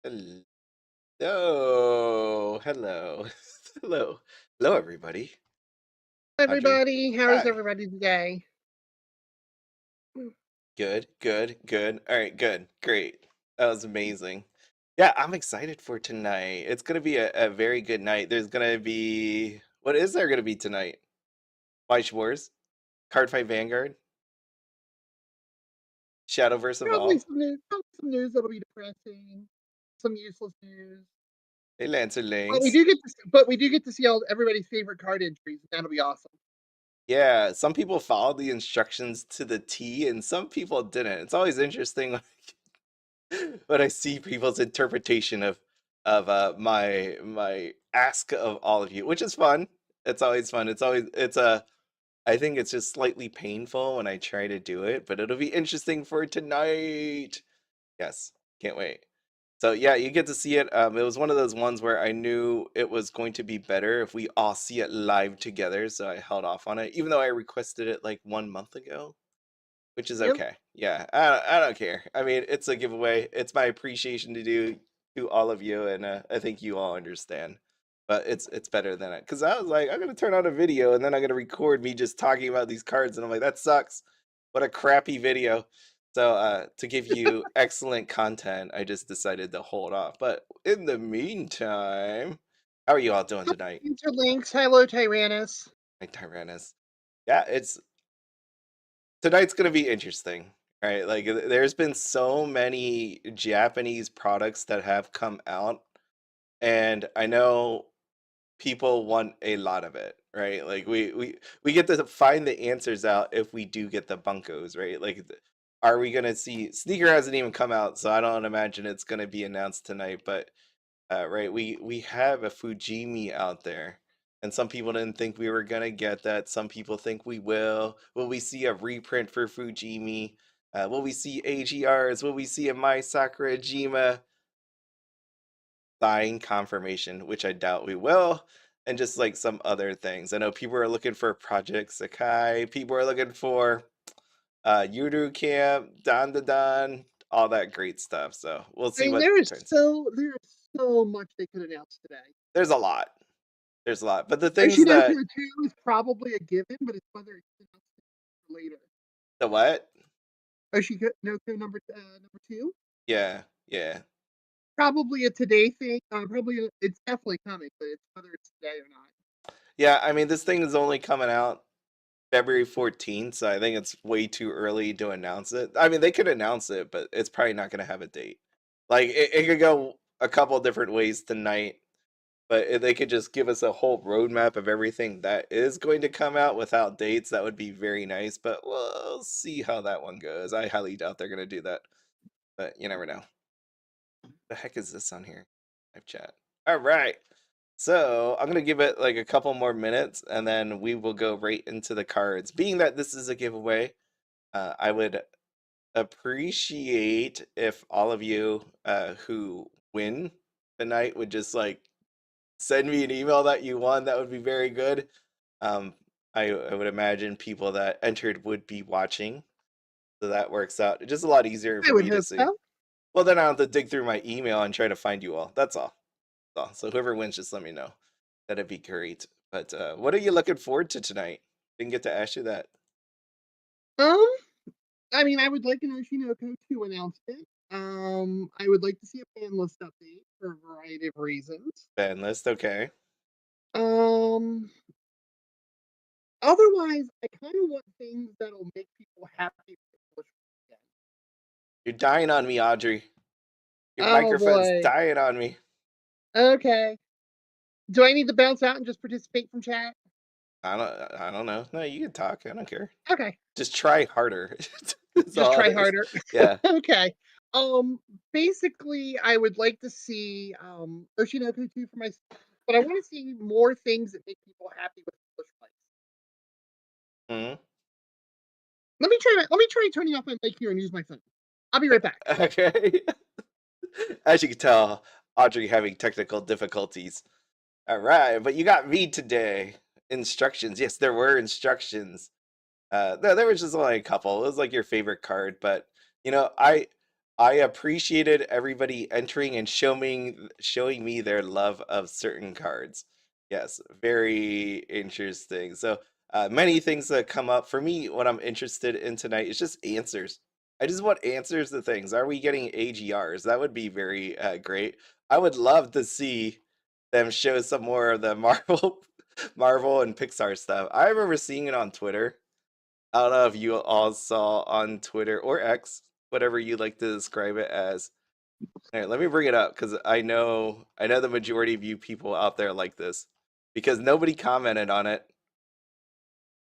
Hello. Hello. Hello. Hello, everybody. Audrey. Everybody, how is Hi. everybody today? Good, good, good. All right, good. Great. That was amazing. Yeah, I'm excited for tonight. It's going to be a very good night. There's going to be, what is there going to be tonight? Weiss Schwarz, Cardfight Vanguard, Shadowverse Probably Evolve. some news that'll be depressing, some useless news. Hey, But we Lancerlings. do get to see, but we do get to see all everybody's favorite card entries, and that'll be awesome. Yeah, some people followed the instructions to the T and some people didn't. It's always interesting but I see people's interpretation of my ask of all of you, which is fun. It's always fun. It's a I think it's just slightly painful when I try to do it, but it'll be interesting for tonight. Yes, can't wait. So yeah, you get to see it. It was one of those ones where I knew it was going to be better if we all see it live together, so I held off on it, even though I requested it like 1 month ago. Which is Yep. okay. Yeah, I don't care. I mean, it's a giveaway. It's my appreciation to all of you, and I think you all understand. But it's better than it because I was like, I'm gonna turn on a video and then I'm gonna record me just talking about these cards, and I'm like, that sucks. What a crappy video. So to give you excellent content, I just decided to hold off. But in the meantime, how are you all doing tonight? Interlinks, hello Tyrannus. My Tyrannus. Yeah, it's tonight's gonna be interesting, right? Like, there's been so many Japanese products that have come out, and I know people want a lot of it, right? Like, we get to find the answers out if we do get the bunkos, right? Like, are we gonna see sneaker hasn't even come out, so I don't imagine it's gonna be announced tonight, but right? We have a Fujimi out there, and some people didn't think we were gonna get that. Some people think we will. Will we see a reprint for Fujimi? Will we see AGRs? Will we see a My Sakurajima buying confirmation? Which I doubt we will. And just like some other things. I know people are looking for Project Sakai. People are looking for Yuru Camp, Dandadan, all that great stuff. So we'll I see mean, what turns. there is so much they could announce today. There's a lot. There's a lot. But the things Oshinoko that 2 is probably a given, but it's whether it's announced later. the what? Oshinoko number 2? Yeah, yeah. Probably a today thing. It's definitely coming, but it's whether it's today or not. Yeah, I mean this thing is only coming out February 14th, so I think it's way too early to announce it. I mean they could announce it, but it's probably not gonna have a date. Like it could go a couple different ways tonight, but if they could just give us a whole roadmap of everything that is going to come out without dates, that would be very nice. But we'll see how that one goes. I highly doubt they're gonna do that, but you never know. The heck is this on here? Live chat. All right. So I'm gonna give it like a couple more minutes, and then we will go right into the cards. Being that this is a giveaway, I would appreciate if all of you who win tonight would just like send me an email that you won. That would be very good. Um, I would imagine people that entered would be watching, so that works out. It's just a lot easier I for would me to hope see. so. Well, then I don't have to dig through my email and try to find you all. That's all. So whoever wins, just let me know. That'd be great. But what are you looking forward to tonight? Didn't get to ask you that. Um, I mean, I would like an Oshinoko 2 announcement. I would like to see a ban list update for a variety of reasons. Ban list, okay. Um, Otherwise, I kind of want things that'll make people happy with English again. You're dying on me, Audrey. Your Oh microphone's boy. dying on me. Okay. Do I need to bounce out and just participate from chat? I don't know. No, you can talk. I don't care. Okay. Just try harder. That's Just all it try is. harder. Yeah. Okay. Basically, I would like to see Oshinoko 2 for myself, but I want to see more things that make people happy with English plays. Hmm. Let me try turning off my mic here and use my phone. I'll be right back. Okay. As you can tell, Audrey having technical difficulties. All right, but you got me today. Instructions. Yes, there were instructions. There was just only a couple. It was like your favorite card, but you know, I appreciated everybody entering and showing me their love of certain cards. Yes, very interesting. So many things that come up for me. What I'm interested in tonight is just answers. I just want answers to things. Are we getting AGRs? That would be very great. I would love to see them show some more of the Marvel, Marvel and Pixar stuff. I remember seeing it on Twitter. I don't know if you all saw on Twitter or X, whatever you like to describe it as. All right, let me bring it up because I know the majority of you people out there like this because nobody commented on it.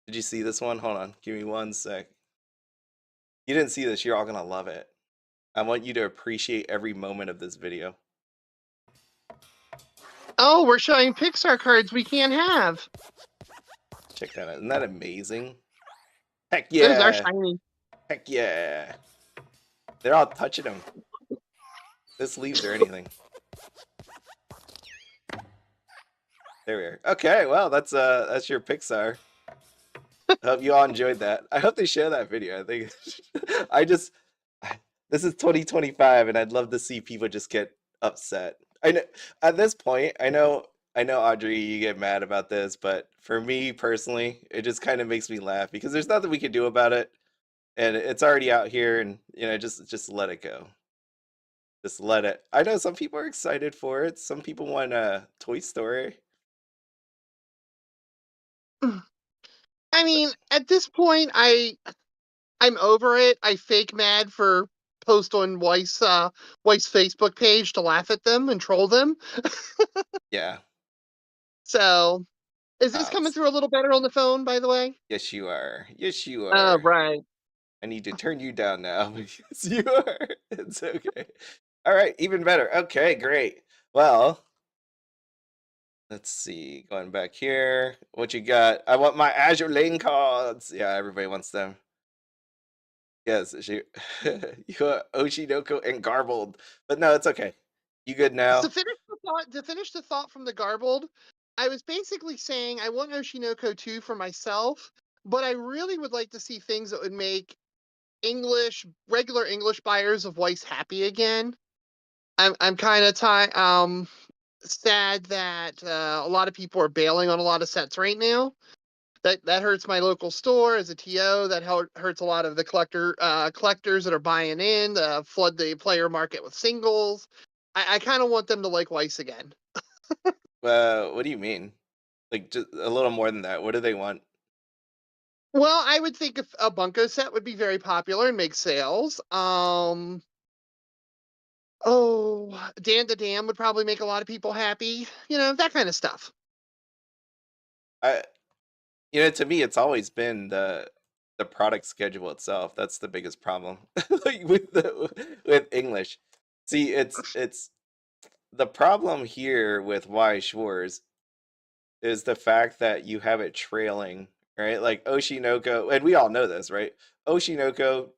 Did you see this one? Hold on, give me one sec. You didn't see this, you're all gonna love it. I want you to appreciate every moment of this video. Oh, we're showing Pixar cards we can't have. Check that out. Isn't that amazing? Heck Those are yeah! shiny. Heck yeah! They're all touching them. This leaves or anything. There we are. Okay, well that's your Pixar. I hope you all enjoyed that. I hope they share that video. I think I just this is 2025 and I'd love to see people just get upset. I know at this point, I know Audrey you get mad about this, but for me personally, it just kind of makes me laugh because there's nothing we can do about it and it's already out here and just let it go. Just let it. I know some people are excited for it. Some people want a Toy Story. I mean, at this point, I'm over it. I fake mad for post on Weiss Facebook page to laugh at them and troll them. Yeah. So, is this coming It's, through a little better on the phone, by the way? yes, you are. Yes, you Oh, are. right. I need to turn you down now because you are. It's okay. All right, even better. Okay, great. Well, let's see. Going back here. What you got? I want my Azure lane cards. Yeah, everybody wants them. Yes, she you got Oshinoko and Garbled. But no, it's okay. You good So now? to finish the thought from the garbled, I was basically saying I want Oshinoko 2 for myself, but I really would like to see things that would make regular English buyers of Weiss happy again. I'm kind of sad that a lot of people are bailing on a lot of sets right now. That hurts my local store as a TO. That hurts a lot of the collectors that are buying in, flood the player market with singles. I kind of want them to like Weiss again. What do you mean? Like just a little more than that. What do they want? Well, I would think if a Bunko set would be very popular and make sales. Dandadan would probably make a lot of people happy. You know, that kind of stuff. I to me it's always been the product schedule itself. That's the biggest problem. Like with English. See, it's the problem here with Weiss Schwarz is the fact that you have it trailing, right? Like Oshinoko, and we all know this, right? Oshinoko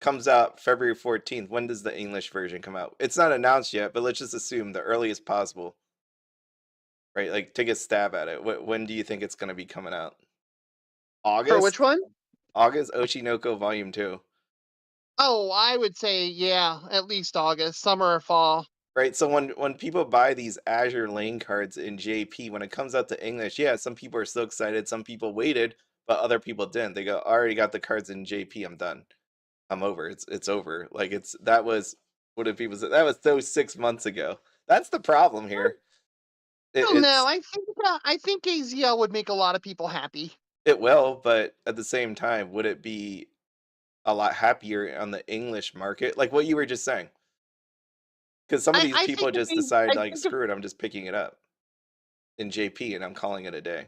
comes out February 14th. When does the English version come out? It's not announced yet, but let's just assume the earliest possible, right? Like take a stab at it. When do you think it's going to be coming out? For which August? one? August Oshinoko Volume 2. Oh, I would say, yeah, at least August, summer or fall. Right, so when people buy these Azure Lane cards in JP, when it comes out to English, yeah, some people are so excited, some people waited, but other people didn't. They go, I already got the cards in JP, I'm done. I'm over. It's over. Like that was what did people say? That was so 6 months ago. That's the problem here. I It, don't know. it's I think AZL would make a lot of people happy. it will, but at the same time, would it be a lot happier on the English market? Like what you were just saying. Because some of these I people think if just they, decide I like think if screw it, I'm just picking it up in JP and I'm calling it a day.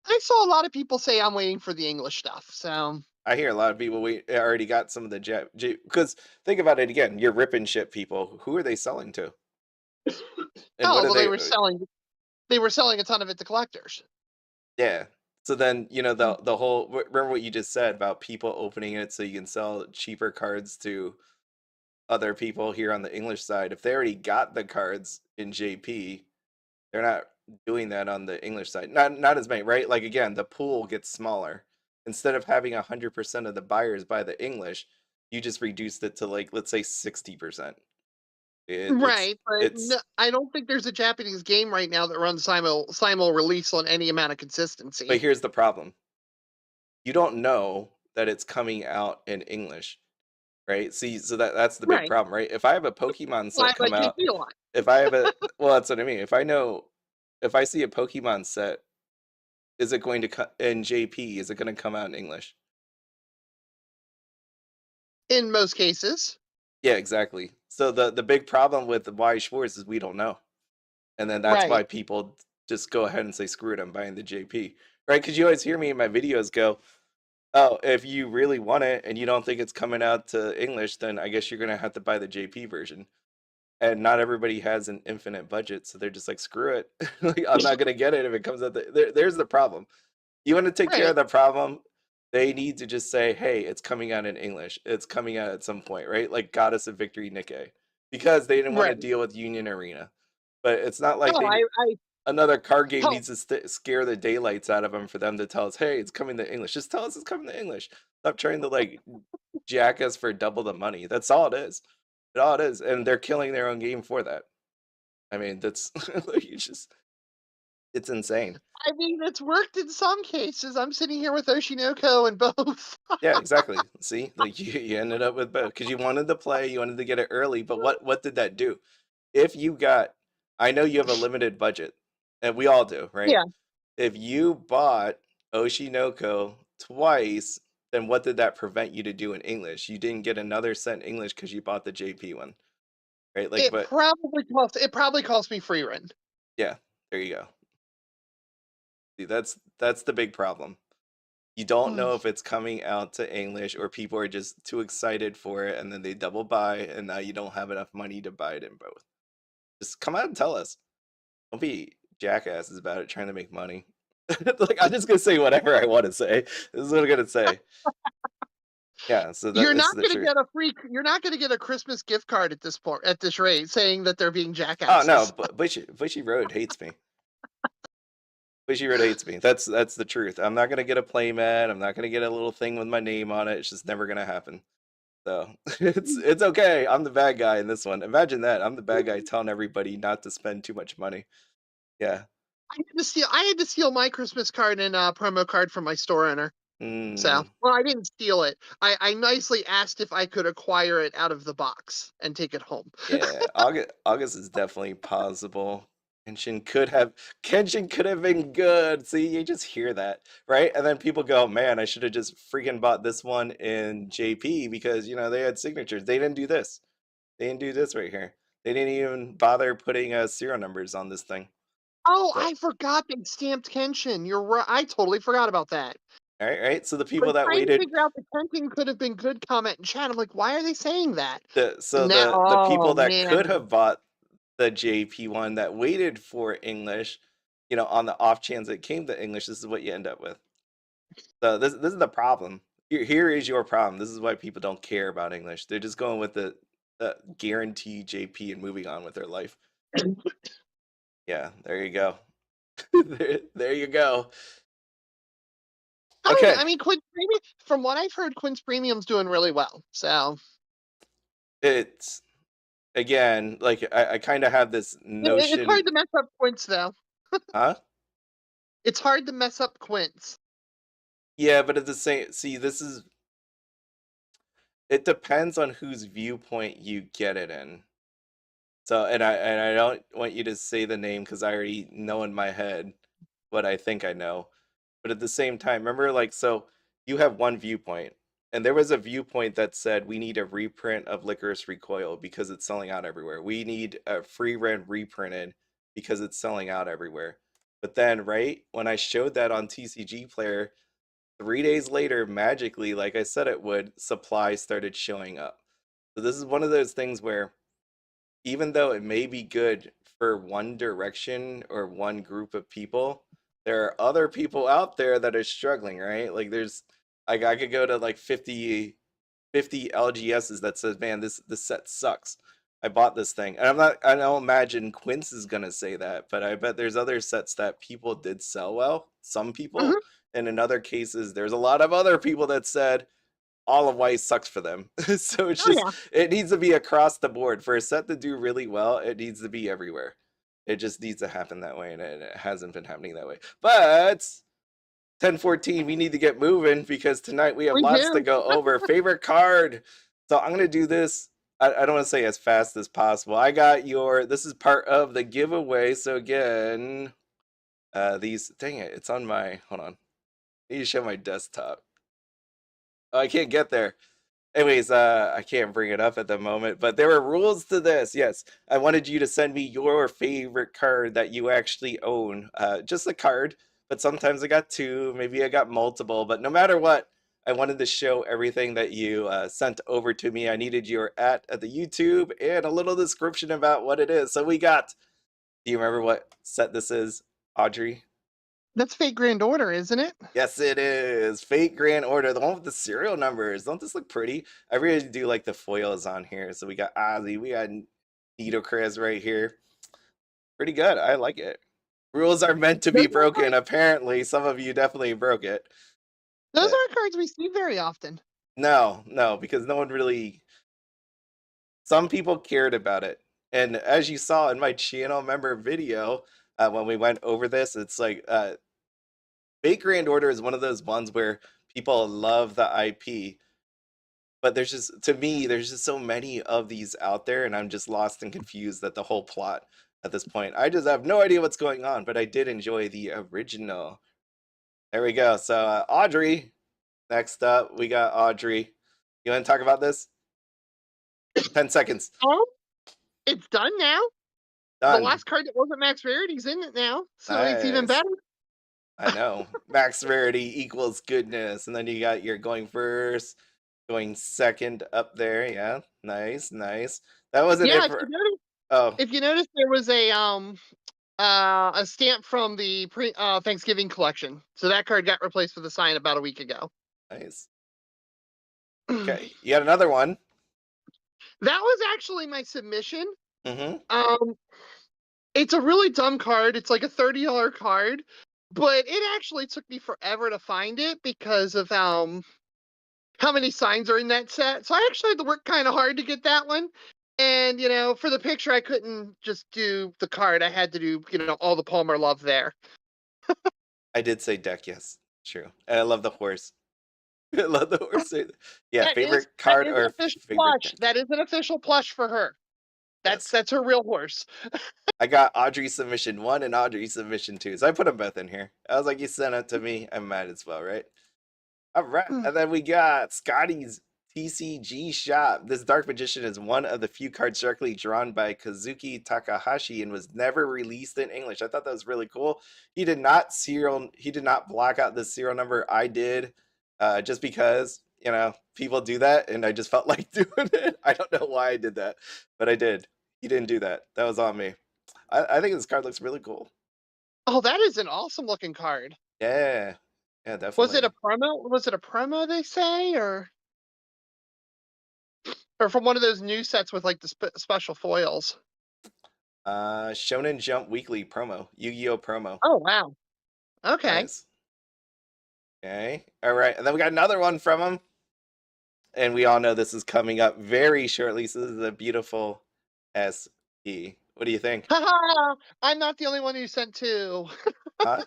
I saw a lot of people say I'm waiting for the English stuff. So, I hear a lot of people we already got some of the because think about it again, you're ripping shit people. Who are they selling to? And what oh are well, they they were selling a ton of it to collectors. yeah. So then, the whole remember what you just said about people opening it so you can sell cheaper cards to other people here on the English side. If they already got the cards in JP, they're not doing that on the English side. Not as many, right? Like again, the pool gets smaller. Instead of having 100% of the buyers buy the English, Mm-hmm. You just reduced it to like, let's say 60%. Right, but no, It's I don't think there's a Japanese game right now that runs simul release on any amount of but consistency. here's the problem. You don't know that it's coming out in English, right? See, so that's the big Right. problem, right? If I have a Pokemon Why set I come out, JP a lot. if I have a well, that's what I mean. If I see a Pokemon set, is it going to in JP? Is it going to come out in English? In most cases. Yeah, exactly. So the big problem with the Weiss Schwarz is we don't know, and then that's why Right. people just go ahead and say screw it, I'm buying the JP, right? Because you always hear me in my videos go, oh, if you really want it and you don't think it's coming out to English, then I guess you're gonna have to buy the JP version. And not everybody has an infinite budget, so they're just like, screw it. Like, I'm not gonna get it if it comes out. There's the problem. You want to take care Right. of the problem, they need to just say, hey, it's coming out in English. It's coming out at some point, right? Like Goddess of Victory Nikke, because they didn't want to Right. deal with Union Arena. But it's not like No, I another card game tell needs to scare the daylights out of them for them to tell us, hey, it's coming to English. Just tell us it's coming to English. Stop trying to like jack us for double the money. That's all it is. It all it is. And they're killing their own game for that. I mean, that's like, it's insane. I mean, it's worked in some cases. I'm sitting here with Oshinoko and both. Yeah, exactly. See, like you ended up with both because you wanted to play, you wanted to get it early. But what did that do? If you got, I know you have a limited budget, and we all do, right? Yeah. If you bought Oshinoko twice, then what did that prevent you to do in English? You didn't get another set in English because you bought the JP one, right? Like, but It probably cost me free rent. yeah, there you go. See, that's the big problem. You don't Mm. know if it's coming out to English or people are just too excited for it and then they double buy and now you don't have enough money to buy it in both. Just come out and tell us. Don't be jackasses about it trying to make money. Like I'm just gonna say whatever I want to say. This is what I'm gonna say. Yeah, so that is the truth. You're not gonna get a Christmas gift card at this point at this rate saying that they're being Oh no, jackasses. but Bushiroad hates me. Bushiroad hates me. That's the truth. I'm not gonna get a playmat. I'm not gonna get a little thing with my name on it. It's just never gonna happen. So it's okay. I'm the bad guy in this one. Imagine that. I'm the bad guy telling everybody not to spend too much money. Yeah. I had to steal my Christmas card and promo card from my store owner. So, Mm, well, I didn't steal it. I nicely asked if I could acquire it out of the box and take it home. yeah. August is definitely possible. Kenshin could have been good. See, you just hear that, right? And then people go, man, I should have just freaking bought this one in JP because they had signatures. They didn't do this. They didn't do this right here. They didn't even bother putting serial numbers on this thing. Oh, So, I forgot they stamped Kenshin. You're right. I totally forgot about that. all right, right. So the I people was that trying to waited, figure out the Kenshin could have been good comment in chat. I'm like, why are they saying that? so And now, the oh people that man, could have bought the JP one that waited for English, on the off chance it came to English, this is what you end up with. So this is the problem. Here is your problem. This is why people don't care about English. They're just going with the guarantee JP and moving on with their life. Yeah, there you go. there you go. oh, Okay. I mean, Quince Premium. From what I've heard, Quince Premium's doing really well. So It's again, like I kind of have this it's hard notion, to mess up Quince, though. huh? It's hard to mess up Quince. Yeah, but at the same, see, it depends on whose viewpoint you get it in. So, and I don't want you to say the name because I already know in my head what I think I know. But at the same time, remember, like, so you have one viewpoint, and there was a viewpoint that said we need a reprint of Lycoris Recoil because it's selling out everywhere. We need a free rent reprinted because it's selling out everywhere. But then, right when I showed that on TCG Player, 3 days later, magically, like I said it would, supply started showing up. So this is one of those things where even though it may be good for one direction or one group of people, there are other people out there that are struggling, right? Like I could go to like 50 LGSs that says, man, this set sucks. I bought this thing. And I don't imagine Quince is gonna say that, but I bet there's other sets that people did sell well, some Mhm. people. And in other cases, there's a lot of other people that said, all of Weiss sucks for them. So it's Oh just yeah. it needs to be across the board. For a set to do really well, it needs to be everywhere. It just needs to happen that way, and it hasn't been happening that way. But 10:14, we need to get moving because tonight we have We lots to do. go over. Favorite card. So I'm gonna do this. I don't want to say as fast as possible. I got your. This is part of the giveaway. So again, these. Dang it! It's on my. Hold on. I need to show my desktop. Oh, I can't get there. Anyways, I can't bring it up at the moment, but there are rules to this. Yes, I wanted you to send me your favorite card that you actually own. Just a card, but sometimes I got two, maybe I got multiple, but no matter what, I wanted to show everything that you sent over to me. I needed your at the YouTube and a little description about what it is. So we got, do you remember what set this is, Audrey? That's Fate Grand Order, isn't it? Yes, it is. Fate Grand Order, the one with the serial numbers. Don't this look pretty? I really do like the foils on here. So we got Ozzy, we got Nidokrez right here. Pretty good. I like it. Rules are meant to Those be broken. Apparently, some of you definitely broke it. those But aren't cards we see very often. no, because no one really. Some people cared about it, and as you saw in my channel member video, when we went over this, it's like Fate Grand Order is one of those ones where people love the IP, but there's just to me there's just so many of these out there, and I'm just lost and confused at the whole plot at this point. I just have no idea what's going on, but I did enjoy the original. There we go. So Audrey, next up we got Audrey. You want to talk about this? 10 seconds. Oh, it's done now. The Done. last card that wasn't max rarity's in it now, so it's even Nice. better. I know. Max rarity equals goodness, and then you got your going first, going second up there. Yeah, nice, nice. That wasn't Yeah, it for. Oh, if you notice, there was a stamp from the Thanksgiving collection, so that card got replaced with a sign about a week ago. nice. Okay, you got another one. That was actually my submission. Mm-hmm. Um, it's a really dumb card. It's like a $30 card, but it actually took me forever to find it because of how many signs are in that set. So I actually had to work kind of hard to get that one. And for the picture, I couldn't just do the card. I had to do all the Palmer love there. I did say deck, yes. True. And I love the horse. I love the horse. Yeah, That is favorite that card is an or official favorite plush. deck? That is an official plush for her. Yes. That's her real horse. I got Audrey submission 1 and Audrey submission 2. So I put them both in here. I was like, you sent it to me. I might as well, right? All right. And then we got Scotty's TCG shop. This Dark Magician is one of the few cards directly drawn by Kazuki Takahashi and was never released in English. I thought that was really cool. He did not block out the serial number. I did, just because, people do that and I just felt like doing it. I don't know why I did that, but I did. He didn't do that. That was on me. I think this card looks really cool. Oh, that is an awesome looking card. Yeah. Yeah, Was it definitely. a promo? Was it a promo, they say, or from one of those new sets with like the special foils? Shonen Jump Weekly promo. Yu-Gi-Oh promo. Oh wow. Okay. Nice. Okay. All right. And then we got another one from him. And we all know this is coming up very shortly. So this is a beautiful SE. What do you think? Haha! I'm not the only one who sent two. Huh?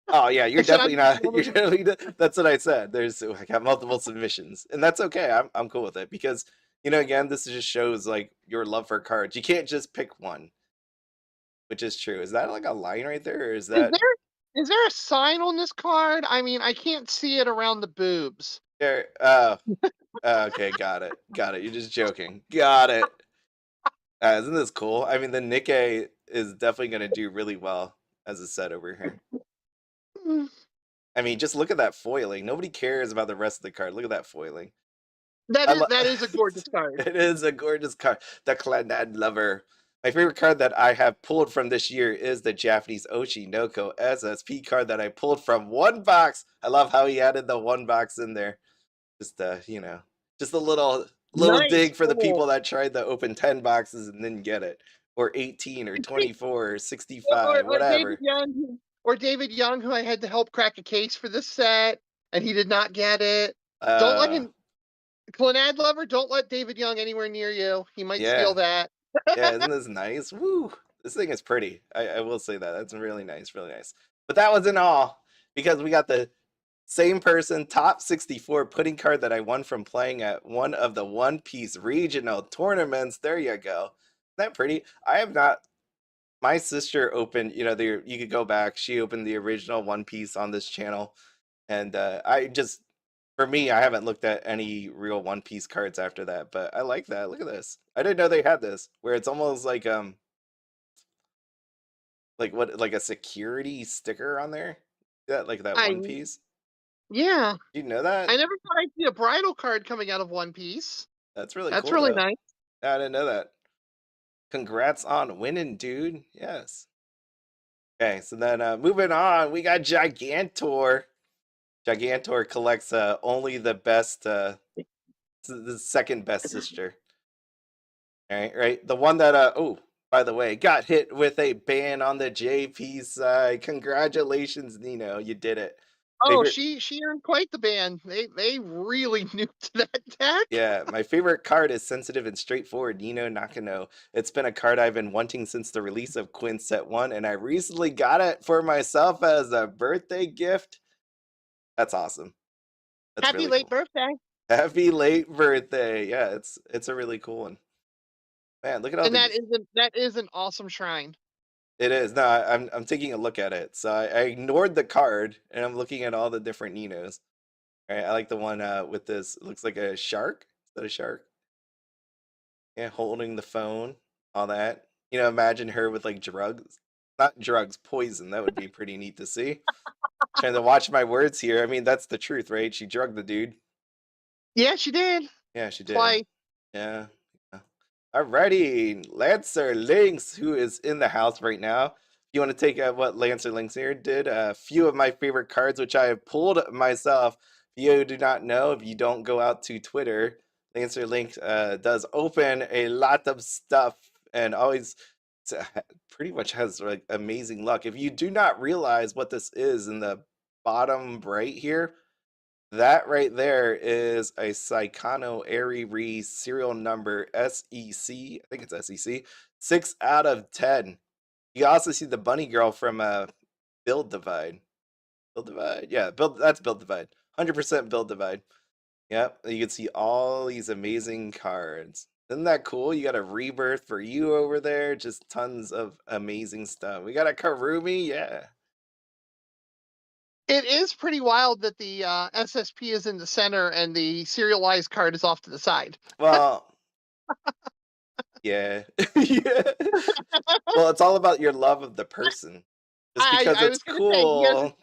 Oh yeah, you're I said I'm definitely not not. the only You're one. definitely. That's what I said. I got multiple submissions, and that's okay. I'm cool with it because again, this just shows like your love for cards. You can't just pick one, which is true. Is that like a line right there, or is Is that there a sign on this card? I mean, I can't see it around the boobs. there? Okay, got it. Got it. You're just joking. Got it. Isn't this cool? I mean, the Nikke is definitely going to do really well as a set over here. Mm. I mean, just look at that foiling. Nobody cares about the rest of the card. Look at that foiling. That is a gorgeous card. It is a gorgeous card. The Clannad Lover. My favorite card that I have pulled from this year is the Japanese Oshinoko SSP card that I pulled from one box. I love how he added the one box in there. Just just a little Nice. dig for the Cool. people that tried to open 10 boxes and didn't get it, or 18 or 24 or 65, Or David whatever. Young, who I had to help crack a case for this set, and he did not get it. Don't let uh him. Clannad lover, don't let David Young anywhere near you. He might steal Yeah. that. Yeah, isn't this nice? Woo! This thing is pretty. I will say that. That's really nice, really nice. But that wasn't all, because we got the same person, top 64 pudding card that I won from playing at one of the One Piece regional tournaments. There you go. Isn't that pretty? I have not. My sister opened, you could go back. She opened the original One Piece on this channel. And I just, for me, I haven't looked at any real One Piece cards after that, but I like that. Look at this. I didn't know they had this, where it's almost like what, like a security sticker on there. Yeah, like that I One Piece. Yeah. Do you know that? I never thought I'd see a bridal card coming out of One Piece. That's really That's cool really though. nice. I didn't know that. Congrats on winning, dude. Yes. Okay, so then moving on, we got Gigantor. Gigantor collects only the best, the second best sister. All right, right. The one that oh, by the way, got hit with a ban on the JP side. Congratulations, Nino, you did it. Oh, Favorite, she earned quite the ban. They really nuked that deck. yeah, my favorite card is sensitive and straightforward. Nino Nakano. It's been a card I've been wanting since the release of Quinn Set One, and I recently got it for myself as a birthday gift. That's awesome. That's Happy really late cool. birthday. Happy late birthday. Yeah, it's a really cool one. Man, look at all And these. that is an awesome shrine. It is. No, I'm taking a look at it. So I ignored the card and I'm looking at all the different Ninos. All right, I like the one with this. It looks like a shark. Is that a shark? Yeah, holding the phone, all that. Imagine her with like drugs. Not drugs, poison. That would be pretty neat to see. Trying to watch my words here. I mean, that's the truth, right? She drugged the dude. Yeah, she did. Yeah, she did. Twice. Yeah. Yeah. Alrighty, Lancer Lynx, who is in the house right now. You want to take what Lancer Lynx here did? A few of my favorite cards, which I have pulled myself. If you do not know, if you don't go out to Twitter, Lancer Lynx does open a lot of stuff and always pretty much has like amazing luck. If you do not realize what this is in the bottom right here, that right there is a Saikano Eri serial number SEC. I think it's SEC. 6 out of 10. You also see the bunny girl from Build Divide. Build Divide? Yeah, that's Build Divide. 100% Build Divide. Yep, you can see all these amazing cards. Isn't that cool? You got a rebirth for you over there. Just tons of amazing stuff. We got a Karumi. Yeah. It is pretty wild that the SSP is in the center and the serialized card is off to the side. Well, yeah. Yeah. Well, it's all about your love of the person. Just because I it's was gonna say cool.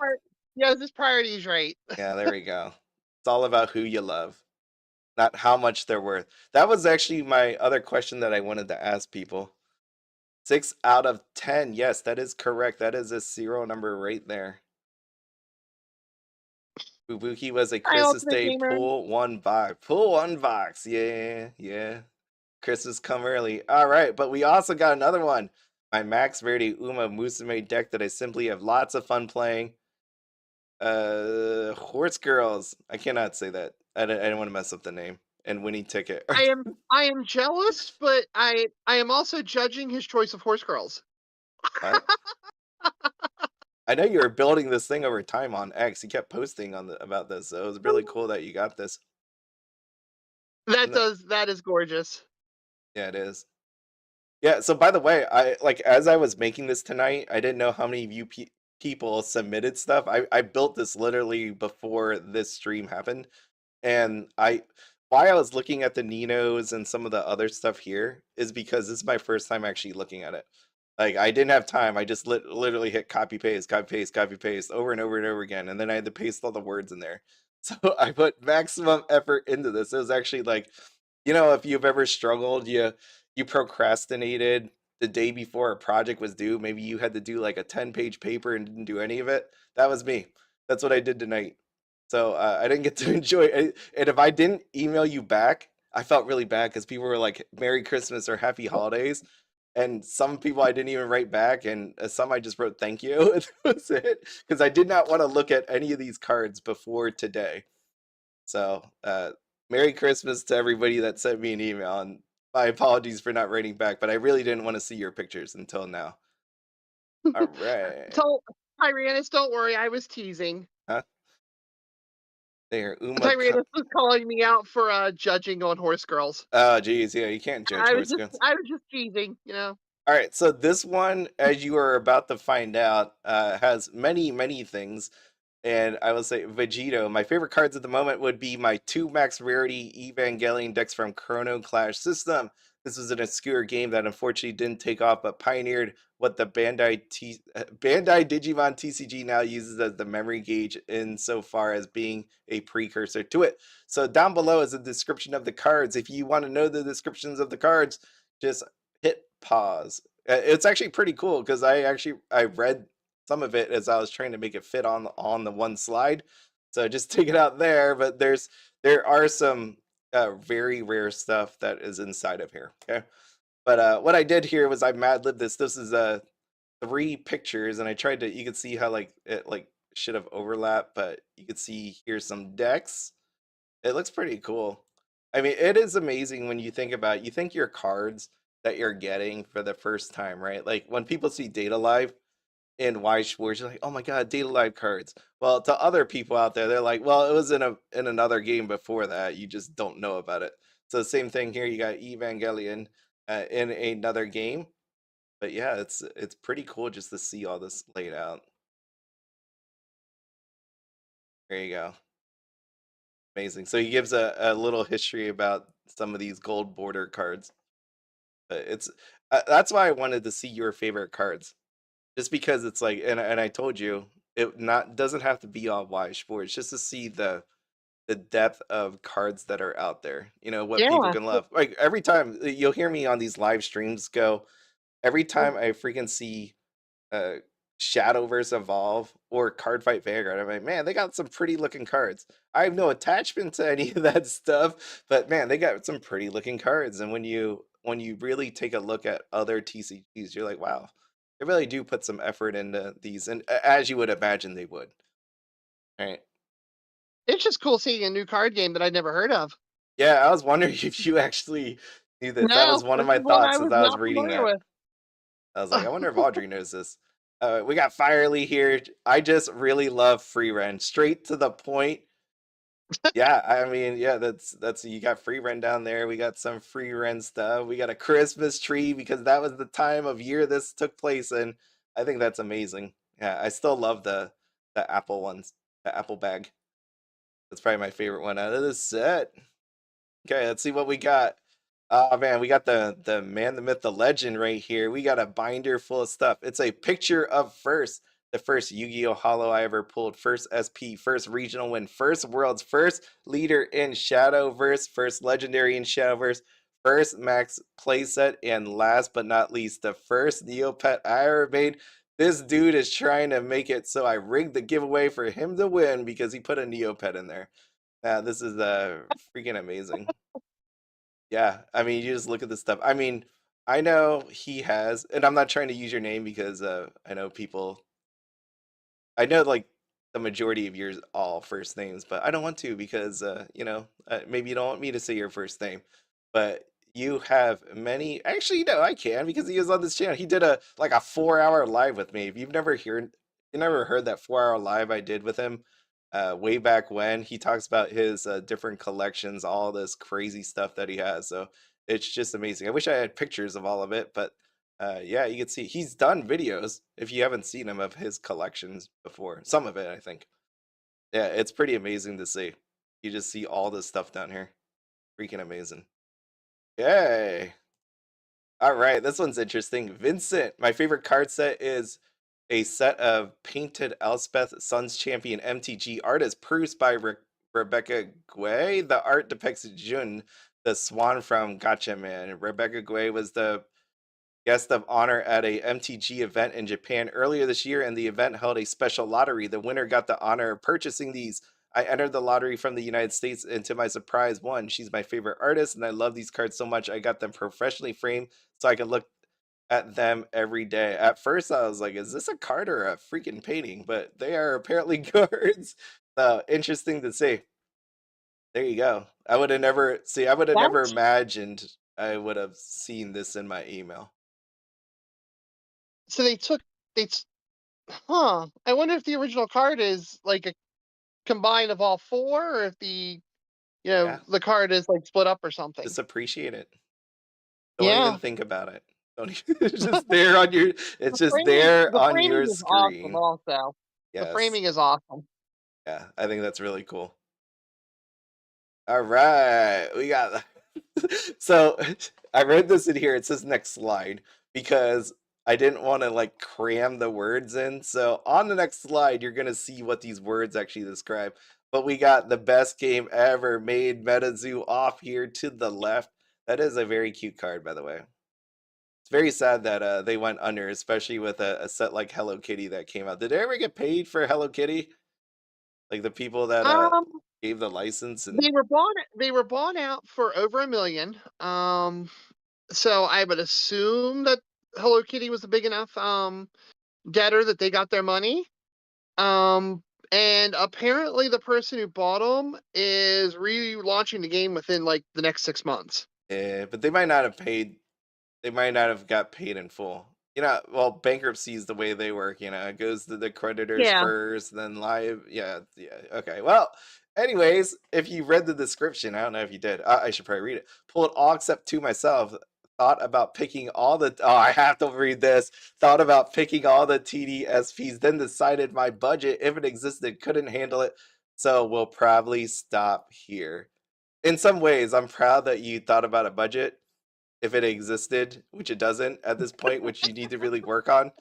he has his priorities right. Yeah, there we go. It's all about who you love, not how much they're worth. That was actually my other question that I wanted to ask people. 6 out of 10. Yes, that is correct. That is a serial number right there. Fubuki was a Hi, Christmas Ultimate Day Gamer. pull one box. Pull one box. Yeah, yeah. Christmas come early. All right, but we also got another one. My Max Verdi Uma Musume deck that I simply have lots of fun playing. Horse Girls. I cannot say that. I don't want to mess up the name. And winning ticket. I am jealous, but I am also judging his choice of horse girls. What? I know you were building this thing over time on X. You kept posting about this, so it was really cool that you got this. That is gorgeous. Yeah, it is. Yeah. So by the way, I like as I was making this tonight, I didn't know how many of you people submitted stuff. I built this literally before this stream happened, and why I was looking at the Ninos and some of the other stuff here is because this is my first time actually looking at it. Like I didn't have time. I just literally hit copy paste, copy paste, copy paste over and over and over again, and then I had to paste all the words in there. So I put maximum effort into this. It was actually like, if you've ever struggled, you procrastinated the day before a project was due. Maybe you had to do like a 10-page paper and didn't do any of it. That was me. That's what I did tonight. So I didn't get to enjoy it. And if I didn't email you back, I felt really bad because people were like, Merry Christmas or Happy Holidays. And some people I didn't even write back. And some I just wrote thank you. And that was it. Because I did not want to look at any of these cards before today. So Merry Christmas to everybody that sent me an email, and my apologies for not writing back, but I really didn't want to see your pictures until now. All right. So, Tyrannus, don't worry, I was teasing. Huh? There, Uma. Tyrannus was calling me out for judging on horse girls. Oh, geez, yeah, you can't judge horse girls. I was just teasing, you know. All right, so this one, as you are about to find out, has many, many things. And I will say Vegito. My favorite cards at the moment would be my two max rarity Evangelion decks from Chrono Clash system. This was an obscure game that unfortunately didn't take off, but pioneered what the Bandai Digimon TCG now uses as the memory gauge insofar as being a precursor to it. So down below is a description of the cards. If you want to know the descriptions of the cards, just hit pause. It's actually pretty cool because I read some of it as I was trying to make it fit on the one slide. So just take it out there, but there are some very rare stuff that is inside of here. Okay. But what I did here was I mad lib this. This is three pictures, and I tried to you could see how like it like should have overlapped, but you could see here's some decks. It looks pretty cool. I mean, it is amazing when you think about it. You think your cards that you're getting for the first time, right? Like when people see Data Live in Weiss Schwarz, you're like, oh my god, Data Live cards. Well, to other people out there, they're like, well, it was in another game before that. You just don't know about it. So the same thing here. You got Evangelion in another game, but yeah, it's pretty cool just to see all this laid out. There you go, amazing. So he gives a little history about some of these gold border cards. But it's that's why I wanted to see your favorite cards, just because it's like, and I told you it not doesn't have to be all Weiss Schwarz, just to see the depth of cards that are out there. You know what people Yeah. can love. Like every time you'll hear me on these live streams go, every time I freaking see uh Shadowverse Evolve or Cardfight Vanguard, I'm like, man, they got some pretty looking cards. I have no attachment to any of that stuff, but man, they got some pretty looking cards. And when you really take a look at other TCGs, you're like, wow, they really do put some effort into these, and as you would imagine they would. Right. It's just cool seeing a new card game that I'd never heard of. Yeah, I was wondering if you actually knew this. That was No, one of this my is one I thoughts as was I was not reading familiar that. with. I was like, I wonder if Audrey knows this. We got Firely here. I just really love free rent. Straight to the point. Yeah, I mean, yeah, that's you got free rent down there. We got some free rent stuff. We got a Christmas tree because that was the time of year this took place, and I think that's amazing. Yeah, I still love the Apple ones, the Apple bag. That's probably my favorite one out of this set. Okay, let's see what we got. Oh man, we got the man, the myth, the legend right here. We got a binder full of stuff. It's a picture of first, the first Yu-Gi-Oh! Holo I ever pulled, first SP, first regional win, first world's first leader in Shadowverse, first legendary in Shadowverse, first max playset, and last but not least, the first Neopet I ever made. This dude is trying to make it so I rigged the giveaway for him to win because he put a Neopet in there. Now this is freaking amazing. Yeah, I mean, you just look at this stuff. I mean, I know he has, and I'm not trying to use your name because I know people. I know like the majority of yours all first names, but I don't want to because maybe you don't want me to say your first name, but you have many. Actually, no, I can because he was on this channel. He did a 4 hour live with me. If you never heard that 4 hour live I did with him, way back when. He talks about his different collections, all this crazy stuff that he has. So it's just amazing. I wish I had pictures of all of it, but yeah, you can see he's done videos if you haven't seen him of his collections before. Some of it, I think. Yeah, it's pretty amazing to see. You just see all this stuff down here. Freaking amazing. Yay. All right, this one's interesting. Vincent, my favorite card set is a set of painted Elspeth Suns Champion MTG art is produced by Rebecca Guay. The art depicts Jun, the swan from Gotcha Man. Rebecca Guay was the guest of honor at a MTG event in Japan earlier this year, and the event held a special lottery. The winner got the honor of purchasing these. I entered the lottery from the United States, and to my surprise, won. She's my favorite artist, and I love these cards so much. I got them professionally framed so I can look at them every day. At first, I was like, "Is this a card or a freaking painting?" But they are apparently cards. Interesting to see. There you go. I would have never see. I would have never That's imagined I would have seen this in my email. so they took they s- huh. I wonder if the original card is like a combine of all four, or if Yeah, the card is like split up or just something. appreciate it. Don't even Yeah. think about it. Don't it's just there on your it's just there The on framing your is awesome screen. also. The Yes. framing is awesome. Yeah, I think that's really cool. All right. We got so I read this in here. It says next slide because I didn't want to like cram the words in. So on the next slide, you're gonna see what these words actually describe. But we got the best game ever made MetaZoo off here to the left. That is a very cute card, by the way. It's very sad that they went under, especially with a set like Hello Kitty that came out. Did they ever get paid for Hello Kitty? Like the people that Um gave the license and they were bought out for over 1 million. So I would assume that Hello Kitty was a big enough debtor that they got their money. Um, and apparently the person who bought them is relaunching the game within like the next 6 months. but they might not have paid. They might not have got paid in full. Well, bankruptcy is the way they work. It goes to the creditors Yeah. first, then live. Yeah, yeah. Okay. Well, anyways, if you read the description, I don't know if you did. I should probably read it. Pulled all except two myself. Thought about picking all the. Oh, I have to read this. Thought about picking all the TDSPs, then decided my budget, if it existed, couldn't handle it. So we'll probably stop here. In some ways, I'm proud that you thought about a budget if it existed, which it doesn't at this point, which you need to really work on.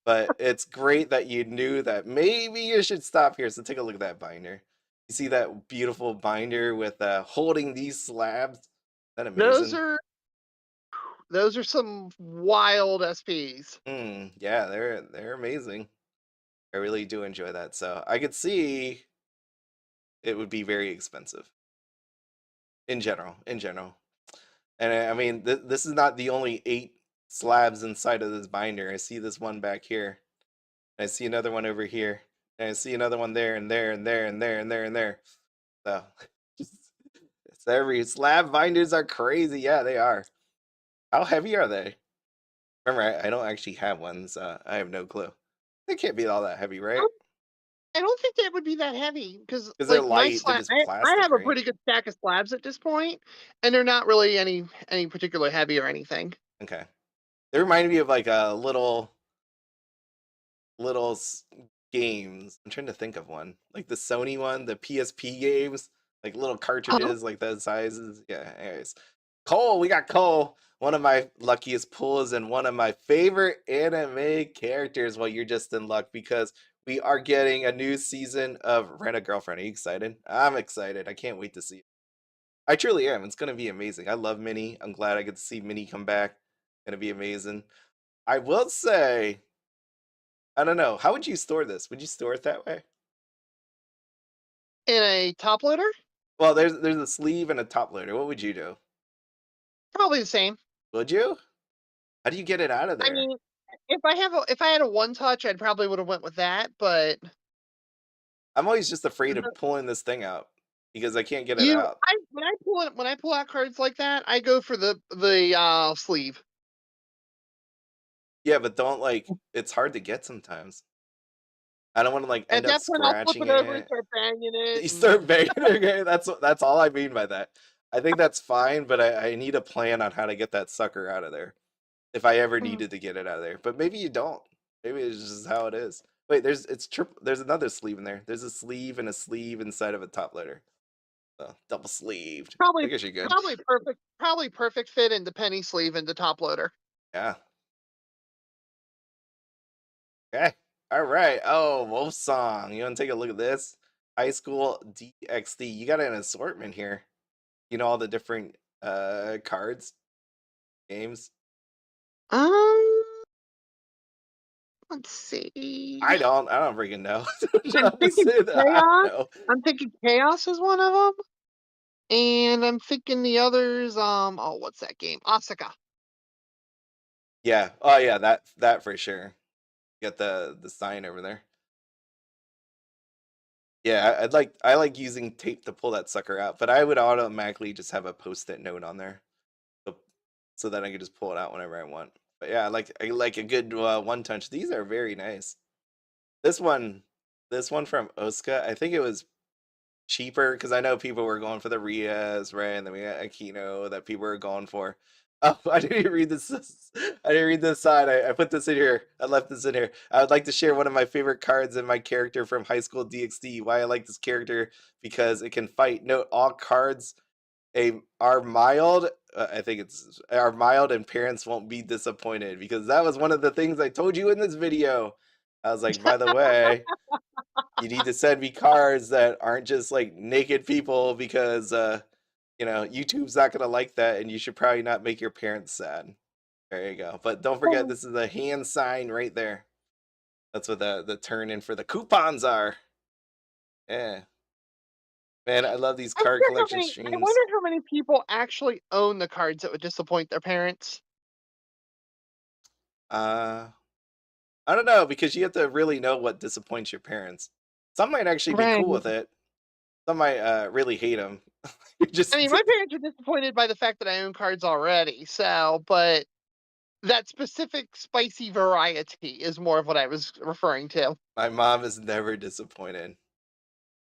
But it's great that you knew that maybe you should stop here. So take a look at that binder. You see that beautiful binder with holding these slabs? Isn't that Those amazing? are those are some wild SPs. Yeah, they're amazing. I really do enjoy that. So I could see it would be very expensive in general. In general, and I mean, this is not the only 8 slabs inside of this binder. I see this one back here. I see another one over here. And I see another one there and there and there and there and there and there. So just it's every slab binders are crazy. Yeah, they are. How heavy are they? Remember, I don't actually have one, so I have no clue. They can't be all that heavy, I right? don't I don't think that would be that heavy because Because they're like my light. They're slab, just I plastic, have a right? pretty good stack of slabs at this point, and they're not really any particular heavy or anything. Okay. They remind me of like a little games. I'm trying to think of one, like the Sony one, the PSP games, like little Huh? cartridges, like those sizes. Yeah. Anyways, Cole, we got Cole, one of my luckiest pulls and one of my favorite anime characters. Well, you're just in luck because we are getting a new season of Rent a Girlfriend. Are you excited? I'm excited. I can't wait to see it. I truly am. It's gonna be amazing. I love Minnie. I'm glad I get to see Minnie come back. Gonna be amazing. I will say I don't know. How would you store this? Would you store it that way? In a top loader, Well, there's a sleeve and a top loader. What would you do? probably the same. Would you? How do you get it out of I there? mean, if I had a one touch, I'd probably would have went with that. But I'm always just afraid of the- pulling this thing out because I can't get it out. when I pull out cards like that, I go for the sleeve. Yeah, but don't like it's hard to get sometimes. I don't want to like At end up that point, I'll flip scratching it over and it. start banging it. You And start banging. Okay, that's all I mean by that. I think that's fine, but I need a plan on how to get that sucker out of there if I ever Mhm. needed to get it out of there. But maybe you don't. Maybe it's just how it is. Wait, there's another sleeve in there. There's a sleeve and a sleeve inside of a top letter. So, double sleeved. I probably guess you're good. probably perfect fit in the penny sleeve and the top loader. Yeah. Okay. All right. Oh, Wolf Song. You want to take a look at this? High School DxD. You got an assortment here. All the different cards, games. Um, let's see. I don't freaking know. I'm I'm thinking saying that I don't chaos. know. I'm thinking chaos is one of them, and I'm thinking the others. Oh, what's that game? Asuka. Yeah. Oh yeah, that for sure. Got the sign over there. Yeah, I like using tape to pull that sucker out, but I would automatically just have a post-it note on there, so so that I could just pull it out whenever I want. But yeah, I like a good one touch. These are very nice. This one, this one from Oscar, I think it was cheaper because I know people were going for the Rias, right? And then we got Aquino that people were going for. Oh, I didn't even read this. I didn't read this side. I put this in here. I left this in here. I would like to share one of my favorite cards in my character from High School DxD. Why I like this character because it can fight. Note all cards are mild. I think it's are mild, and parents won't be disappointed because that was one of the things I told you in this video. I was like, by the way, you need to send me cards that aren't just like naked people because you know, YouTube's not gonna like that, and you should probably not make your parents sad. There you go. But don't forget, Oh, this is a hand sign right there. That's what the turn in for the coupons are. Yeah, man, I love these card collection I streams. wonder how many people actually own the cards that would disappoint their parents. Uh, I don't know because you have to really know what disappoints your parents. Some might actually be Right. cool with it. Some might really hate them. I Just mean, my parents are disappointed by the fact that I own cards already, so but that specific spicy variety is more of what I was referring to. my mom is never disappointed.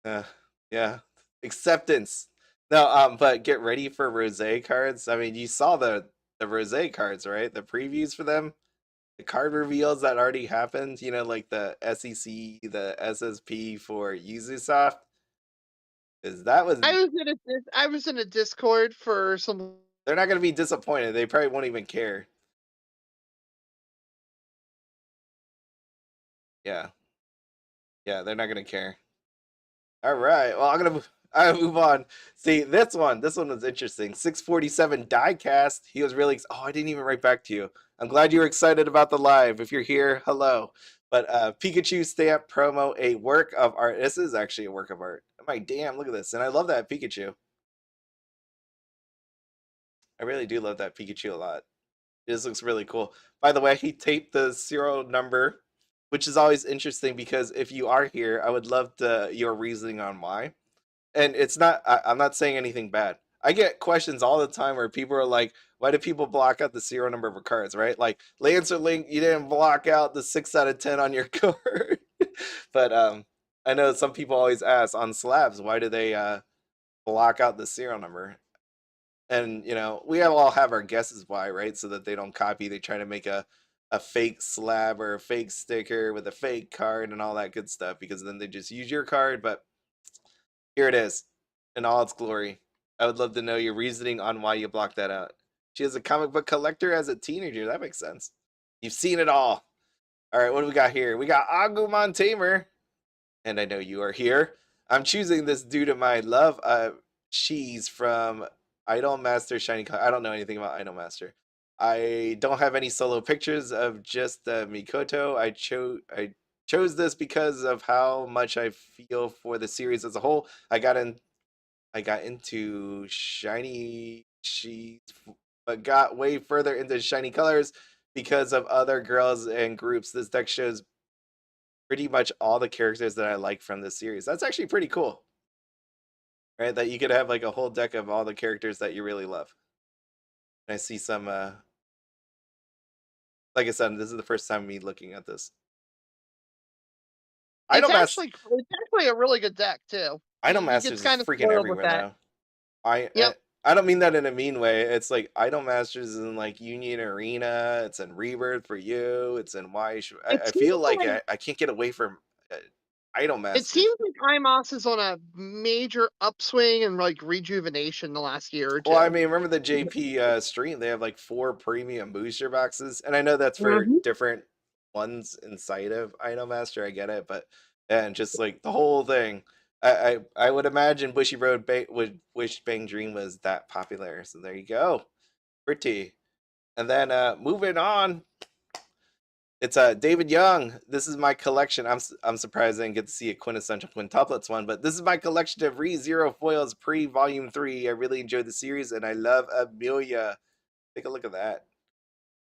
Uh, yeah, acceptance. No, but get ready for rose cards. I mean, you saw the rose cards, right? The previews for them, the card reveals that already happened. You know, like the SEC, the SSP for Ubisoft. Is that was I was in a Discord for some. they're not going to be disappointed. They probably won't even care. Yeah, yeah, they're not going to care. All right. Well, I move on. See this one was interesting. 647 diecast. He was really oh, I didn't even write back to you. I'm glad you were excited about the live. If you're here, hello. But Pikachu stamp promo, a work of art. This is actually a work of art. I'm like, damn, look at this. And I love that Pikachu. I really do love that Pikachu a lot. This looks really cool. By the way, he taped the serial number, which is always interesting because if you are here, I would love your reasoning on why. And it's not I'm not saying anything bad. I get questions all the time where people are like, why do people block out the serial number of cards, right? Like Lancer Link, you didn't block out the 6 out of 10 on your card. But I know some people always ask on slabs, why do they block out the serial number? And you know, all have our guesses why, right? So that they don't copy, they try to make a fake slab or a fake sticker with a fake card and all that good stuff because then they just use your card, but here it is in all its glory. I would love to know your reasoning on why you blocked that out. She was a comic book collector as a teenager. That makes sense. You've seen it all. All right, what do we got here? We got Agumon Tamer, and I know you are here. I'm choosing this due to my love of she's from Idol Master Shiny. I don't know anything about Idol Master. I don't have any solo pictures of just Mikoto. I chose this because of how much I feel for the series as a whole. I got into shiny sheets, but got way further into shiny colors because of other girls and groups. This deck shows pretty much all the characters that I like from this series. That's actually pretty cool, right? That you could have like a whole deck of all the characters that you really love. And I see some, like I said, this is the first time me looking at this. Idolmaster, It's actually a really good deck too. He gets Idolmasters is kind of freaking spoiled with everywhere that. now. I, Yep. I I don't mean that in a mean way. It's like Idol Masters is in like Union Arena. It's in Rebirth for you. It's in It I seems feel like like I can't get away from uh, Idol it Masters. seems like IMOS is on a major upswing and like rejuvenation the last year or Well, I two. mean, remember the JP stream? They have like 4 premium booster boxes, and I know that's for Mhm. different ones inside of Idol Master. I get it, but and just like the whole thing. I would imagine Bushiroad would Wish Bang Dream was that popular. So there you go. Pretty. And then moving on, it's David Young. This is my collection. I'm surprised I didn't get to see a quintessential quintuplets one, but this is my collection of Re Zero foils pre Volume 3. I really enjoyed the series, and I love Amelia. Take a look at that.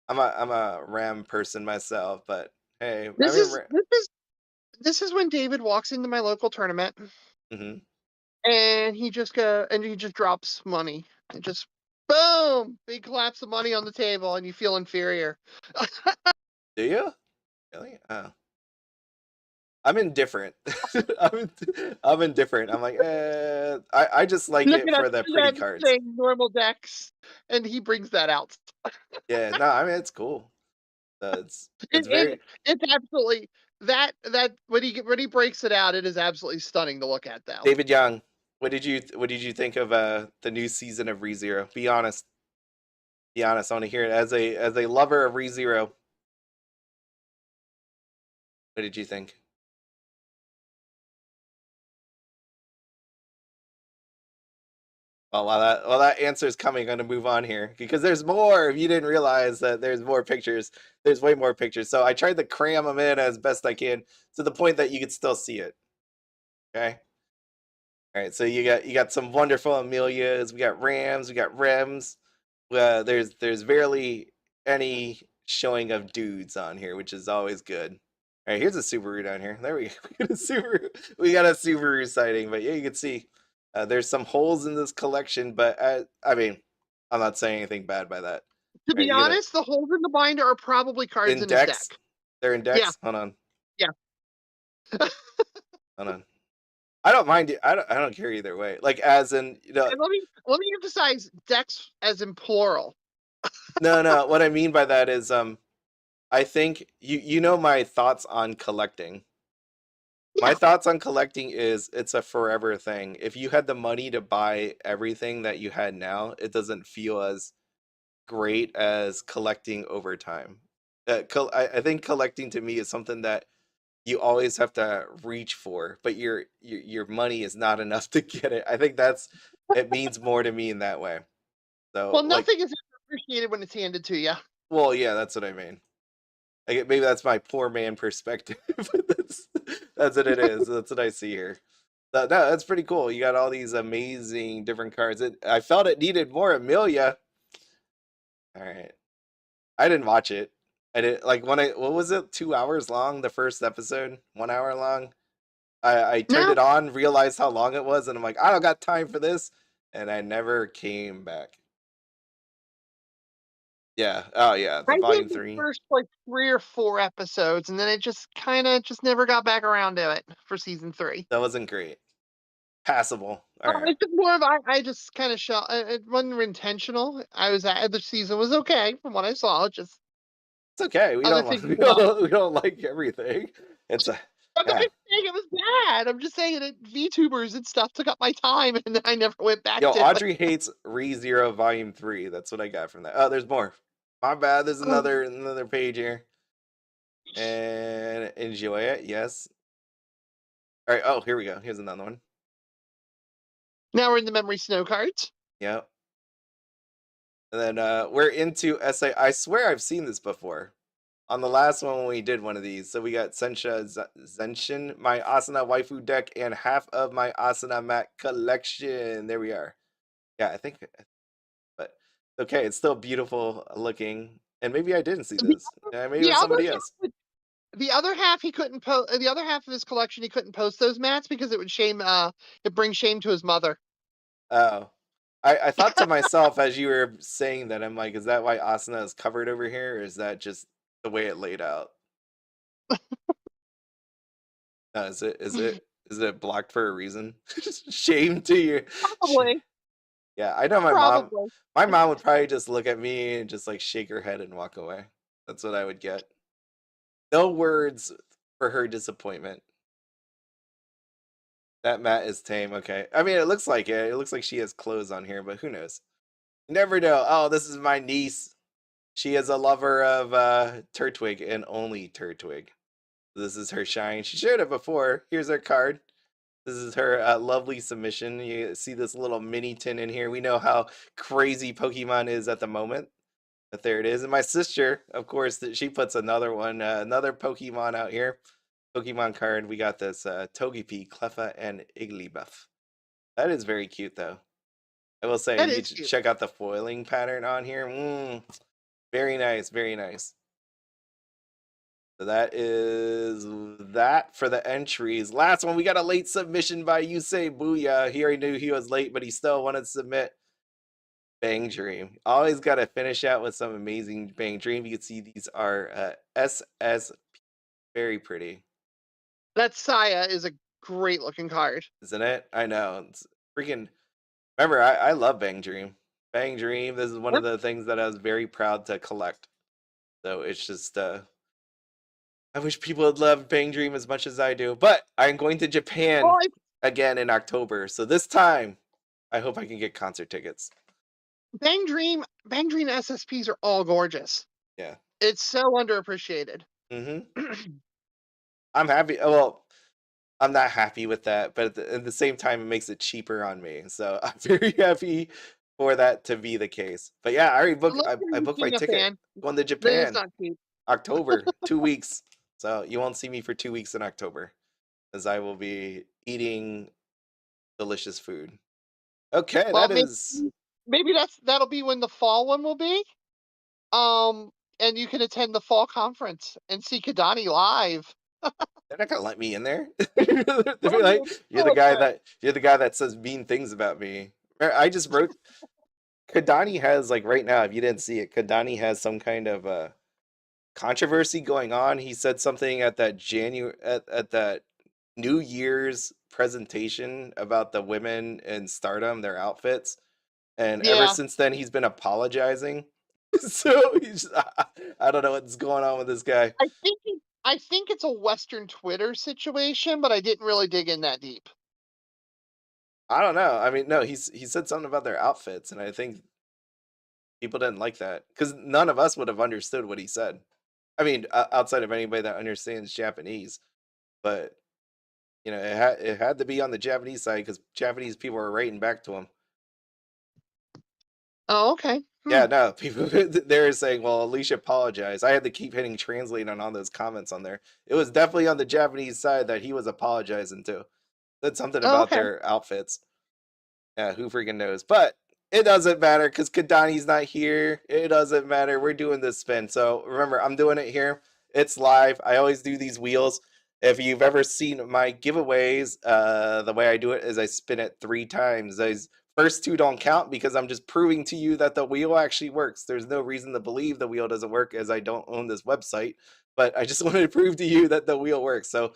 I'm a Ram person myself, but hey, I This mean is this is this is when David walks into my local tournament. Mm-hmm. and he just drops money. And just boom, big collapse of money on the table, and you feel inferior. Do you? Really? Oh. I'm indifferent. I'm indifferent. I'm like, I just like it Looking at for the pretty cards. saying normal decks, and he brings that out. Yeah, no, I mean it's cool. It, It's it very it's absolutely that when he breaks it out, it is absolutely stunning to look at, though. David Young. What did you think of the new season of ReZero? Be honest. Be honest. I want to hear it as a lover of ReZero. What did you think? Well, while that answer is coming, I'm gonna move on here because there's more. If you didn't realize that there's more pictures, there's way more pictures. So I tried to cram them in as best I can to the point that you could still see it. Okay. All right. So you got some wonderful Amelias. We got Rams. We got Rems. There's barely any showing of dudes on here, which is always good. All right. Here's a Subaru down here. There we go. We got a Subaru. We got a Subaru sighting, but yeah, you can see. There's some holes in this collection, but I mean, I'm not saying anything bad by that. To All right, be you got honest, the holes in the binder are probably cards in in his decks. deck. They're in Yeah, decks. Hold on, yeah. hold on. I don't mind it. I don't care either way. Like as in, And let me emphasize decks as in plural. no. What I mean by that is, I think you know my thoughts on collecting. My Yeah. thoughts on collecting is it's a forever thing. If you had the money to buy everything that you had now, it doesn't feel as great as collecting over time. I think collecting to me is something that you always have to reach for, but your money is not enough to get it. I think that's it means more to me in that way. So Well, like, nothing is ever appreciated when it's handed to you. well, yeah, that's what I mean. Like maybe that's my poor man perspective, but that's what it is. That's what I see here. No, that's pretty cool. You got all these amazing different cards. I felt it needed more Amelia. All right. I didn't watch it. I didn't like when I what was it? 2 hours long, the first episode? 1 hour long. I turned No, it on, realized how long it was, and I'm like, I don't got time for this. And I never came back. Yeah. Oh yeah. The I volume did the three. first like 3 or 4 episodes, and then it just kind of just never got back around to it for season 3. That wasn't great. Passable. All right. It's just more of I just kind of shell. It wasn't intentional. I was at the season was okay from what I saw. Just It's okay. We other don't things came up. we don't like everything. It's a I'm not yeah. saying it was bad. I'm just saying that VTubers and stuff took up my time, and I never went back Yo, to it. Audrey hates ReZero Volume 3. That's what I got from that. Oh, there's more. My bad. There's another page here. And enjoy it. Yes. All right. Oh, here we go. Here's another one. Now we're in the memory snow cards. Yep. And then we're into essay. I swear I've seen this before. On the last one when we did one of these. So we got Zenshin, my Asuna waifu deck, and half of my Asuna mat collection. There we are. Yeah, I think but okay, it's still beautiful looking. And maybe I didn't see The, this. Maybe it the was other somebody else. half, the other half he couldn't post. The other half of his collection he couldn't post those mats because it would shame. It brings shame to his mother. Oh. I thought to myself as you were saying that, I'm like, is that why Asuna is covered over here? Or is that just the way it laid out? No, is it blocked for a reason? Shame to your Probably, yeah, I know my mom. probably. My mom would probably just look at me and just like shake her head and walk away. That's what I would get. No words for her disappointment. That mat is tame. Okay. I mean, it looks like it. It looks like she has clothes on here, but who knows? You never know. Oh, this is my niece. She is a lover of Turtwig and only Turtwig. This is her shine. She shared it before. Here's her card. This is her lovely submission. You see this little mini tin in here. We know how crazy Pokemon is at the moment. But there it is. And my sister, of course, she puts another one, another Pokemon out here. Pokemon card. We got this Togepi, Cleffa, and Igglybuff. That is very cute, though. I will say, That you is should cute. check out the foiling pattern on here. Very nice, very nice. So that is that for the entries. Last one, we got a late submission by Yusei Booyah. He already knew he was late, but he still wanted to submit Bang Dream. Always got to finish out with some amazing Bang Dream. You can see these are SS, very pretty, That Saya is a great looking card. isn't it? I know. It's freaking. Remember, I love Bang Dream. Bang Dream. This is one of the things that I was very proud to collect. So it's just I wish people would love Bang Dream as much as I do. But I'm going to Japan Oh, again in October. So this time, I hope I can get concert tickets. Bang Dream SSPs are all gorgeous. Yeah. It's so underappreciated. I'm happy. Well, I'm not happy with that, but at the same time, it makes it cheaper on me. So I'm very happy for that to be the case. But yeah, I already booked. I booked my Being a ticket. fan, Going to but it's Japan not cheap. October, 2 weeks. So you won't see me for 2 weeks in October, as I will be eating delicious food. Okay, Well, that is. maybe that'll be when the fall one will be. And you can attend the fall conference and see Kadani live. They're not gonna let me in there. They'll be Oh, like, you're the guy that says mean things about me. I just wrote. Kadani has, like, right now, if you didn't see it, Kadani has some kind of controversy going on. He said something at that at that New Year's presentation about the women in Stardom, their outfits, and ever Yeah. since then he's been apologizing. So he's I don't know what's going on with this guy. I think it's a Western Twitter situation, but I didn't really dig in that deep. I don't know. I mean, no, he said something about their outfits, and I think people didn't like that because none of us would have understood what he said. I mean, outside of anybody that understands Japanese, but it had to be on the Japanese side because Japanese people are writing back to him. Oh, okay. Yeah, no, people they're saying, well, Alicia apologized. I had to keep hitting translate on all those comments on there. It was definitely on the Japanese side that he was apologizing to. Said something Oh, about okay. their outfits. Yeah, who freaking knows? But it doesn't matter because Kadani's not here. It doesn't matter. We're doing this spin. So remember, I'm doing it here. It's live. I always do these wheels. If you've ever seen my giveaways, the way I do it is I spin it 3 times. Those first 2 don't count because I'm just proving to you that the wheel actually works. There's no reason to believe the wheel doesn't work as I don't own this website. But I just wanted to prove to you that the wheel works. So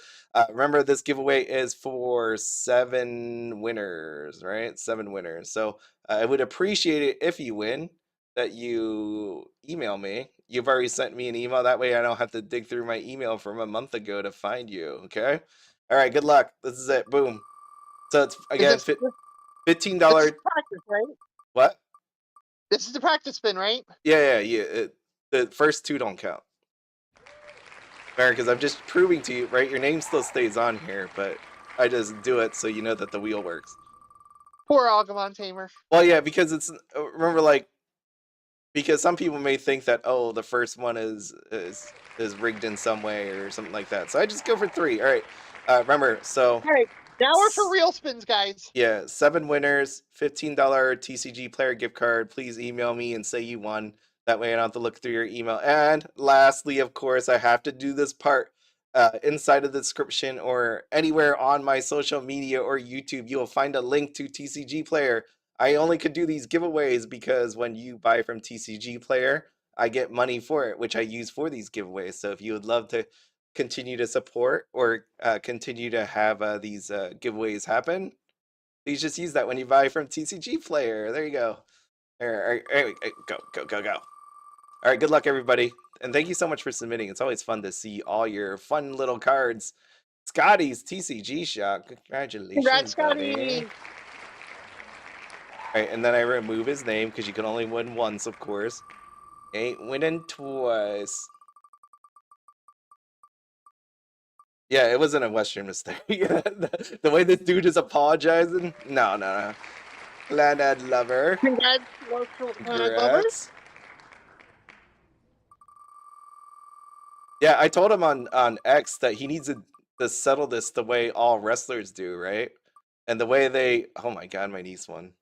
remember, this giveaway is for 7 winners, right? 7 winners. So I would appreciate it if you win that you email me. You've already sent me an email. That way I don't have to dig through my email from a month ago to find you. Okay. All right. Good luck. This is it. Boom. So it's again This $15. is practice, right? What? This is the practice spin, right? Yeah. The first 2 don't count. Because I'm just proving to you, right? Your name still stays on here, but I just do it so you know that the wheel works. Poor Agumon Tamer. Well, yeah, because it's remember, like, because some people may think that, oh, the first one is rigged in some way or something like that. So I just go for 3. All right. Remember, so All right, now we're for real spins, guys. yeah, 7 winners, $15 TCG player gift card. Please email me and say you won. That way I don't have to look through your email. And lastly, of course, I have to do this part. Inside of the description or anywhere on my social media or YouTube, you will find a link to TCG Player. I only could do these giveaways because when you buy from TCG Player, I get money for it, which I use for these giveaways. So if you would love to continue to support or continue to have these giveaways happen, please just use that when you buy from TCG Player. There you go. All right, go. All right, good luck, everybody. And thank you so much for submitting. It's always fun to see all your fun little cards. Scotty's TCG shot. Congratulations, Congrats, buddy. Scotty. All right, and then I remove his name because you can only win once, of course. Ain't winning twice. Yeah, it wasn't a Western mistake. The way this dude is apologizing. No. Planet lover. Congrats, Planet Lover. Yeah, I told him on X that he needs to settle this the way all wrestlers do, right? And the way they, oh my god, my niece won.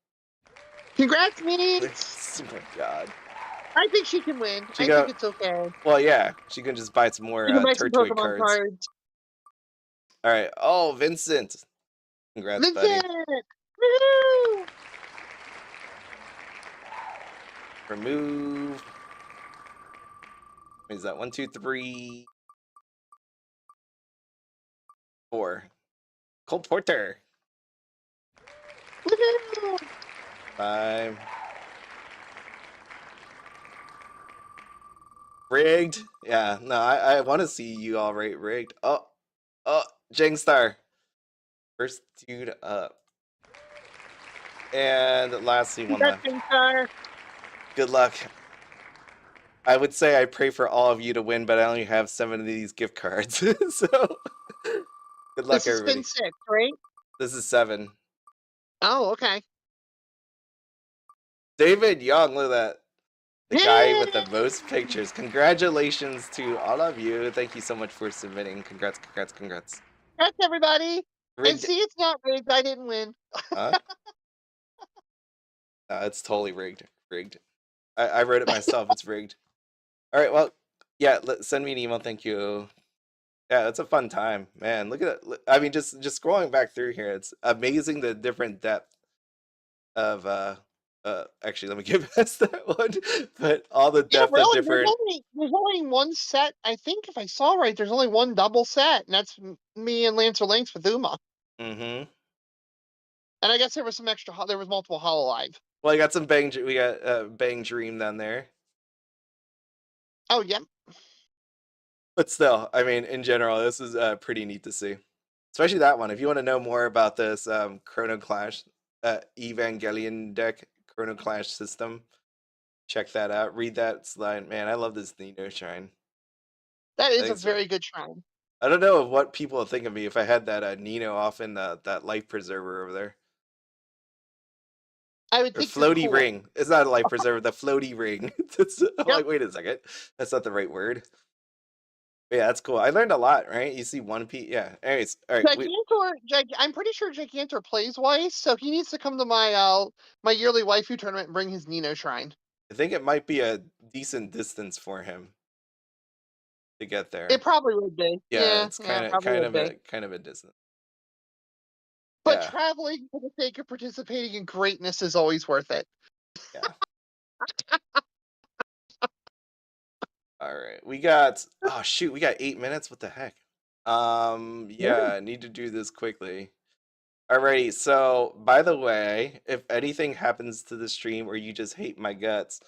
Congrats, niece. Oh my god. I think she can win. She I think go. it's okay. Well, yeah, she can just buy some more You can buy some Turtwig Pokemon cards. cards. All right. Oh, Vincent. Congrats, buddy. Vincent! Woohoo! Remove. Is that 1, 2, 3, 4? Cole Porter. Woohoo! 5. Rigged. Yeah. No, I want to see you all right rigged. Oh, Jangstar. First dude up. And lastly, one That left. thing, sir. Good luck. I would say I pray for all of you to win, but I only have 7 of these gift cards. So good luck, This has been everybody. 6, right? This is 7. Oh, okay. David Young, look at that. The guy with the Yay! most pictures. Congratulations to all of you. Thank you so much for submitting. Congrats, congrats, congrats. That's everybody. And Rigged. see, it's not rigged. I didn't win. Huh? It's totally rigged. Rigged. I wrote it myself. It's rigged. All right. Well, yeah. Send me an email. Thank you. Yeah, it's a fun time, man. Look at it. I mean, just scrolling back through here, it's amazing the different depth of actually let me get past that one. But all the Yeah, depth of really. different There's only one set. I think if I saw right, there's only one double set, and that's me and Lancer Lynx with Uma. mm-hmm. And I guess there was some extra. There was multiple Hololive. Well, I got some Bang. We got Bang Dream down there. Oh yeah. But still, I mean, in general, this is pretty neat to see. Especially that one. If you want to know more about this Chrono Clash Evangelion deck Chrono Clash system, check that out. Read that slide. Man, I love this Nino Shine. That is a Thanks, man. very good shrine. I don't know what people would think of me if I had that Nino off in that life preserver over there. I would Or think you're floaty cool. ring. It's not a life preserver, the floaty ring. I'm Yep. like, wait a second. That's not the right word. But yeah, that's cool. I learned a lot, right? You see One Piece. Yeah. Anyways, all right. I'm pretty sure Gigantor plays Weiss, so he needs to come to my my yearly waifu tournament and bring his Nino shrine. I think it might be a decent distance for him to get there. It probably would be. Yeah, Yeah, it's probably would be. kind of a distance. But Yeah. traveling for the sake of participating in greatness is always worth it. Yeah. All right. We got oh shoot, we got 8 minutes. What the heck? Yeah, I need to do this quickly. Alrighty, so by the way, if anything happens to the stream or you just hate my guts,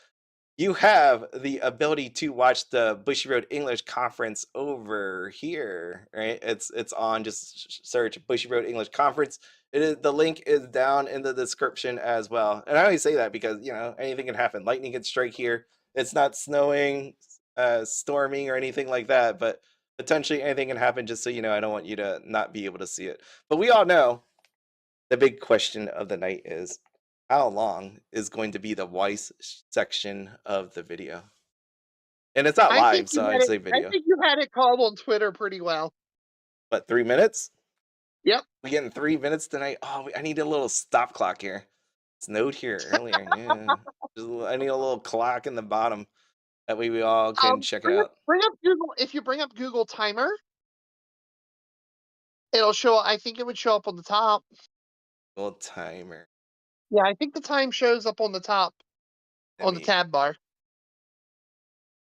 you have the ability to watch the Bushiroad English conference over here, right? It's on. Just search Bushiroad English conference. It is the link is down in the description as well. And I only say that because anything can happen. Lightning can strike here. It's not snowing, storming, or anything like that, but potentially anything can happen. Just so you know, I don't want you to not be able to see it. But we all know the big question of the night is how long is going to be the Weiss section of the video? And it's not live, so I say I video. think you had it called on Twitter pretty well. But 3 minutes? Yep. We getting 3 minutes tonight? Oh, I need a little stop clock here. Snowed here earlier. Yeah. I need a little clock in the bottom. That way we all can check it out. Bring up Google. If you bring up Google Timer, it'll show. I think it would show up on the top. Little timer. Yeah, I think the time shows up on the top on the tab bar.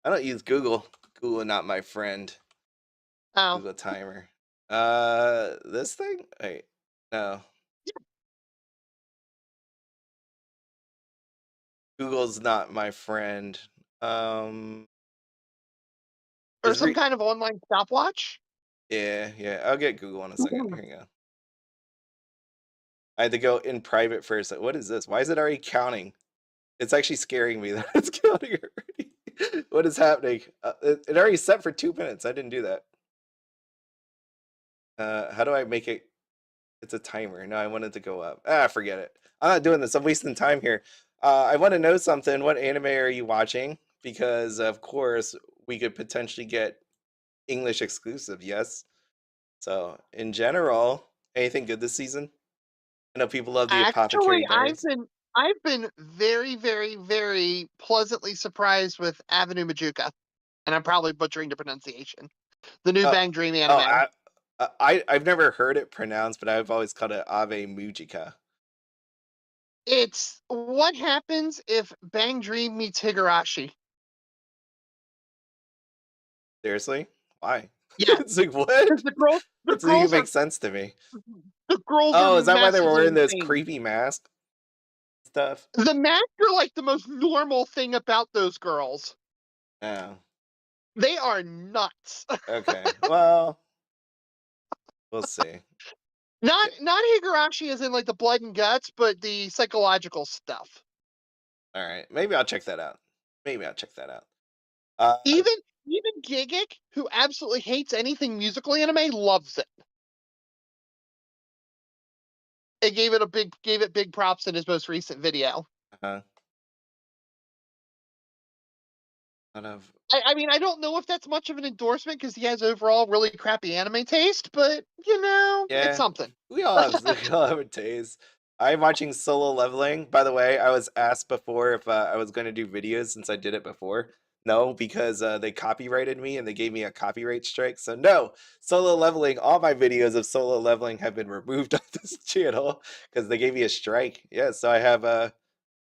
I don't use Google. Google not my friend. Oh. Google timer. This thing? Wait, no. Google's not my friend. Or some kind of online stopwatch? Yeah. I'll get Google in a second. Here you go. I had to go in private first. What is this? Why is it already counting? It's actually scaring me that it's counting already. What is happening? It already set for 2 minutes. I didn't do that. How do I make it? It's a timer. No, I wanted to go up. Forget it. I'm not doing this. I'm wasting time here. I want to know something. What anime are you watching? Because of course we could potentially get English exclusive. Yes. So in general, anything good this season? I know people love the Apothecary Actually, Diaries. I've been very, very, very pleasantly surprised with Avenue Majuka, and I'm probably butchering the pronunciation. The new Oh, Bang Dream oh, anime. I've never heard it pronounced, but I've always called it Ave Mujica. It's what happens if Bang Dream meets Higurashi. Seriously? Why? Yeah, It's like, because what? the That doesn't even girls are make sense to me. the girls are Oh, is that why they were massively wearing this insane. creepy mask stuff? The masks are like the most normal thing about those girls. Oh, They are nuts. okay. Well, we'll see. Yeah. Not Higurashi as in like the blood and guts, but the psychological stuff. All right. Maybe I'll check that out. Maybe I'll check that out. Uh, Even even Gigik, who absolutely hates anything musical anime, loves it. It gave it big props in his most recent video. uh Out of I mean, I don't know if that's much of an endorsement because he has overall really crappy anime taste, but you know, it's yeah, something. we all have a taste. I'm watching Solo Leveling. By the way, I was asked before if I was going to do videos since I did it before. No, because they copyrighted me and they gave me a copyright strike. So no, Solo Leveling. All my videos of Solo Leveling have been removed off this channel because they gave me a strike. Yeah, so I have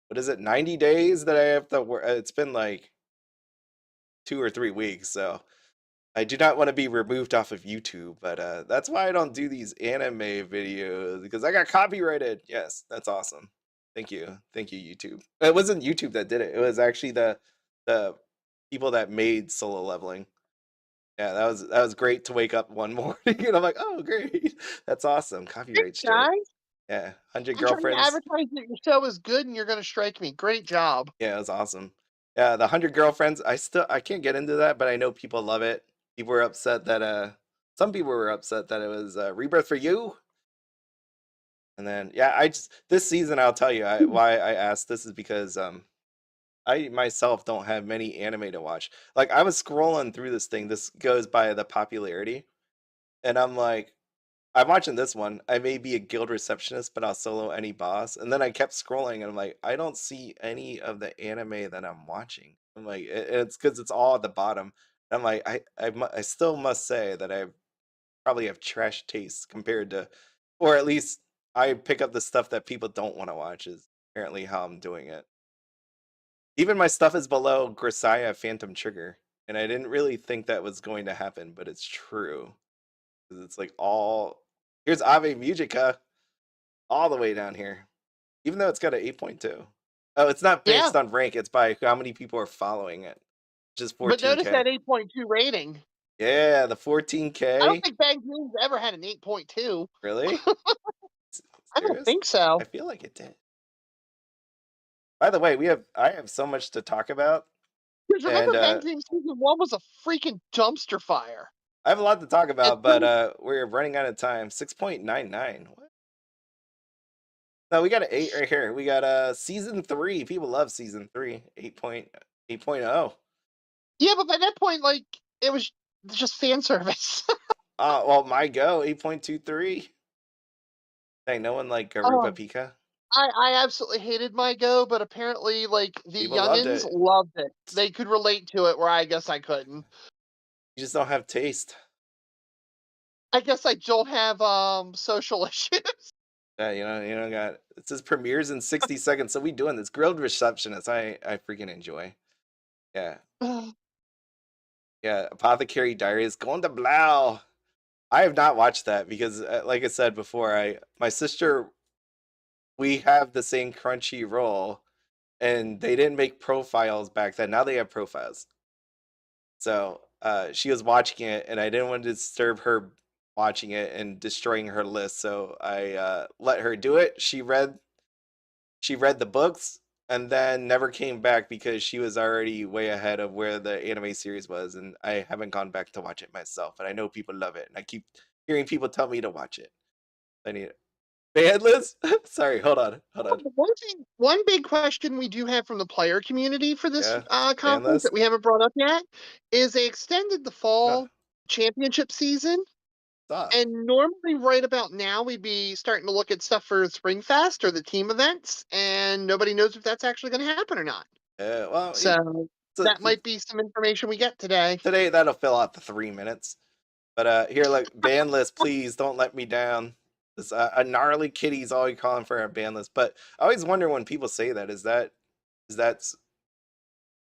what is it, 90 days that I have to work. It's been like 2 or 3 weeks, so I do not want to be removed off of YouTube, but that's why I don't do these anime videos because I got copyrighted. Yes, that's awesome. Thank you, YouTube. It wasn't YouTube that did it. It was actually the people that made Solo Leveling. Yeah, that was great to wake up one morning and I'm like, oh great, that's awesome. Copyright strike. Guys, Yeah, 100 I'm trying to girlfriends. advertise that your show is good and you're gonna strike me. Great job. Yeah, it was awesome. Yeah, the 100 girlfriends. I can't get into that, but I know people love it. People were upset that some people were upset that it was Rebirth for You. And then yeah, I just this season I'll tell you why I asked this is because I myself don't have many anime to watch. Like I was scrolling through this thing. This goes by the popularity, and I'm like, I'm watching this one. I may be a guild receptionist, but I'll solo any boss. And then I kept scrolling, and I'm like, I don't see any of the anime that I'm watching. I'm like, it's because it's all at the bottom. I'm like, I still must say that I probably have trash taste compared to, or at least I pick up the stuff that people don't want to watch. Is apparently how I'm doing it. Even my stuff is below Grisaia Phantom Trigger, and I didn't really think that was going to happen, but it's true. 'Cause it's like all here's Ave Mujica all the way down here, even though it's got an 8.2. Oh, it's not Yeah, based on rank, it's by how many people are following it, just but notice 14K. that 8.2 rating. Yeah, the I don't 14K. think Bang Dream's ever had an 8.2. Really? S- I don't Serious? think so. I feel like it did. By the way, I have so much to talk about, Because and remember, Bang Dream season one was a freaking dumpster fire. I have a lot to talk And about, but we're running out of time. 6.99. What? No, we got an 8 right here. We got season 3. People love season 3. 8.0. yeah, but by that point, like, it was just fan service. Well, MyGo 8.23. Dang, no one like Garuba Oh, Pika. I absolutely hated MyGo, but apparently, like, the People loved youngins it. loved it. They could relate to it, where I guess I couldn't. You just don't have taste. I guess I don't have social issues. Yeah, you know, got it says premieres in 60 seconds. So we doing this grilled receptionist. I freaking enjoy. Yeah, yeah. Apothecary Diaries going to Blau. I have not watched that because, like I said before, I my sister we have the same Crunchyroll, and they didn't make profiles back then. Now they have profiles. So she was watching it, and I didn't want to disturb her watching it and destroying her list. So I let her do it. She read the books and then never came back because she was already way ahead of where the anime series was, and I haven't gone back to watch it myself. And I know people love it, and I keep hearing people tell me to watch it. I need it. Ban list? Sorry, hold on. One big question we do have from the player community for this Yeah, ban conference that list. we haven't brought up yet is they extended the No. fall championship season. Stop. And normally, right about now, we'd be starting to look at stuff for Springfest or the team events, and nobody knows if that's actually going to happen or not. Well, So that might be some information we get today. today that'll fill out the 3 minutes. But here, like, ban list, please don't let me down. This a gnarly kitty's always calling for a ban list. But I always wonder when people say that,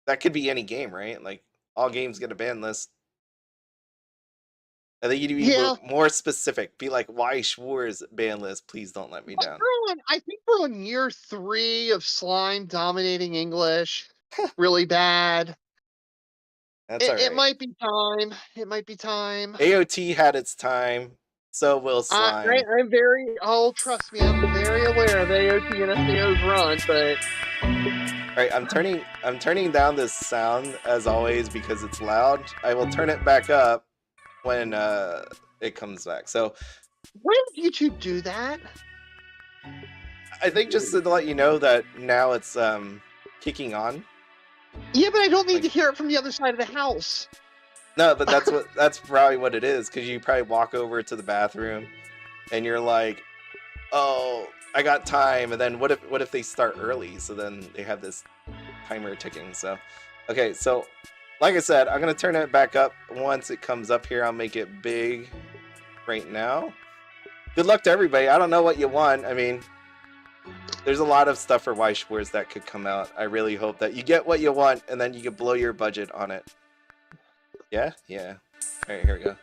that could be any game, right? Like, all games get a ban list. I think you need to be more specific. Be like, Weiss Schwarz ban list, please don't let me down. I think we're on year 3 of Slime dominating English really bad. That's all right. It might be time. It might be time. AOT had its time. So will Slime. Right, trust me, I'm very aware of AOT and SAO's run, but Alright, I'm turning down this sound as always because it's loud. I will turn it back up when it comes back. So why did YouTube do that? I think just to let you know that now it's kicking on. Yeah, but I don't need to hear it from the other side of the house. No, but that's probably what it is, because you probably walk over to the bathroom and you're like, oh, I got time, and then what if they start early? So then they have this timer ticking. So okay, so like I said, I'm gonna turn it back up once it comes up here. I'll make it big right now. Good luck to everybody. I don't know what you want. I mean, there's a lot of stuff for Weiss Schwarz that could come out. I really hope that you get what you want and then you can blow your budget on it. Yeah? Yeah. Alright, here we go.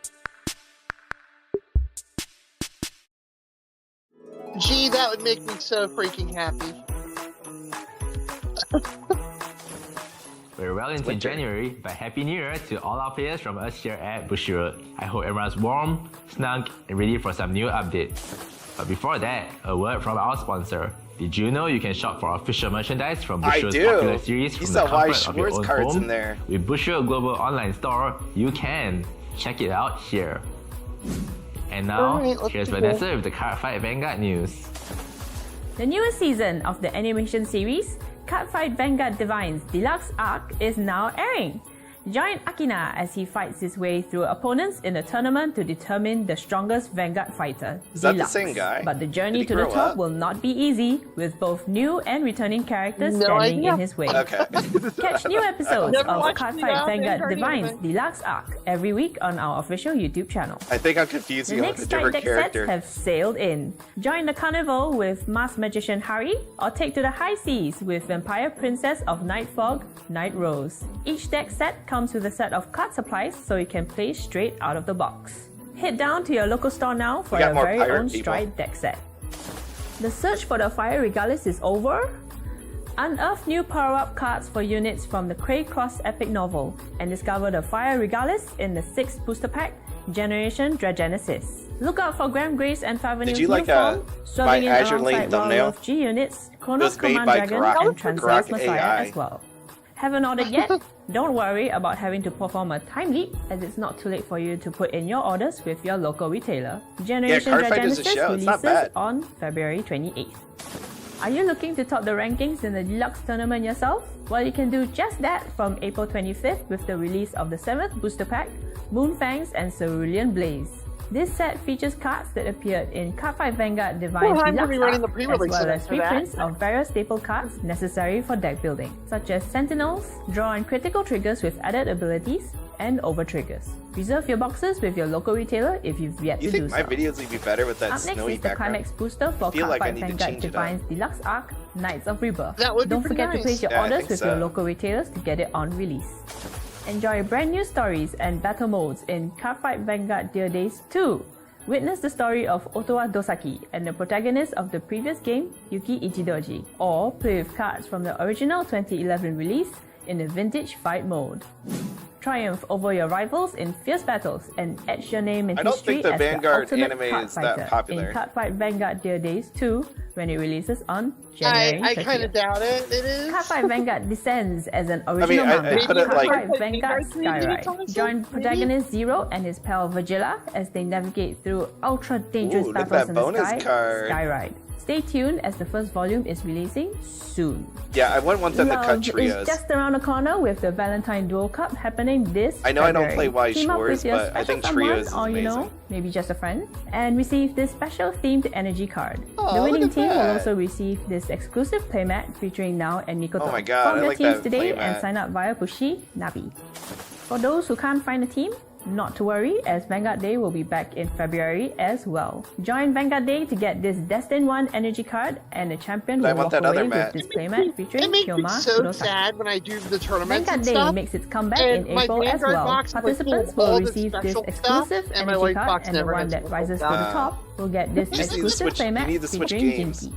Gee, that would make me so freaking happy. We're well into January, but Happy New Year to all our players from us here at Bushiroad. I hope everyone's warm, snug, and ready for some new updates. But before that, a word from our sponsor. Did you know you can shop for official merchandise from Bushiroad's popular series from the comfort of your own home? In there. With Bushiroad Global Online Store, you can. Check it out here. And now, here's Vanessa with the Cardfight Vanguard news. The newest season of the animation series, Cardfight Vanguard Divine's Deluxe Arc, is now airing. Join Akina as he fights his way through opponents in a tournament to determine the strongest Vanguard fighter. Is that the same guy? But the journey to the top will not be easy, with both new and returning characters standing in his way. Okay. Catch new episodes of Cardfight Vanguard Divine's Deluxe Arc every week on our official YouTube channel. I think I'm confusing the with a next different deck character. sets have sailed in. Join the carnival with Masked Magician Hari, or take to the high seas with Vampire Princess of Nightfog, Night Rose. Each deck set comes with a set of card supplies so you can play straight out of the box. Head down to your local store now for your very own Stride deck set. The search for the Fire Regalis is over. Unearth new power-up cards for units from the Cray Cross epic novel and discover the Fire Regalis in the 6th booster pack, Generation Dragenesis. Look out for Graham Grace and Favenil's new form, swerving in alongside Warlord G units, Chronos Command Dragon, and Transverse Messiah as well. Haven't ordered yet? Don't worry about having to perform a time leap, as it's not too late for you to put in your orders with your local retailer. Generation Dragenesis releases on February 28th. Are you looking to top the rankings in the Deluxe tournament yourself? Well, you can do just that from April 25th with the release of the 7th booster pack, Moonfangs and Cerulean Blaze. This set features cards that appeared in Cardfight Vanguard Divine's Deluxe Arc, as well as reprints of various staple cards necessary for deck building, such as Sentinels, draw and critical triggers with added abilities, and over triggers. Reserve your boxes with your local retailer if you've yet to do so. You think my videos would be better with that Up snowy next is the Climax booster for Cardfight Vanguard Divine's Deluxe Arc, Knights of Rebirth. Don't forget to place your orders with your local retailers to get it on release. Enjoy brand new stories and battle modes in Cardfight Vanguard Dear Days 2. Witness the story of Otowa Dosaki and the protagonist of the previous game, Yuki Ichidoji, or play with cards from the original 2011 release in the Vintage Fight mode. Triumph over your rivals in fierce battles and etch your name in history as the ultimate card fighter in Cardfight Vanguard Dear Days 2 when it releases on January 30th. I kind of doubt it. It is. Cardfight Vanguard descends as an original I manga. put it like- Cardfight Vanguard Skyride. Join protagonist Zero and his pal Vagilla as they navigate through ultra dangerous Ooh, look at battles that in the bonus sky. card. Skyride. Stay tuned as the first volume is releasing soon. Yeah, I wouldn't want them to cut Love trios. is just around the corner with the Valentine Duel Cup happening this I know I don't February. play Weiss Team up Schwarz, with your but I special think someone, trios is or you know, amazing. maybe just a friend, and receive this special themed energy card. Oh, the winning look at team will that. also receive this exclusive playmat featuring Now and Nikke. Oh my god, Form I your like teams that today playmat. and sign up via Pushi Navi. For those who can't find a team, not to worry, as Vanguard Day will be back in February as well. Join Vanguard Day to get this Destined 1 energy card, and the champion But I will want walk that away other with mat. this playmat featuring It makes me Kyoma so Kurosaki. sad when I do the tournaments Vanguard and Day stuff. makes its comeback And in my April as Vanguard well. box was Participants full of will all this receive this special exclusive stuff, and my energy white card, box and the never one has that full rises to stuff. the top will get this You just need to exclusive switch- you playmat need to switch featuring games. Jinki.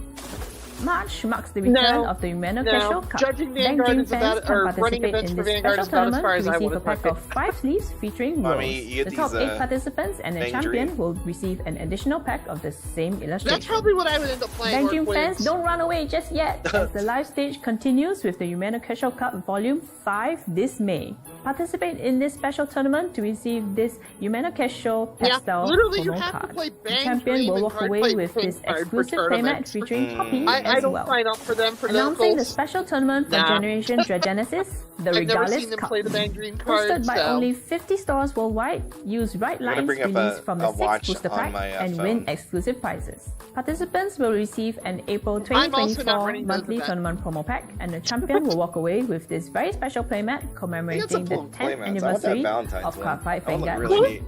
March marks the return of the Umeno Casual Cup. Judging Bank Vanguard Dream is fans about, can or running participate events in for this Vanguard special is about as tournament far to as I receive a want to pack play. of 5 sleeves featuring Mommy, rolls. you get The top these, 8 participants and the Bank champion Dream. will receive an additional pack of the same illustration. That's probably what I would end up playing. Bank or Dream it fans, wins. don't run away just yet, as the live stage continues with the Umeno Casual Cup Volume 5 this May. Participate in this special tournament to receive this Umeno Casual pastel literally you promo have to card. play The Bank champion Dream will and walk away Cardfight with this Vanguard for exclusive playmat tournaments. featuring Poppy I as don't well. sign up for them for Announcing the locals. special tournament for Nah. Generation Genesis, the I've never Regardless seen them Cup. play the Bank Dream card. Hosted by so. only 50 stores worldwide, use right gonna lines bring up released a- from a the 6 watch booster on pack my, and phone. win exclusive prizes. Participants will receive an April I'm also not 2024 running those monthly events. tournament promo pack, and the champion will walk away with this very special playmat commemorating the 10th anniversary of Cardfight Vanguard. Really neat.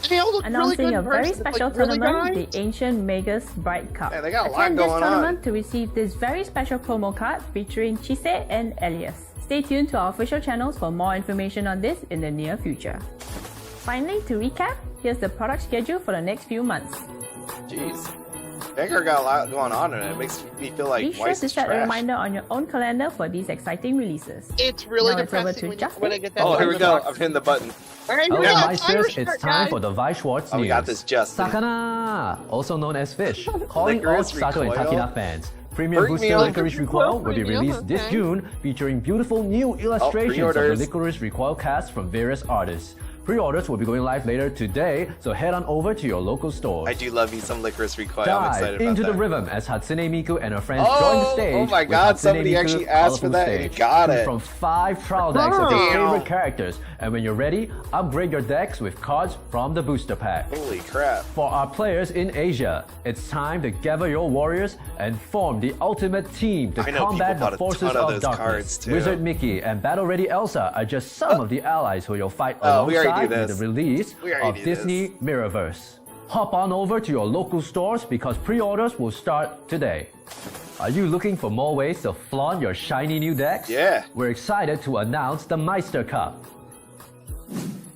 They all look Announcing really a good very person. special Like, really, tournament, guys? the Ancient Magus Bright Cup. Yeah, they got a lot Attend this going on. tournament to receive this very special promo card featuring Chise and Elias. Stay tuned to our official channels for more information on this in the near future. Finally, to recap, here's the product schedule for the next few months. Jeez. Vanguard got a lot going on, and it makes me feel like Be sure Weiss to is set a trash. reminder on your own calendar for these exciting releases. It's really Now it's over depressing to when, Justin. when I get that. Oh, here we go. box. I'm hitting the button. All right, here Hello, we go. Meisters, Irish it's shirt, time guys. for the Weiss Schwarz Oh, we news. got this, Justin. Sakana, also known as fish, calling all Lycoris Sato and Recoil. Takeda fans. Premium Hurt me booster on Lycoris Recoil Recoil will be premium, released this okay. June, featuring beautiful new illustrations of the pre-orders. Lycoris Recoil cast from various artists. Pre-orders will be going live later today, so head on over to your local stores. I do love me some Lycoris Recoil. I'm Dive excited about into that. the rhythm as Hatsune Miku and her friends Oh, join the stage. oh my with God, Hatsune somebody Miku's actually asked for colorful that and you stage. got Choose it. from 5 trial decks of your Damn. favorite characters, and when you're ready, upgrade your decks with cards from the booster pack. Holy crap. For our players in Asia, it's time to gather your warriors and form the ultimate team to I know combat people bought the a forces ton of of those darkness. cards, too. Wizard Mickey and Battle Ready Elsa are just some of the allies who you'll fight Oh, we already alongside do with this. the release We already of do Disney Mirrorverse. Hop on over to your local stores because pre-orders will start today. Are you looking for more ways to flaunt your shiny new decks? Yeah. We're excited to announce the Meister Cup.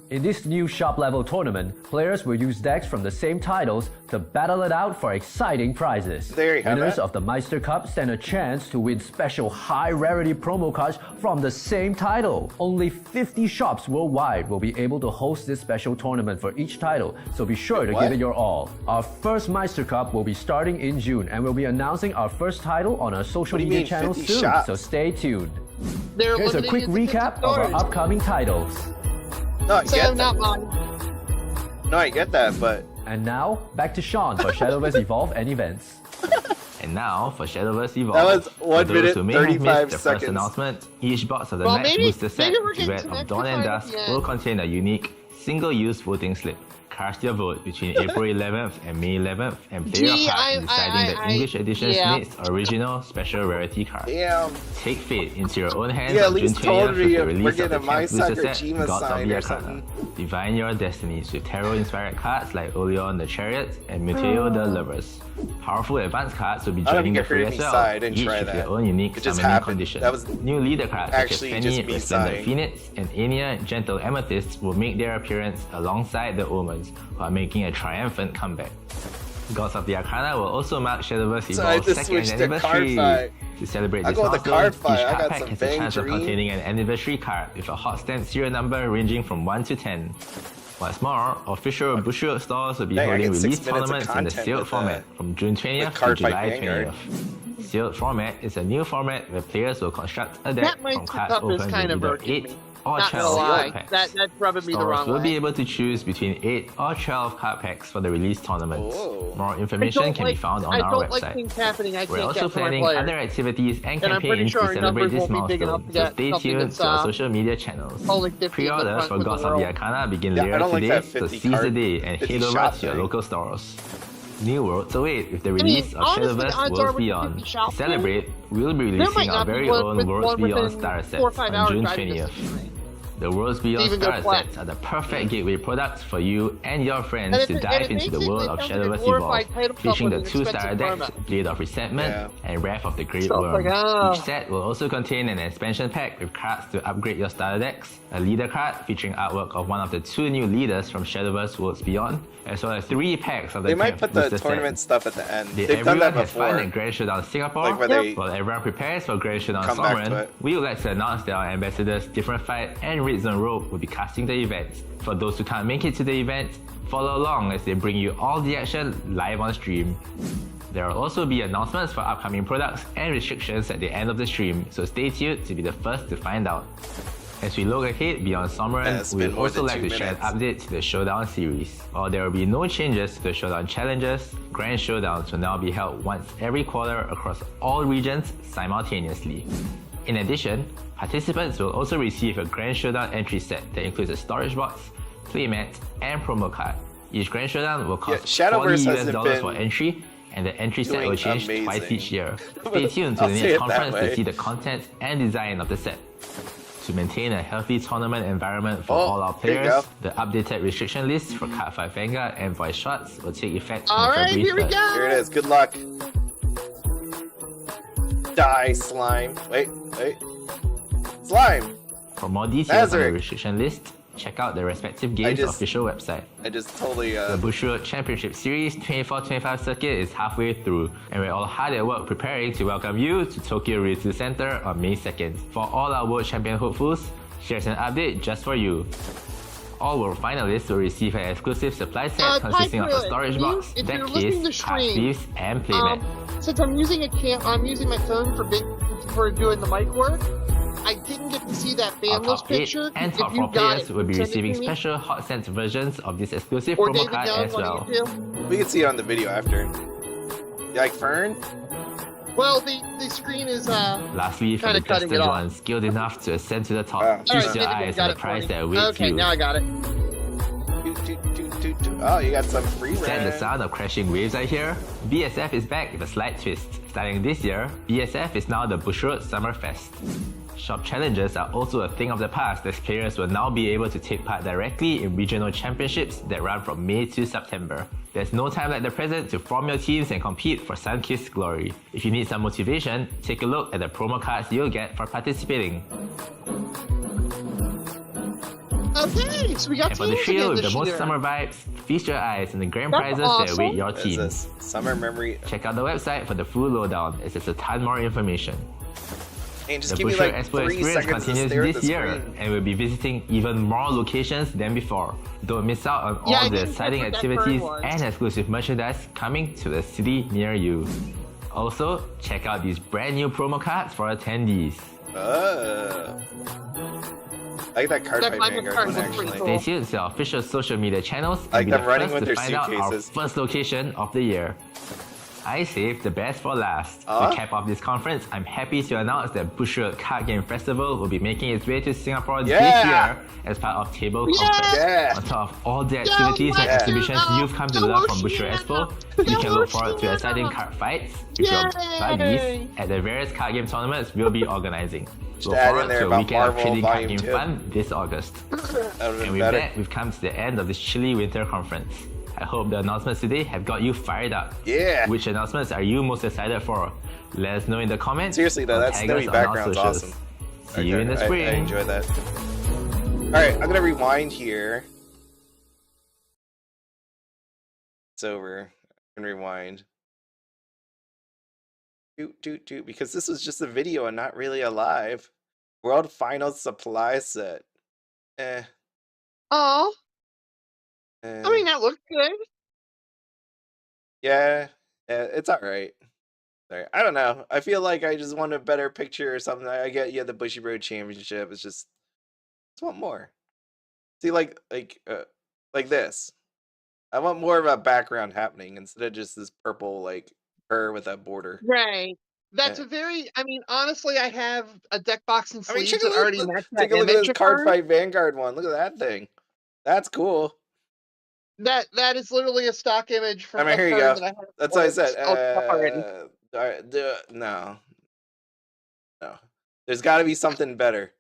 In this new shop-level tournament, players will use decks from the same titles to battle it out for exciting prizes. There you have Winners it. of the Meister Cup stand a chance to win special high-rarity promo cards from the same title. Only 50 shops worldwide will be able to host this special tournament for each title, so be sure to What? give it your all. Our first Meister Cup will be starting in June, and we'll be announcing our first title on our social What do you media mean, channels 50 soon, shops? so stay tuned. They're Here's a limited quick to recap 50 of our stores. upcoming titles. No, I So get not that. mine. No, I get that, but And now, back to Sean for Shadowverse Evolve and events. And now for Shadowverse Evolve. That was For 1 those minute, who may have 35 missed the seconds. first announcement, each box of the Well, next maybe- booster set, maybe we're getting Duet some of extra Dawn and time at Dusk, the end. will contain a unique single-use voting slip. Cast your vote between April 11th and May 11th and play your Gee, part in deciding the English edition's yeah. next original special rarity card. damn. Take fate into your own hands Yeah, at on June least told 20th me with the if we're release of getting the a My 10th booster Sakura set, Jima Gods of sign the or Arcana. something. Divine your destinies with tarot-inspired cards like Oleon the Chariot and Muteo the Lovers. Powerful advanced cards will be I don't joining think the I fray heard as me well, sigh, I didn't each try with that. their own unique It just summoning happened. conditions. That was New leader cards such as actually Penny, just me Resplendent sighing. Phoenix, and Anya, Gentle Amethyst will make their appearance alongside the Omens, who are making a triumphant comeback. Gods of the Arcana will also mark Shadowverse So I had Evolve's to second switch to anniversary. Cardfight. To celebrate I'll this go with the milestone, Cardfight. each I card got pack some has the Bang chance of Dream. containing an anniversary card with a hot stamp serial number ranging from 1 to 10. What's more, official Bushiroad stores will be Dang, I holding get 6 release minutes of tournaments in the content sealed with, format from June 20th to Cardfight July Vanguard. 20th. Sealed format is a new format where players will construct a deck That might from be cards tough, is opened kind with of either irking 8 me. or Not gonna 12 lie, card packs. that's rubbing me the Stores wrong will be way. able to choose between 8 or 12 card packs for the release tournaments. Oh. More information can be found on I our don't like website. things happening. I We're can't also get for my planning players. other activities and And I'm pretty campaigns sure to our celebrate numbers this won't be big enough milestone, to so get stay something tuned that's, to our social media channels. only 50 in the Pre-orders front for with the Gods of the world. Arcana begin Yeah, I later don't like today, that so 50 seize the card- day and 50 head over shot to your thing. local stores. New worlds await with the mean, release of honestly, Shadowverse odds are Worlds with the Beyond. 50 shot To thing, celebrate, we'll be There might releasing our not be very one own with Worlds one Beyond within starter 4 or sets 5 on hours June driving 20th. distance. The Worlds Beyond even go starter flat. sets are the perfect gateway products for you and your friends And to it dive into the basically world of sounds like a Shadowverse glorified Evolve, title featuring the with an 2 starter expensive decks, format. Blade of Resentment Yeah. and Wrath of the Great So, Worm. like, oh. Each set will also contain an expansion pack with cards to upgrade your starter decks, a leader card featuring artwork of one of the 2 new leaders from Shadowverse Worlds Beyond, as well as 3 packs of the They might 10th put the booster tournament set. stuff at the end. Did They've done everyone that have fun before. at Grand Showdown Singapore? Like where they While everyone prepares for Grand Showdown come back to Sovereign, it. we would like to announce that our ambassadors, Different Fight and Red Zone Rope will be casting the event. For those who can't make it to the event, follow along as they bring you all the action live on stream. There will also be announcements for upcoming products and restrictions at the end of the stream, so stay tuned to be the first to find out. As we look ahead beyond Sovereign, Yeah, it's we been would more also than like 2 to share an minutes. update to the Showdown series. While there will be no changes to the Showdown challenges, Grand Showdowns will now be held once every quarter across all regions simultaneously. In addition, participants will also receive a Grand Showdown entry set that includes a storage box, playmat, and promo card. Each Grand Showdown will cost Shadowverse $40 hasn't US for been entry, and the entry set doing will change amazing. twice each year. Stay tuned to I'll the say next it that conference to way. see the content and design of the set. To maintain a healthy tournament environment for Oh, all our there you players, go. the updated restriction list for Cardfight Vanguard and Weiss Schwarz will take effect on Alright, February here we 3rd. go! Here it is. Good luck. Die, slime. Wait. Slime! For more details on the Azur. restriction list, check out the respective games' just- official website. I just totally, The Bushiroad Championship Series 24-25 circuit is halfway through, and we're all hard at work preparing to welcome you to Tokyo Ryutsu Center on May 2nd. For all our World Champion hopefuls, here's an update just for you. All World finalists will receive an exclusive supply set consisting of a Typhoon, storage box, if deck you're listening case, to card stream, sleeves, and playmat. Since I'm using I'm using my phone for doing the mic work. I didn't get to see that Our fanless top 8 picture. and If top you 4 got players it, will be send it receiving to me. special hot sent versions of this exclusive Or promo David card Jones as on well. YouTube. we can see it on the video after. You like Fern? Well, the screen is Lastly, for Kinda the cutting tested it off. ones skilled enough to ascend to the top, Ah. feast Alright, your David eyes got on the it for prize me. that awaits Okay, you. now I got it. Oh, you got some free Stand the rent. sound of crashing waves out here? BSF is back with a slight twist. Starting this year, BSF is now the Bushiroad Summer Fest. Shop challenges are also a thing of the past, as players will now be able to take part directly in regional championships that run from May to September. There's no time like the present to form your teams and compete for sun-kissed glory. If you need some motivation, take a look at the promo cards you'll get for participating. Okay, so we got And for the teams trio again with the this most year. summer vibes, feast your eyes on the grand That's prizes that awesome. await your What is team. this? Summer memory. Check out the website for the full lowdown, as there's a ton more information. And just The give me Bushiroad like Expo 3 experience seconds to continues stare at this the year, screen. and we'll be visiting even more locations than before. Don't miss out on Yeah, I all the didn't exciting get that activities bird once. and exclusive merchandise coming to a city near you. Also, check out these brand new promo cards for attendees. I like that Cardfight That Cardfight Vanguard card one looks pretty actually. cool. Stay tuned to our official social media channels Like and be them the running first with to their find out our suitcases. first location of the year. I saved the best for last. Huh? To cap off this conference, I'm happy to announce that Bushiroad Card Game Festival will be making its way to Singapore this Yeah! year as part of Table Conference. Yeah! On top of all the activities and let's exhibitions go! you've come to Go love from Bushiroad Expo, you can look forward to exciting card fights with your Yay! buddies at the various card game tournaments we'll be organizing. Look add in forward there to a about weekend of Marvel trading card Volume game 2. fun this August. That would've And been with better. that, we've come to the end of this chilly winter conference. I hope the announcements today have got you fired up. Yeah. Which announcements are you most excited for? Let us know in the comments. Seriously though, or that tag snowy us on our background's socials. awesome. See you in the spring. I enjoy that. Alright, I'm gonna rewind here. It's over. I'm gonna rewind. Because this was just a video and not really a live. World Finals supply set. Eh. Oh, that looks good. Yeah, it's all right. I don't know. I feel like I just want a better picture or something. I get the Bushiroad Championship. It's just want more. See, like this. I want more of a background happening instead of just this purple like fur with that border. Right. That's Yeah. a very. I mean, honestly, I have a deck box and I mean, sleeves that already match that take a look at image this of her. Cardfight Vanguard one. Look at that thing. That's cool. That is literally a stock image from I mean, a here you card go. that I have. That's what I said. Already. No. There's got to be something better.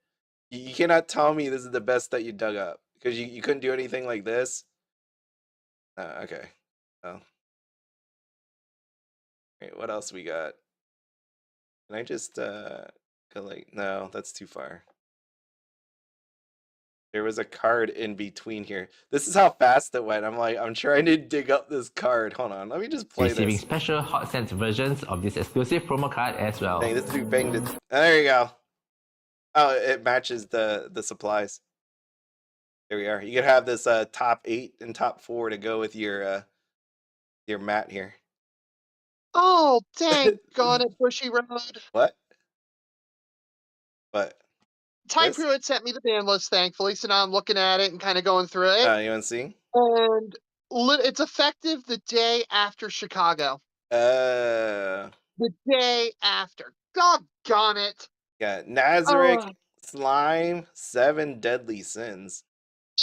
You cannot tell me this is the best that you dug up because you couldn't do anything like this. Okay. Oh. Wait, what else we got? Can I just go like, no, that's too far. There was a card in between here. This is how fast it went. I'm trying to dig up this card. Hold on, let me just play Receiving this. special hot sense versions of this exclusive promo card as well. Dang, this dude banged it. There you go. Oh, it matches the supplies. There we are. You could have this top 8 and top 4 to go with your mat here. Oh, dang gone it, Bushiroad. What? What? Time This? Pruitt sent me the ban list, thankfully, so now I'm looking at it and kind of going through it. You want to see? And it's effective the day after Chicago. The day after. Doggone it. Yeah, Nazarick, Slime, 7 Deadly Sins.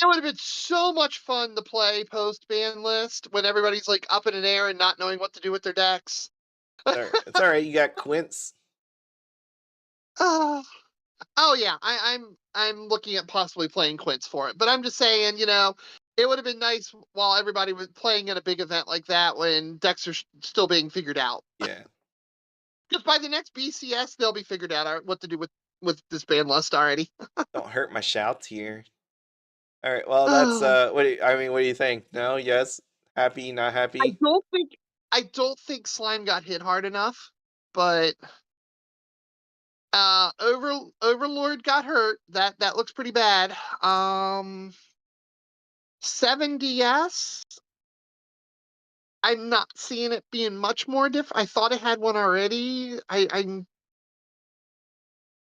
It would have been so much fun to play post ban list when everybody's like up in an air and not knowing what to do with their decks. It's all right. You got Quints. Oh yeah, I'm looking at possibly playing Quints for it, but I'm just saying, it would have been nice while everybody was playing at a big event like that when decks are still being figured out. Yeah. Because by the next BCS, they'll be figured out what to do with this ban list already. Don't hurt my shouts here. All right. Well, that's what do you think? No, yes, happy, not happy? I don't think Slime got hit hard enough, but Overlord got hurt. That looks pretty bad. 7DS. I'm not seeing it being much more different. I thought it had one already. I'm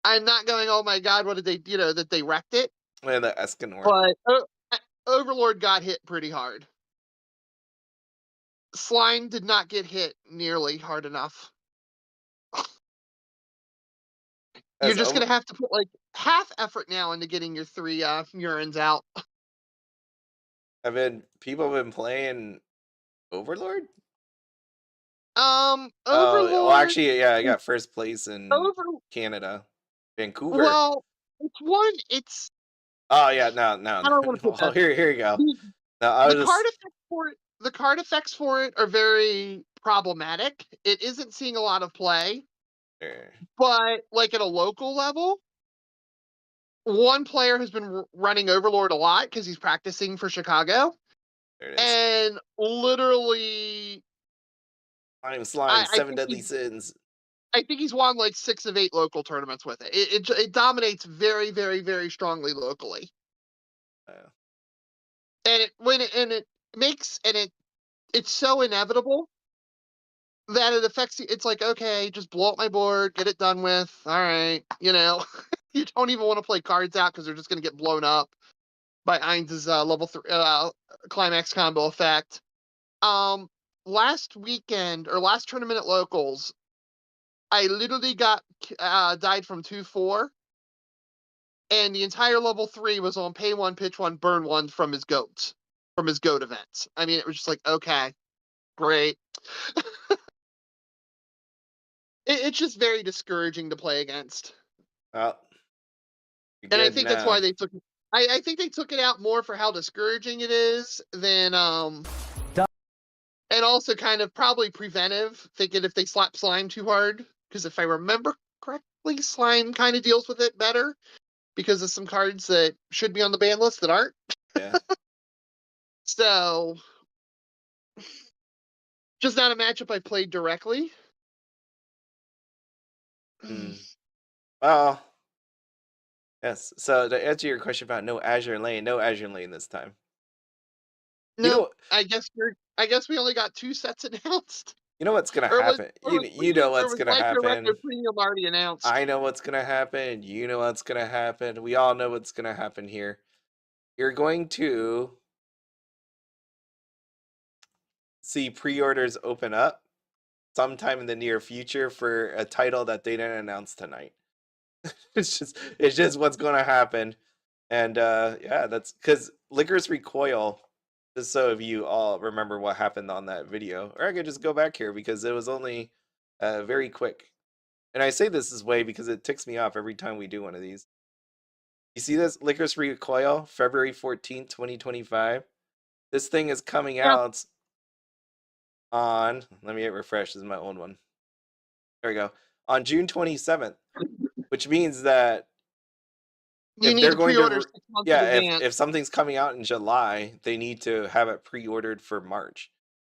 not going, oh my god, what did they, that they wrecked it. Yeah, the Escanor. But Overlord got hit pretty hard. Slime did not get hit nearly hard enough. You're just going to have to put like half effort now into getting your 3 Murins out. People have been playing Overlord? Overlord. Well, actually, yeah, I got first place in Canada, Vancouver. Well, it's. Oh yeah, no. I don't want to put that. Here you go. The card effects for it are very problematic. It isn't seeing a lot of play, but like at a local level, one player has been running Overlord a lot because he's practicing for Chicago, and literally, Slime, 7 Deadly Sins. I think he's won like 6 of 8 local tournaments with it. It dominates very, very, very strongly locally. And it's so inevitable that it affects you. It's like, okay, just blow up my board, get it done with. All right, you don't even want to play cards out because they're just going to get blown up by Ainz's level 3 climax combo effect. Last weekend or last tournament at locals, I literally died from 2-4, and the entire level 3 was on pay 1, pitch 1, burn 1 from his goat events. I mean, it was just like, okay, great. It's just very discouraging to play against. And I think that's why they took it. I think they took it out more for how discouraging it is than and also kind of probably preventive, thinking if they slap Slime too hard, because if I remember correctly, Slime kind of deals with it better because of some cards that should be on the ban list that aren't. Yeah. So, just not a matchup I played directly. Well, yes. So to answer your question about no Azure Lane this time. No, I guess we only got 2 sets announced. You know what's gonna Or was happen. or was You know or what's was gonna Life happen. Director Premium already announced? I know what's gonna happen. You know what's gonna happen. We all know what's gonna happen here. You're going to see pre-orders open up sometime in the near future for a title that they didn't announce tonight. it's just what's gonna happen. And yeah, that's because Lycoris Recoil, just so if you all remember what happened on that video, or I could just go back here because it was only very quick. And I say this way because it ticks me off every time we do one of these. You see this? Lycoris Recoil, February 14th, 2025. This thing is coming Yeah. out on, let me hit refresh, this is my old one. There we go. On June 27th, which means that You if need they're to going pre-order to, 6 months in yeah, advance. if something's coming out in July, they need to have it pre-ordered for March.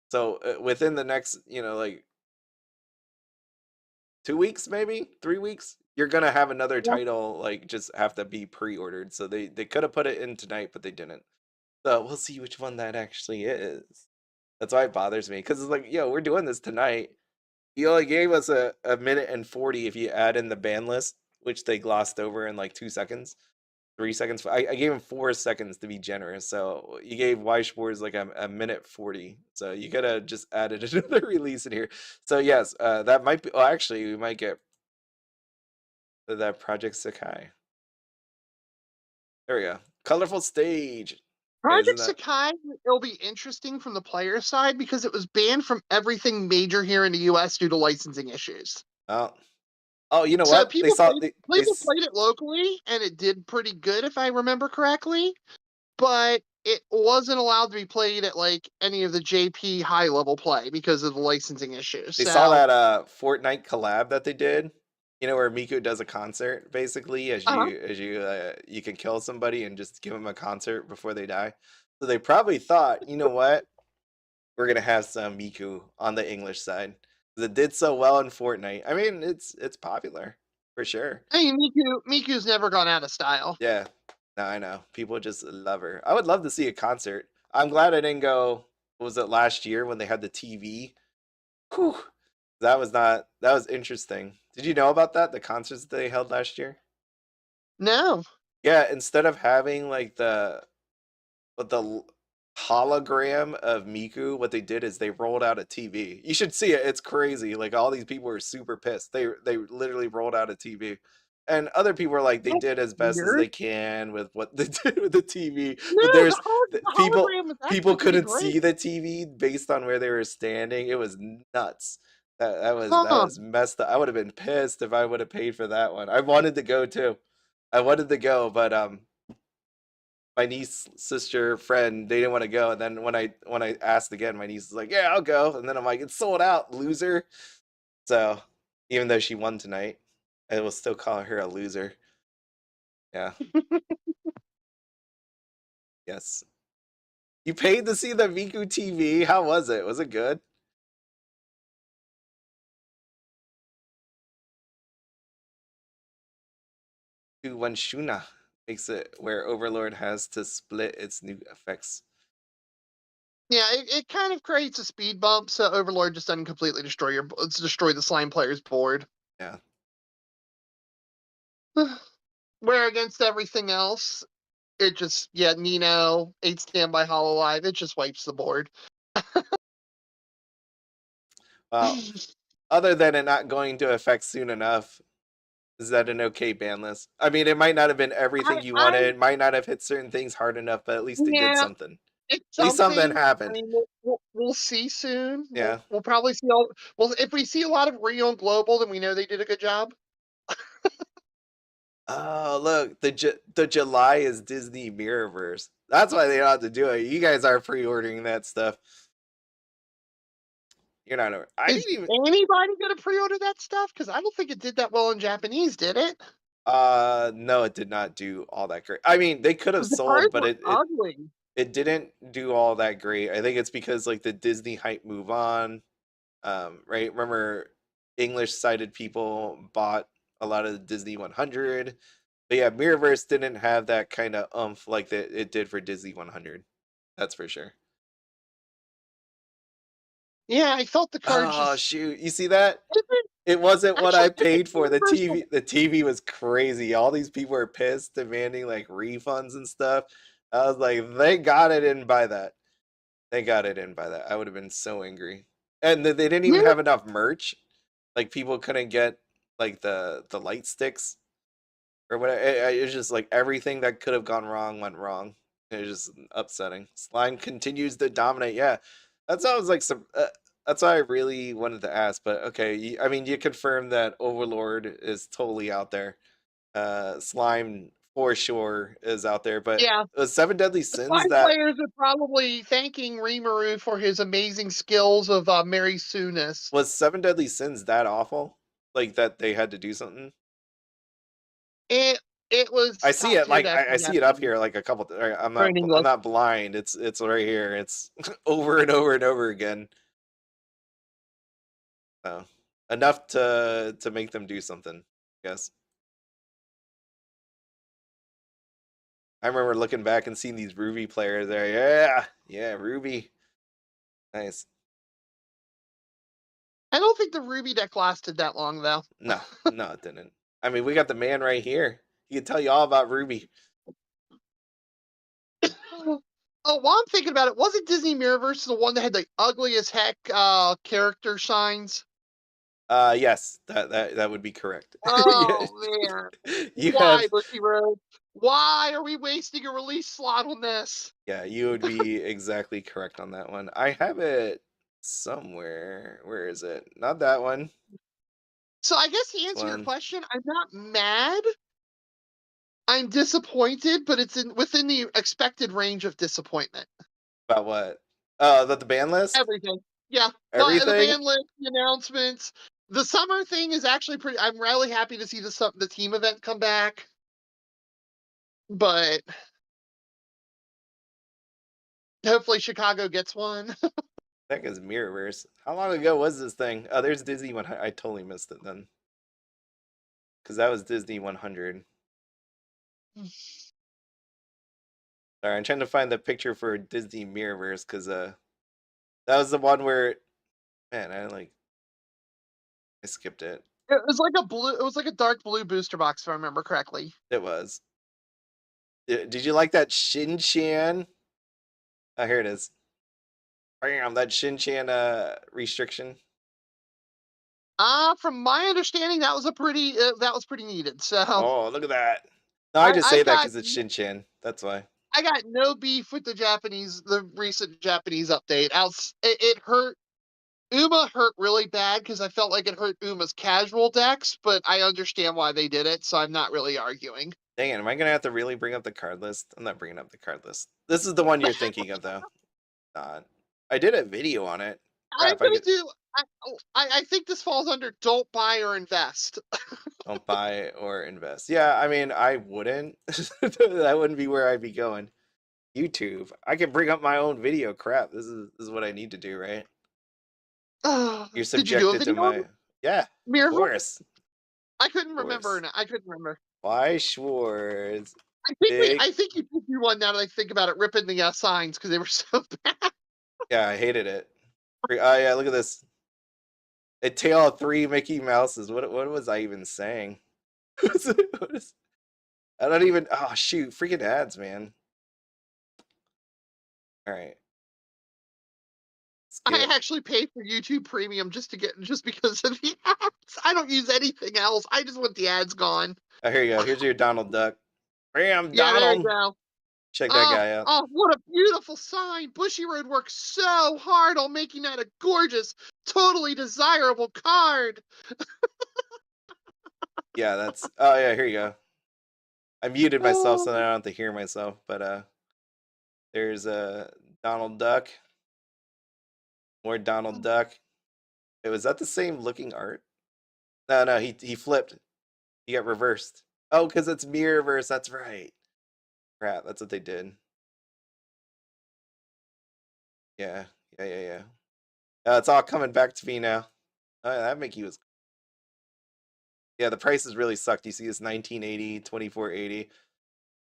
So within the next, like 2 weeks, maybe 3 weeks, you're gonna have another Yeah. title like just have to be pre-ordered. So they could have put it in tonight, but they didn't. So we'll see which one that actually is. That's why it bothers me because it's like, yo, we're doing this tonight. You only gave us a minute and 40 if you add in the ban list, which they glossed over in like 2 seconds. 3 seconds. I gave him 4 seconds to be generous. So you gave Weiss Schwarz like a minute 40. So you could have just added another release in here. So yes, that might be. Well, actually, we might get that Project Sakai. There we go. Colorful stage. Project Sakai, it'll be interesting from the player side because it was banned from everything major here in the US due to licensing issues. Oh, you know So what? people played it locally, and it did pretty good, if I remember correctly. But it wasn't allowed to be played at like any of the JP high level play because of the licensing issues. They saw that Fortnite collab that they did. You know, where Miku does a concert basically as you can kill somebody and just give them a concert before they die. So they probably thought, you know what? We're gonna have some Miku on the English side. 'Cause it did so well in Fortnite. I mean, it's popular for sure. I mean, Miku's never gone out of style. Yeah. No, I know. People just love her. I would love to see a concert. I'm glad I didn't go. What was it last year when they had the TV? Whew. That was interesting. Did you know about that? The concerts they held last year? No. Yeah, instead of having like the hologram of Miku, what they did is they rolled out a TV. You should see it. It's crazy. Like all these people were super pissed. They literally rolled out a TV. And other people were like, they did as best as they can with what they did with the TV. No, But there's the people hologram was people actually pretty couldn't great. see the TV based on where they were standing. It was nuts. That Huh. was messed up. I would have been pissed if I would have paid for that one. I wanted to go too. I wanted to go, but my niece, sister, friend, they didn't want to go. And then when I asked again, my niece was like, "Yeah, I'll go." And then I'm like, "It's sold out, loser." So even though she won tonight, I will still call her a loser. Yeah. Yes. You paid to see the Miku TV. How was it? Was it good? One Shuna makes it where Overlord has to split its new effects. Yeah, it kind of creates a speed bump, so Overlord just doesn't completely destroy the slime player's board. Yeah. Where against everything else, it just Nino, 8 standby Hololive, it just wipes the board. Well, other than it not going to affect soon enough, is that an okay ban list? I mean, it might not have been everything you wanted. It might not have hit certain things hard enough, but at least they did something. At least something happened. I mean, we'll see soon. Yeah. We'll probably see if we see a lot of Rio and Global, then we know they did a good job. Oh, look, the July is Disney Mirrorverse. That's why they don't have to do it. You guys are pre-ordering that stuff. You're not. Anybody gonna pre-order that stuff? Because I don't think it did that well in Japanese, did it? No, it did not do all that great. I mean, they could have sold, but it didn't do all that great. I think it's because like the Disney hype move on. Right? Remember, English-sided people bought a lot of the Disney 100. But yeah, Mirrorverse didn't have that kind of oomph like that it did for Disney 100. That's for sure. Yeah, I felt the card Oh just. shoot! You see that? Isn't- It wasn't what I Actually, I think paid for. The Universal. TV was crazy. All these people were pissed, demanding like refunds and stuff. I was like, thank God I didn't buy that. Thank God I didn't buy that. I would have been so angry. And they didn't even Yeah, have enough merch. Like people couldn't get like the light sticks or whatever. It was just like everything that could have gone wrong went wrong. It was just upsetting. Slime continues to dominate. Yeah, that sounds like some. That's why I really wanted to ask. But okay, I mean, you confirmed that Overlord is totally out there. Slime for sure is out there. But yeah. Seven Deadly Sins Five that players are probably thanking Rimuru for his amazing skills of Mary Sunis. was Seven Deadly Sins that awful? Like that they had to do something? It was I see top it tier like I see it up definition here like a couple. for an I'm English. not blind. It's right here. It's over and over and over again. So enough to make them do something. I guess. I remember looking back and seeing these Ruby players there. Yeah, Ruby. Nice. I don't think the Ruby deck lasted that long though. No, it didn't. I mean, we got the man right here. He can tell you all about Ruby. Oh, while I'm thinking about it, wasn't Disney Mirrorverse the one that had the ugliest heck character signs? Yes, that would be correct. Oh man. You Why, have Bushiroad? Why are we wasting a release slot on this? yeah, you would be exactly correct on that one. I have it somewhere. Where is it? Not that one. So I guess to answer your question, I'm not mad. I'm disappointed, but it's within the expected range of disappointment. About what? Oh, the ban list? Everything. Yeah. The Everything? ban list, the announcements. The summer thing is actually pretty. I'm really happy to see the team event come back. But hopefully Chicago gets one. That is Mirrorverse. How long ago was this thing? Oh, there's Disney 100. I totally missed it then. Because that was Disney 100. Sorry, I'm trying to find the picture for Disney Mirrorverse because that was the one where, man, I skipped it. It was like a blue. It was like a dark blue booster box, if I remember correctly. It was. Did you like that Shin-Chan? Oh, here it is. Bam, that Shin-Chan restriction. From my understanding, that was pretty needed. So. Oh, look at that. No, I just say that because it's Shin-Chan. That's why. I got no beef with the recent Japanese update. It hurt. Uma hurt really bad because I felt like it hurt Uma's casual decks, but I understand why they did it, so I'm not really arguing. Dang it, am I going to have to really bring up the card list? I'm not bringing up the card list. This is the one you're thinking of, though. I did a video on it. I'm going to do... I think this falls under don't buy or invest. Don't buy or invest. Yeah, I mean, I wouldn't. That wouldn't be where I'd be going. YouTube. I can bring up my own video. Crap, this is what I need to do, right? You're subjected to my... Yeah, of course. I couldn't remember. I couldn't remember. Weiss Schwarz. I think you did do one now that I think about it, ripping the signs because they were so bad. Yeah, I hated it. Oh yeah, look at this. A tail of 3 Mickey Mouses. What was I even saying? I don't even... Oh, shoot. Freaking ads, man. All right. I actually pay for YouTube Premium just because of the ads. I don't use anything else. I just want the ads gone. Oh, here you go. Here's your Donald Duck. Bam, yeah, Donald. there you go. Check that guy out. Oh, what a beautiful sign. Bushiroad worked so hard on making that a gorgeous, totally desirable card. Yeah, that's... Oh, yeah, here you go. I muted myself so that I don't have to hear myself, but there's a Donald Duck. More Donald Duck. Wait, was that the same looking art? No, he flipped. He got reversed. Oh, because it's Mirrorverse. That's right. Crap, that's what they did. Yeah. It's all coming back to me now. That Mickey was... Yeah, the prices really sucked. You see it's $19.80, $24.80,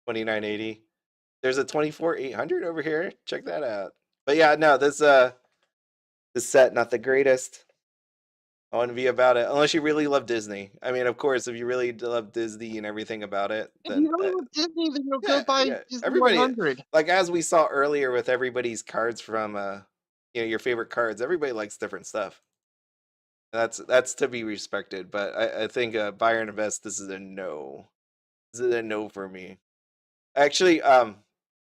$29.80. There's a $24,800 over here. Check that out. But yeah, no, this the set not the greatest. I wouldn't be about it unless you really love Disney. I mean, of course, if you really love Disney and everything about it, If you then really love Disney, then you'll go yeah, buy yeah. Disney Everybody 100. like as we saw earlier with everybody's cards from your favorite cards. Everybody likes different stuff. That's to be respected. But I think buy or invest. This is a no. This is a no for me. Actually,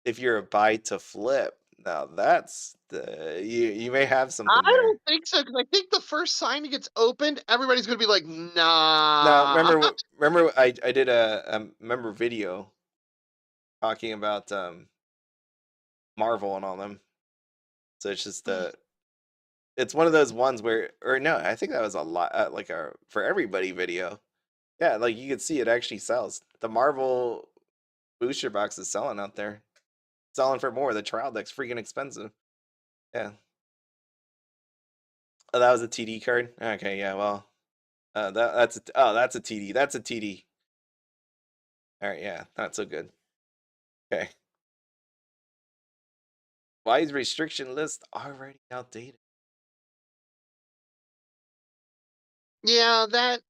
if you're a buy to flip, now that's the you may have I something there. don't think so, because I think the first sign gets opened, everybody's gonna be like, Now, nah. remember I did a member video talking about Marvel and all them. So it's just it's one of those ones where, or no, I think that was a lot like a for everybody video. Yeah, like you can see it actually sells. The Marvel booster box is selling out there, selling for more. The trial deck's freaking expensive. Yeah. Oh, that was a TD card. Okay, yeah. Well, that's a TD. That's a TD. All right, yeah, not so good. Okay. Why is restriction list already outdated? Yeah, that.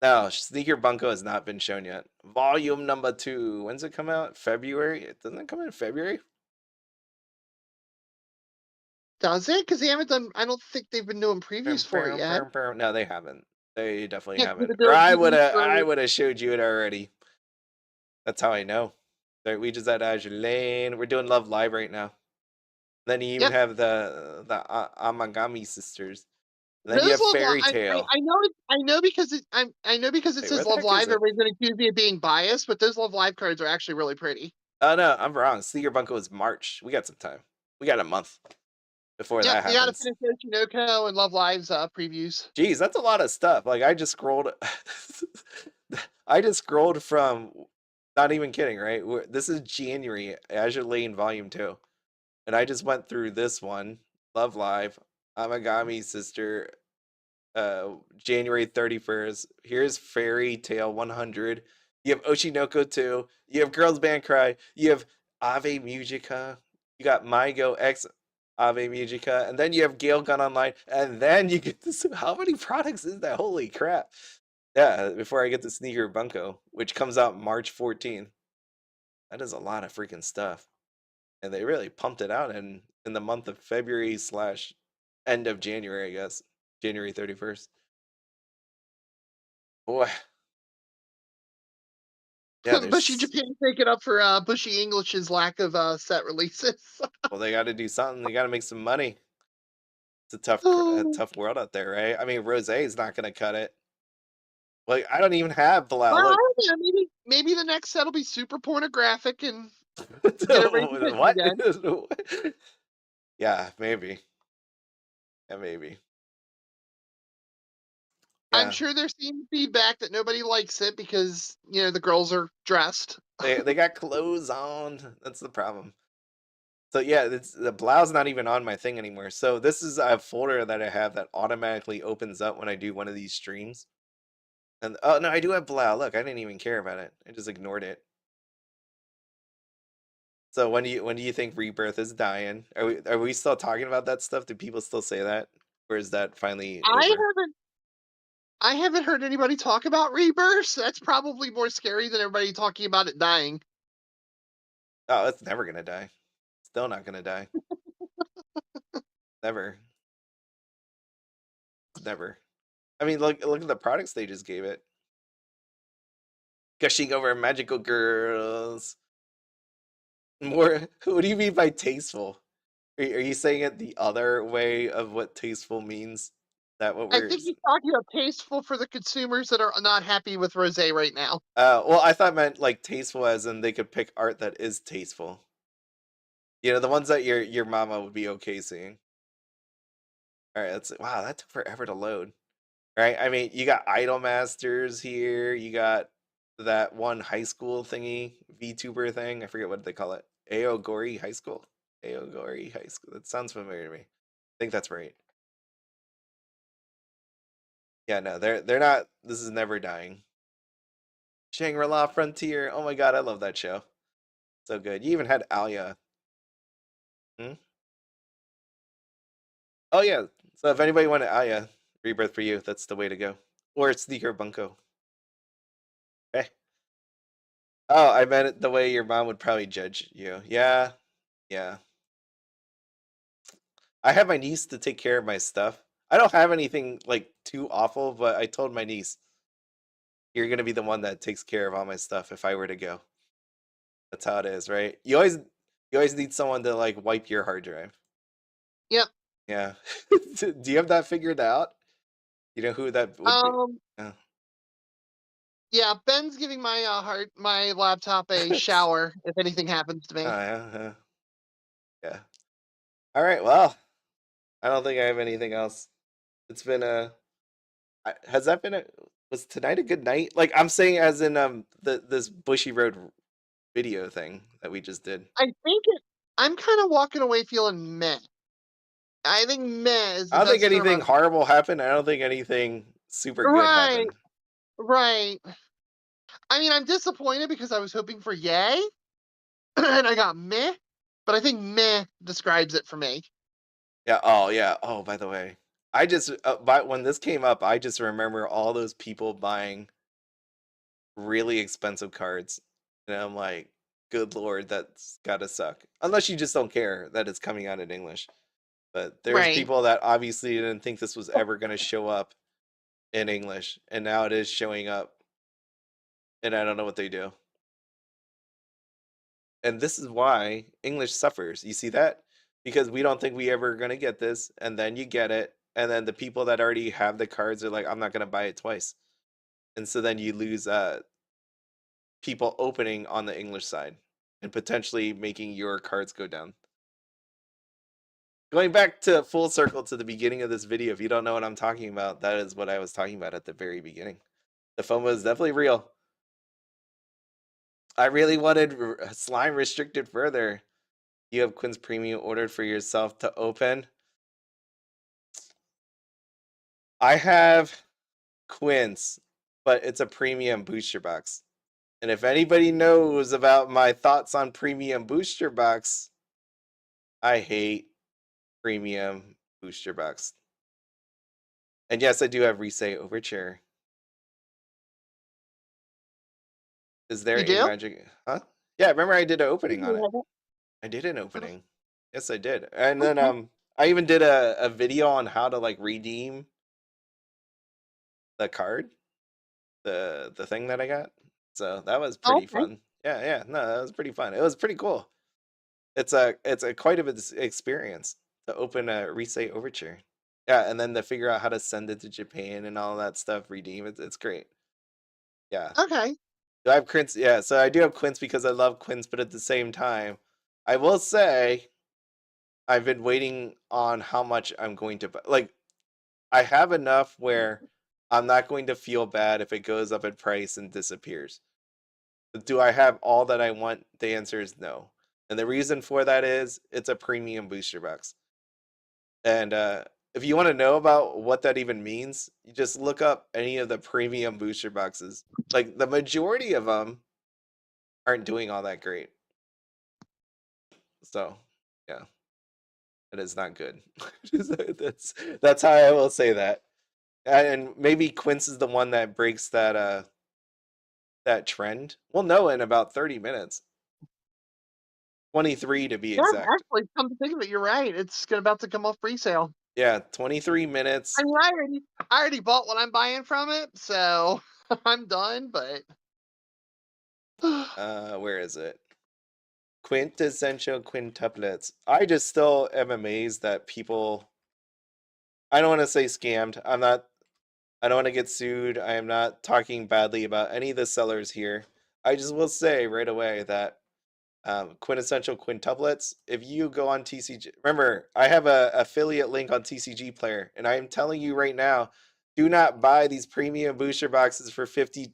No, Sneaker Bunko has not been shown yet. Volume number 2. When's it come out? February? Doesn't it come out in February? Does it? Because they haven't done. I don't think they've been doing previews for it yet. No, they haven't. They definitely Yeah, haven't. they're Or I doing would have showed you it already. That's how I know. We just had Azure Lane. We're doing Love Live right now. Then you even Yep. have the Amagami sisters. Then you Those have Love Fairy Live. Tale. I know because I know because it Wait, where says the Love heck is Live. it? Everybody's gonna accuse me of being biased, but those Love Live cards are actually really pretty. Oh no, I'm wrong. Sneaker Bunko is March. We got some time. We got a month before Yep, that you gotta happens. finish Oshinoko and Love Live's previews. Jeez, that's a lot of stuff. Like I just scrolled I just scrolled from not even kidding, right? This is January, Azure Lane Volume 2. And I just went through this one, Love Live, Amagami Sister, January 31st. Here's Fairy Tale 100. You have Oshinoko 2. You have Girls Band Cry. You have Ave Mujica. You got MyGo X Ave Mujica. And then you have Gale Gun Online. And then you get this. How many products is that? Holy crap. Yeah, before I get to Sneaker Bunko, which comes out March 14th. That is a lot of freaking stuff. And they really pumped it out in the month of February / end of January, I guess. January 31st. Boy. Yeah, Bushy Japan take it up for Bushy English's lack of set releases. well, they got to do something. They got to make some money. It's a tough world out there, right? I mean, Rose is not going to cut it. Like, I don't even have Bilal. Well, Look. yeah, maybe the next set will be super pornographic and get everybody What? again. Yeah, maybe. Yeah, maybe. I'm Yeah. sure they're seeing feedback that nobody likes it because the girls are dressed. They got clothes on. That's the problem. So yeah, the Blau's not even on my thing anymore. So this is a folder that I have that automatically opens up when I do one of these streams. And oh no, I do have Blau. Look, I didn't even care about it. I just ignored it. So when do you think Rebirth is dying? Are we still talking about that stuff? Do people still say that? Or is that finally over? I haven't heard anybody talk about Rebirth. That's probably more scary than everybody talking about it dying. Oh, it's never gonna die. Still not gonna die. Never. Never. I mean, look at the products they just gave it. Gushing over magical girls. More. What do you mean by tasteful? Are you saying it the other way of what tasteful means? That what I we're? think he's talking about tasteful for the consumers that are not happy with Rosé right now. Well, I thought meant like tasteful as in they could pick art that is tasteful. The ones that your mama would be okay seeing. All right, wow, that took forever to load. Right? I mean, you got Idol Masters here. You got that one high school thingy, VTuber thing. I forget what they call it. Aogori High School. Aogori High School. That sounds familiar to me. I think that's right. Yeah, no, they're not. This is never dying. Shangri-La Frontier. Oh my god, I love that show. So good. You even had Alia. Hmm? Oh yeah. So if anybody wanted, yeah, Rebirth for you, that's the way to go. Or Sneaker Bunko. Hey. Oh, I meant it the way your mom would probably judge you. Yeah, yeah. I have my niece to take care of my stuff. I don't have anything like too awful, but I told my niece, "You're gonna be the one that takes care of all my stuff if I were to go." That's how it is, right? You always need someone to like wipe your hard drive. Yep. Yeah. Do you have that figured out? You know who that would be? Oh, Yeah, Ben's giving my my laptop a shower if anything happens to me. yeah. Yeah. All right. Well, I don't think I have anything else. It's been a. Has that been a? Was tonight a good night? Like I'm saying, as in this Bushiroad video thing that we just did. I think I'm kind of walking away feeling meh. I think meh is the I don't think best term. anything horrible happened. I don't think anything super good Right, happened. right. I mean, I'm disappointed because I was hoping for yay, and I got meh. But I think meh describes it for me. Yeah. Oh, yeah. Oh, by the way, I just but when this came up, I just remember all those people buying really expensive cards, and I'm like, good lord, that's gotta suck. Unless you just don't care that it's coming out in English. But there's Right. people that obviously didn't think this was ever going to show up in English, and now it is showing up, and I don't know what they do. And this is why English suffers. You see that? Because we don't think we ever going to get this, and then you get it, and then the people that already have the cards are like, I'm not going to buy it twice. And so then you lose people opening on the English side and potentially making your cards go down. Going back to full circle to the beginning of this video, if you don't know what I'm talking about, that is what I was talking about at the very beginning. The FOMO is definitely real. I really wanted slime restricted further. You have Quinn's Premium ordered for yourself to open. I have Quinn's, but it's a premium booster box. And if anybody knows about my thoughts on premium booster box, I hate premium booster box. And yes, I do have Risei Overture. Is there You a do? magic? Huh? Yeah, remember I did an opening on it. Okay. I did an opening. Yes, I did. And then I even did a video on how to like redeem the card, the thing that I got. So that was pretty Okay. fun. Yeah, yeah. No, that was pretty fun. It was pretty cool. It's a quite of an experience to open a Risei Overture. Yeah, and then to figure out how to send it to Japan and all that stuff, redeem it. It's great. Yeah. Okay. Do I have Quince? Yeah, so I do have Quince because I love Quince, but at the same time, I will say I've been waiting on how much I'm going to buy. Like, I have enough where I'm not going to feel bad if it goes up in price and disappears. But do I have all that I want? The answer is no. And the reason for that is it's a premium booster box. And if you want to know about what that even means, you just look up any of the premium booster boxes. Like, the majority of them aren't doing all that great. So, yeah. It is not good. That's how I will say that. And maybe Quince is the one that breaks that trend. We'll know in about 30 minutes. 23 to be Yeah, exact. actually, come to think of it, you're right. It's about to come off pre-sale. Yeah, 23 minutes. I mean, I already bought what I'm buying from it, so I'm done. But Where is it? Quintessential Quintuplets. I just still am amazed that people. I don't want to say scammed. I don't want to get sued. I am not talking badly about any of the sellers here. I just will say right away that Quintessential Quintuplets, if you go on TCG, remember, I have a affiliate link on TCG Player, and I am telling you right now, do not buy these premium booster boxes for $53,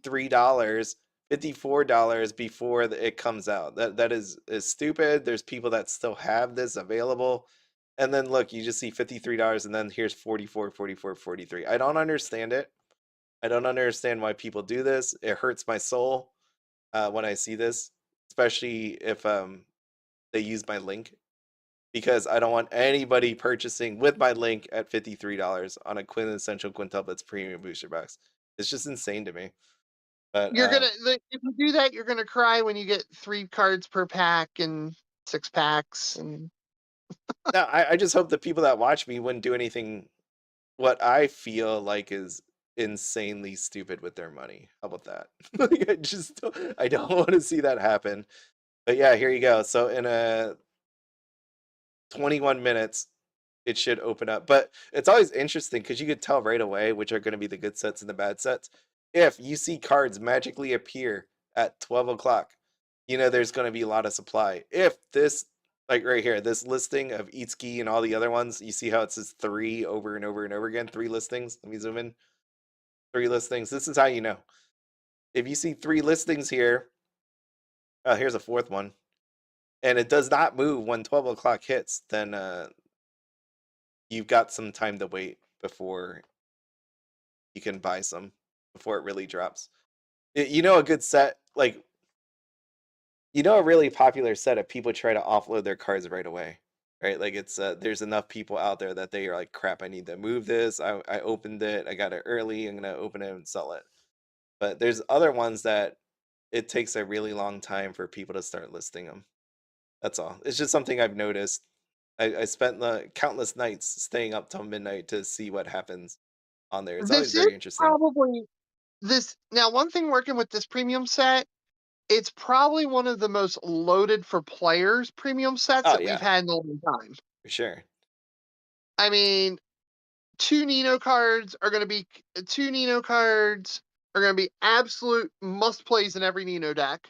$54 before it comes out. That is stupid. There's people that still have this available. And then look, you just see $53 and then here's 44, 44, 43. I don't understand it. I don't understand why people do this. It hurts my soul when I see this, especially if they use my link. because I don't want anybody purchasing with my link at $53 on a Quintessential Quintuplets premium booster box. It's just insane to me. But You're gonna if you do that, you're gonna cry when you get 3 cards per pack and 6 packs and. no, I just hope the people that watch me wouldn't do anything what I feel like is insanely stupid with their money. How about that? Like, I don't want to see that happen. But yeah, here you go. So in 21 minutes, it should open up. But it's always interesting because you could tell right away which are going to be the good sets and the bad sets. If you see cards magically appear at 12 o'clock, you know there's going to be a lot of supply. If this, like right here, this listing of Itsuki and all the other ones, you see how it says 3 over and over and over again, 3 listings. Let me zoom in. 3 listings. This is how you know. If you see 3 listings here, here's a 4th one, and it does not move when 12 o'clock hits, then you've got some time to wait before you can buy some, before it really drops. You know, a good set, like, you know, a really popular set if people try to offload their cards right away, right? Like it's there's enough people out there that they are like, crap, I need to move this. I opened it, I got it early, I'm gonna open it and sell it. But there's other ones that it takes a really long time for people to start listing them. That's all. It's just something I've noticed. I spent the countless nights staying up till midnight to see what happens on there. It's always This is very interesting. probably now one thing working with this premium set, it's probably one of the most loaded for players premium sets Oh that yeah, we've had in a long time. for sure. I mean, 2 Nino cards are gonna be absolute must plays in every Nino deck.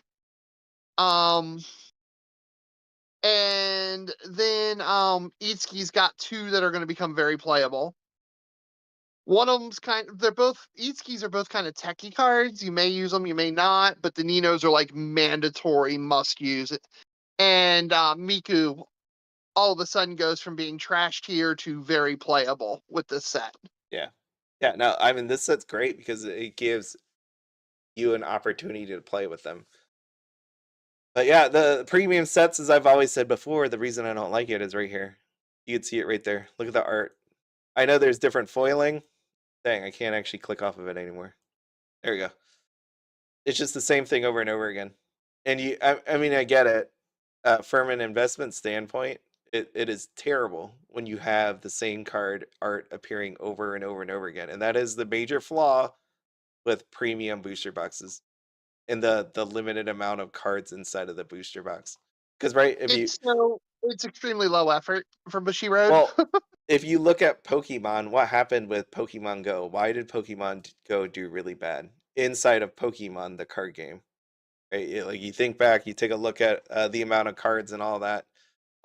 And then Itsuki's got 2 that are gonna become very playable. One of them's Itsuki's are both kind of techie cards. You may use them, you may not, but the Ninos are like mandatory must use. And Miku all of a sudden goes from being trash tier to very playable with this set. Yeah. Yeah, no, I mean, this set's great because it gives you an opportunity to play with them. But yeah, the premium sets, as I've always said before, the reason I don't like it is right here. You can see it right there. Look at the art. I know there's different foiling. Dang, I can't actually click off of it anymore. There we go. It's just the same thing over and over again. And I mean, I get it. From an investment standpoint, it is terrible when you have the same card art appearing over and over and over again. And that is the major flaw with premium booster boxes and the limited amount of cards inside of the booster box. Because right, It's extremely low effort for Bushiroad. well, if you look at Pokemon, what happened with Pokemon Go? Why did Pokemon Go do really bad inside of Pokemon, the card game? Right? Like you think back, you take a look at the amount of cards and all that,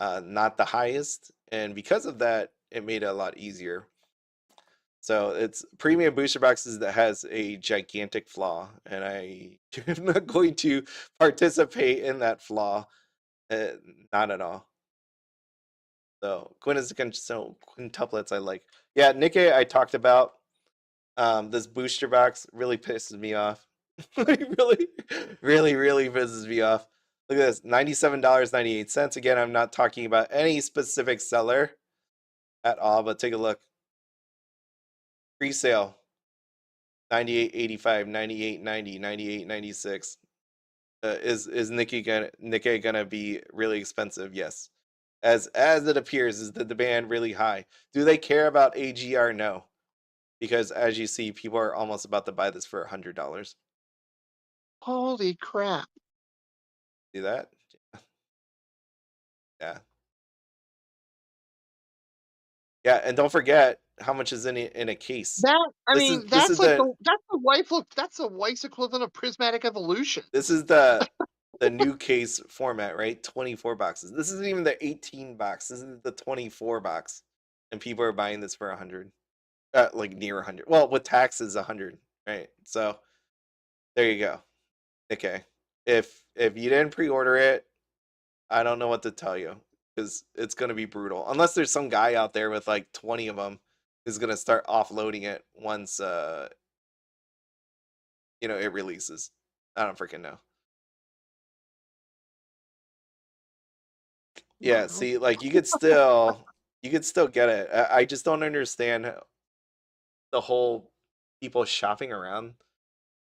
not the highest, and because of that, it made it a lot easier. So it's premium booster boxes that has a gigantic flaw, and I am not going to participate in that flaw, not at all. So Quintessential Quintuplets I like. Yeah, Nikke I talked about. This booster box really pisses me off. Like really pisses me off. Look at this, $97.98. Again, I'm not talking about any specific seller at all, but take a look. Resale, $98.85, $98.90, $98.96. Is Nikke gonna be really expensive? Yes. As it appears, is the demand really high? Do they care about AGR? No. Because as you see, people are almost about to buy this for $100. Holy crap. See that? Yeah. Yeah, and don't forget how much is in a case. That's the Weiss equivalent of Prismatic Evolution. This is the new case format, right? 24 boxes. This isn't even the 18 box. This is the 24 box. And people are buying this for 100. Like near 100. Well, with taxes 100, right? So there you go. Okay. If you didn't pre-order it, I don't know what to tell you, because it's going to be brutal. Unless there's some guy out there with like 20 of them who's going to start offloading it once it releases. I don't freaking know. Yeah, see, like you could still get it. I just don't understand the whole people shopping around.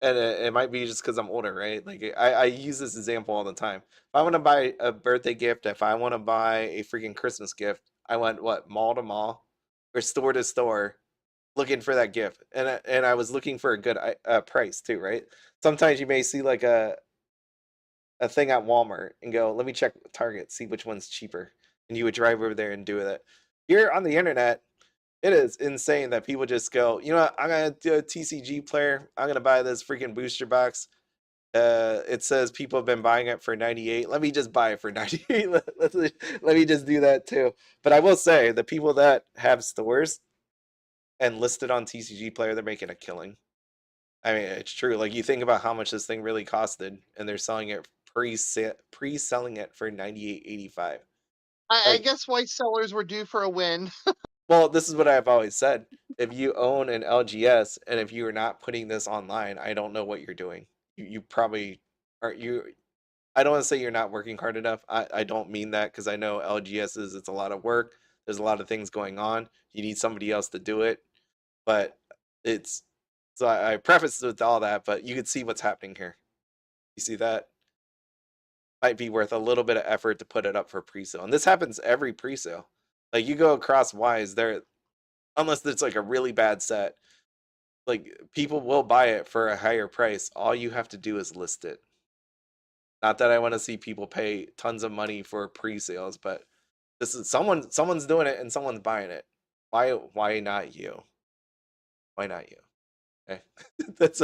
And it might be just because I'm older, right? Like I use this example all the time. If I want to buy a birthday gift, if I want to buy a freaking Christmas gift, I went what, mall to mall or store to store looking for that gift. And I was looking for a good price too, right? Sometimes you may see like a thing at Walmart and go, let me check Target, see which one's cheaper. And you would drive over there and do it. Here on the internet, it is insane that people just go, you know what, I'm gonna do a TCG player. I'm gonna buy this freaking booster box. It says people have been buying it for 98. Let me just buy it for 98. Let me just do that too. But I will say the people that have stores and listed on TCG player, they're making a killing. I mean, it's true. Like you think about how much this thing really costed, and they're selling it pre-selling it for 98.85. I guess white sellers were due for a win. Well, this is what I've always said. If you own an LGS and if you are not putting this online, I don't know what you're doing. You probably aren't you. I don't want to say you're not working hard enough. I don't mean that because I know LGSs, it's a lot of work. There's a lot of things going on. You need somebody else to do it. But it's so I preface with all that, but you can see what's happening here. You see that? Might be worth a little bit of effort to put it up for pre-sale. And this happens every pre-sale. Like you go across Weiss, there, unless it's like a really bad set, like people will buy it for a higher price. All you have to do is list it. Not that I want to see people pay tons of money for pre-sales, but this is someone's doing it and someone's buying it. Why not you? Why not you? Okay. that's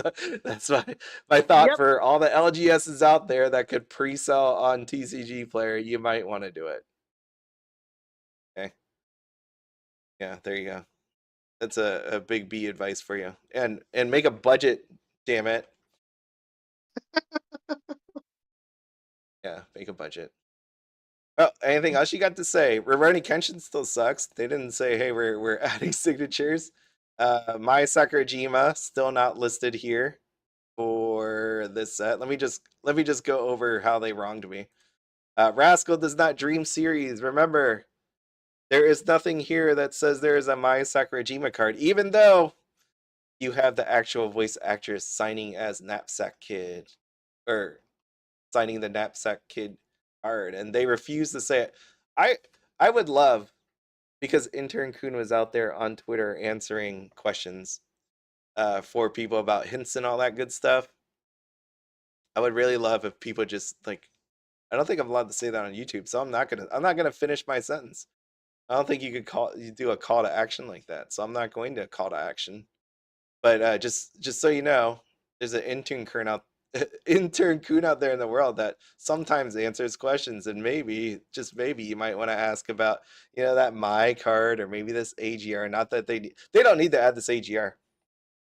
my thought Yep. for all the LGSs out there that could pre-sell on TCG player. You might want to do it. Okay. Yeah, there you go. That's a big B advice for you. And make a budget, damn it. Yeah, make a budget. Oh, anything else you got to say? Rurouni Kenshin still sucks. They didn't say, hey, we're adding signatures. My Sakurajima still not listed here for this set. Let me just go over how they wronged me. Rascal does not dream series. Remember, there is nothing here that says there is a My Sakurajima card, even though you have the actual voice actress signing as Knapsack Kid, or signing the Knapsack Kid card, and they refuse to say it. I would love, because Intern Kun was out there on Twitter answering questions for people about hints and all that good stuff. I would really love if people just like, I don't think I'm allowed to say that on YouTube, so I'm not gonna finish my sentence. I don't think you could do a call to action like that, so I'm not going to call to action. But just so you know, there's an intern Kun out there in the world that sometimes answers questions, and maybe, just maybe, you might want to ask about, you know, that My card or maybe this AGR. Not that they don't need to add this AGR.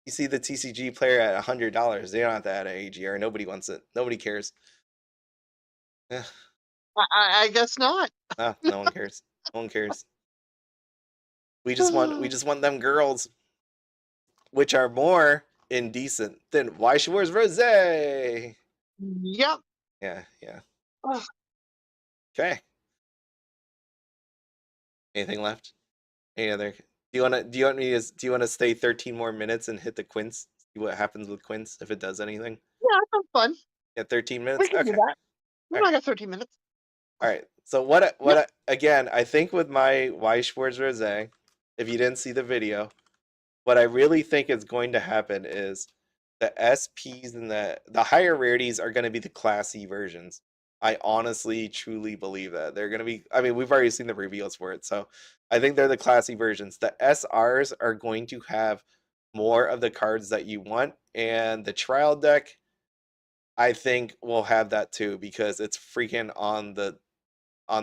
You see the TCG player at $100, they don't have to add an AGR. Nobody wants it. Nobody cares. Eh, I guess not. no one cares. No one cares. We just want them girls, which are more indecent than Weiss Schwarz Rose. Yep. Yeah. Ugh. Okay. Anything left? Any other? Do you want to stay 13 more minutes and hit the quints? See what happens with quints if it does anything? Yeah, that sounds fun. Yeah, 13 minutes. We can do that. All I got 13 minutes. All right. So again, I think with my Weiss Schwarz Rose, if you didn't see the video, what I really think is going to happen is the SPs and the higher rarities are going to be the classy versions. I honestly, truly believe that they're going to be. I mean, we've already seen the reveals for it, so I think they're the classy versions. The SRs are going to have more of the cards that you want, and the trial deck, I think, will have that too, because it's freaking on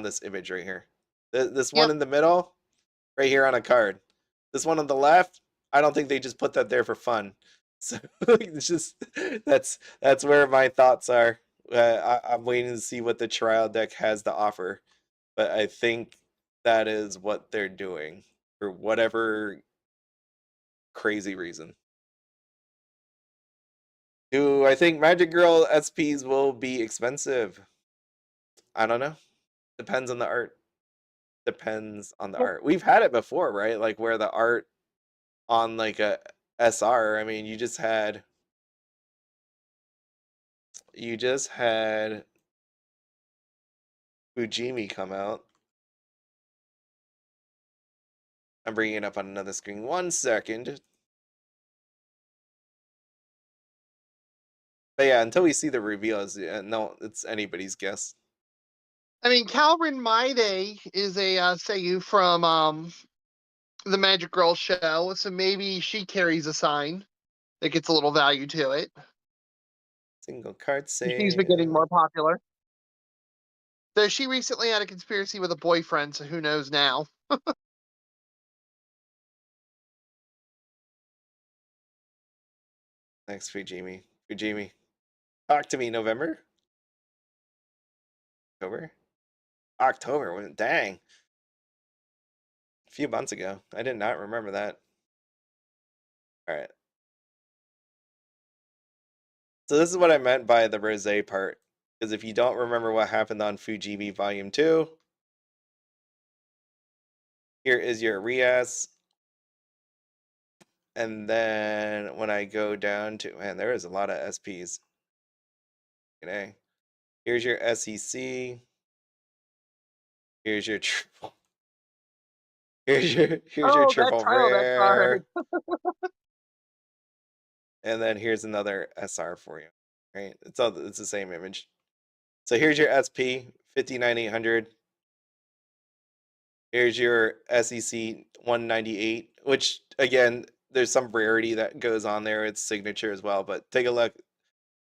this image right here. This one in the middle, right here on a card. This one on the left, I don't think they just put that there for fun. So it's just that's where my thoughts are. I'm waiting to see what the trial deck has to offer, but I think that is what they're doing for whatever crazy reason. Do I think Magic Girl SPs will be expensive? I don't know. Depends on the art. Depends on the art. We've had it before, right? Like where the art on like a SR, I mean, you just had Fujimi come out. I'm bringing it up on another screen. 1 second. But yeah, until we see the reveals, no, it's anybody's guess. I mean, Calvin Maide is a Seiyu from the Magic Girl show, so maybe she carries a sign that gets a little value to it. Single card sale. She's been getting more popular. Though she recently had a conspiracy with a boyfriend, so who knows now. Thanks, Fujimi. Fujimi. Talk to me, November? October. Dang. A few months ago. I did not remember that. All right. So this is what I meant by the rosé part. Because if you don't remember what happened on Fujimi Volume 2, here is your Rias. And then when I go down to, man, there is a lot of SPs. Okay. Here's your SEC. Here's your triple. Here's your triple rare. And then here's another SR for you. Right? It's the same image. So here's your SP 59800. Here's your SEC 198, which again, there's some rarity that goes on there. It's signature as well, but take a look.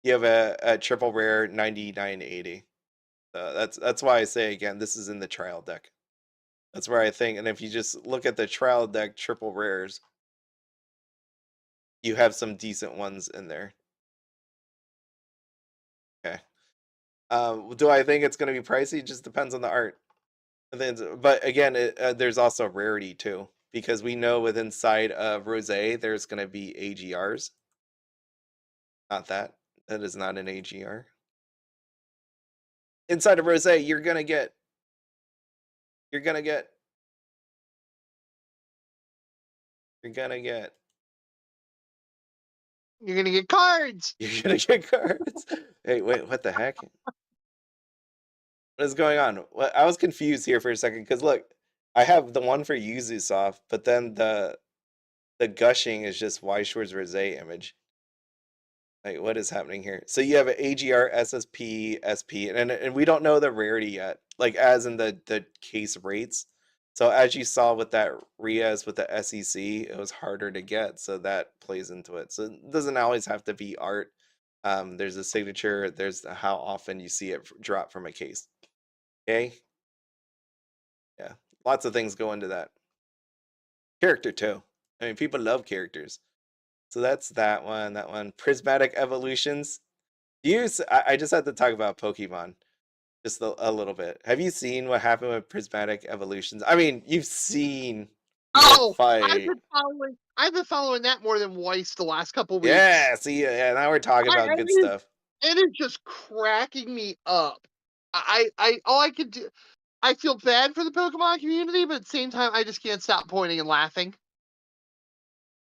You have a triple rare 9980. That's why I say again, this is in the trial deck. That's where I think, and if you just look at the trial deck triple rares, you have some decent ones in there. Okay. Do I think it's going to be pricey? It just depends on the art. But again, there's also rarity too, because we know with inside of Rosé, there's going to be AGRs. Not that. That is not an AGR. Inside of Rosé, you're going to get cards. You're gonna get cards. Hey, wait, what the heck? What is going on? I was confused here for a second because look, I have the one for Yuzu Soft, but then the gushing is just Weiss Schwarz Rosé image. Like, what is happening here? So you have an AGR, SSP, SP, and we don't know the rarity yet, like as in the case rates. So as you saw with that Rias with the SEC, it was harder to get, so that plays into it. So it doesn't always have to be art. There's a signature, there's how often you see it drop from a case. Okay? Yeah, lots of things go into that. Character too. I mean, people love characters. So that's that one. Prismatic Evolutions. I just had to talk about Pokemon just a little bit. Have you seen what happened with Prismatic Evolutions? I mean, you've seen fight. I've been following that more than Weiss the last couple weeks. Yeah, see, yeah, now we're talking about good stuff. It is just cracking me up. All I could do, I feel bad for the Pokemon community, but at the same time, I just can't stop pointing and laughing.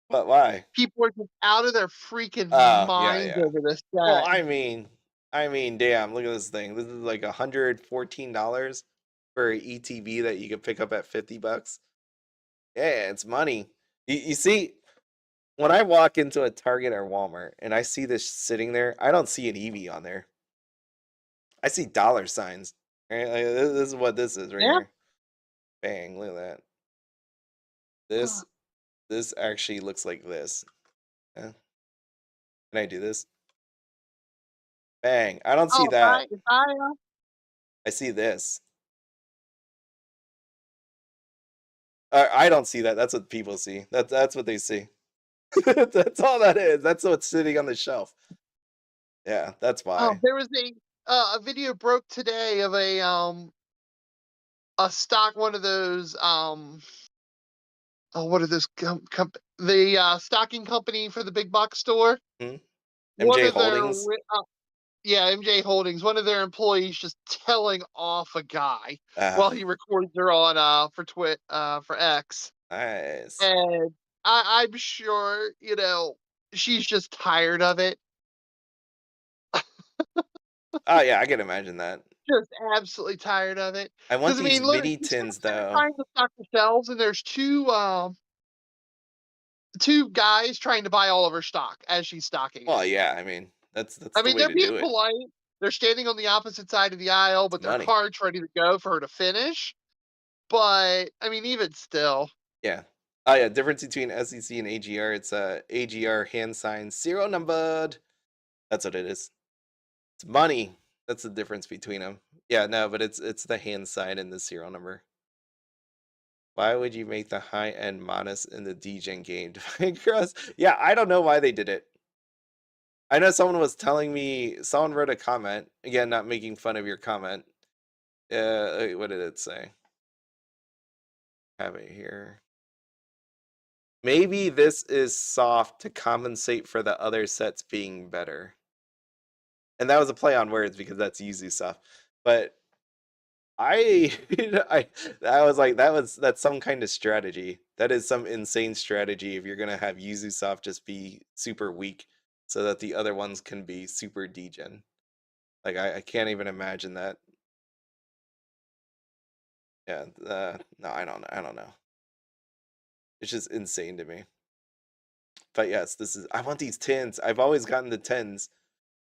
But why? People are just out of their freaking minds over this set. Well, I mean, damn, look at this thing. This is like $114 for an ETB that you can pick up at $50. Yeah, it's money. You see, when I walk into a Target or Walmart and I see this sitting there, I don't see an Eevee on there. I see dollar signs. Right? Like, this is what this is right here. Bang, look at that. This actually looks like this. Yeah. Can I do this? Bang. I don't see that. I see this. I don't see that. That's what people see. That's what they see. That's all that is. That's what's sitting on the shelf. Yeah, that's why. There was a video broke today of a stock one of those what are those the stocking company for the big box store? MJ Holdings. Yeah, MJ Holdings, one of their employees just telling off a guy while Ah, he records her on for X. nice. And I'm sure, she's just tired of it. Oh yeah, I can imagine that. Just absolutely tired of it. I want Because I these mean, look, mini she's sitting tins there though. trying to stock the shelves, and there's two guys trying to buy all of her stock as she's stocking Well, it. yeah, I mean that's I the mean, way they're to do being it. polite. They're standing on the opposite side of the aisle, but It's their money. cart's ready to go for her to finish. But I mean, even still, Yeah. Oh yeah, difference between SEC and AGR. It's AGR hand signed, serial numbered. That's what it is. It's money. That's the difference between them. Yeah, no, but it's the hand sign and the serial number. Why would you make the high end modest in the DGen game? Yeah, I don't know why they did it. I know someone was telling me, someone wrote a comment, again, not making fun of your comment. What did it say? Have it here. Maybe this is soft to compensate for the other sets being better. And that was a play on words because that's usually soft. But I I was like that's some kind of strategy. That is some insane strategy if you're gonna have Yuzusoft just be super weak so that the other ones can be super degen. Like I can't even imagine that. Yeah, no, I don't know. It's just insane to me. But yes, this is I want these tins. I've always gotten the tens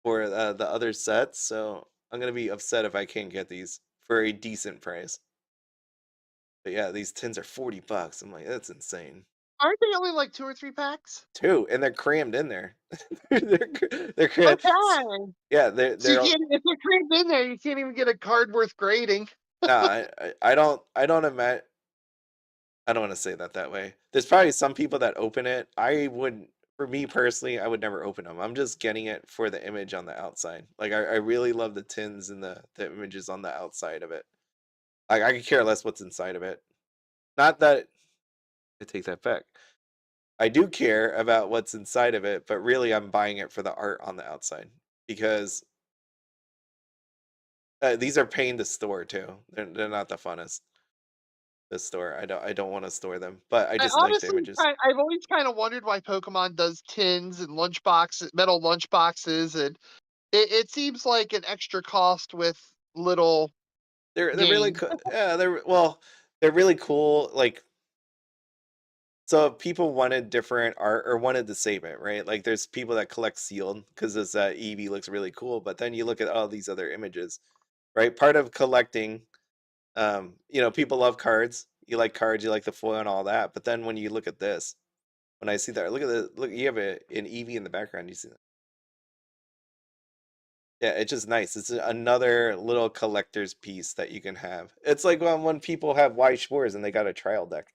for the other sets, so I'm gonna be upset if I can't get these for a decent price. But yeah, these tins are $40. I'm like, that's insane. aren't they only like 2 or 3 packs? Too, and they're crammed in there. They're crammed. Okay. Yeah, So you they're can't, if they're crammed in there, you can't even get a card worth grading. no, I don't imagine. I don't want to say that way. There's probably some people that open it. I wouldn't. For me personally, I would never open them. I'm just getting it for the image on the outside. Like I really love the tins and the images on the outside of it. Like I could care less what's inside of it. Not that I take that back. I do care about what's inside of it, but really I'm buying it for the art on the outside because these are paying to store too. They're not the funnest to store. I don't want to store them, but I I just like the honestly, images. I've always kind of wondered why Pokemon does tins and lunch boxes, metal lunch boxes, and it seems like an extra cost with little They're really gain. cool. Yeah, they're really cool. Like so, if people wanted different art or wanted to save it, right? Like there's people that collect sealed because this Eevee looks really cool, but then you look at all these other images, right? Part of collecting people love cards. You like cards, you like the foil and all that. But then when you look at this, when I see that, look, you have an Eevee in the background. You see that? Yeah, it's just nice. It's another little collector's piece that you can have. It's like when people have Weiss Schwarz and they got a trial deck.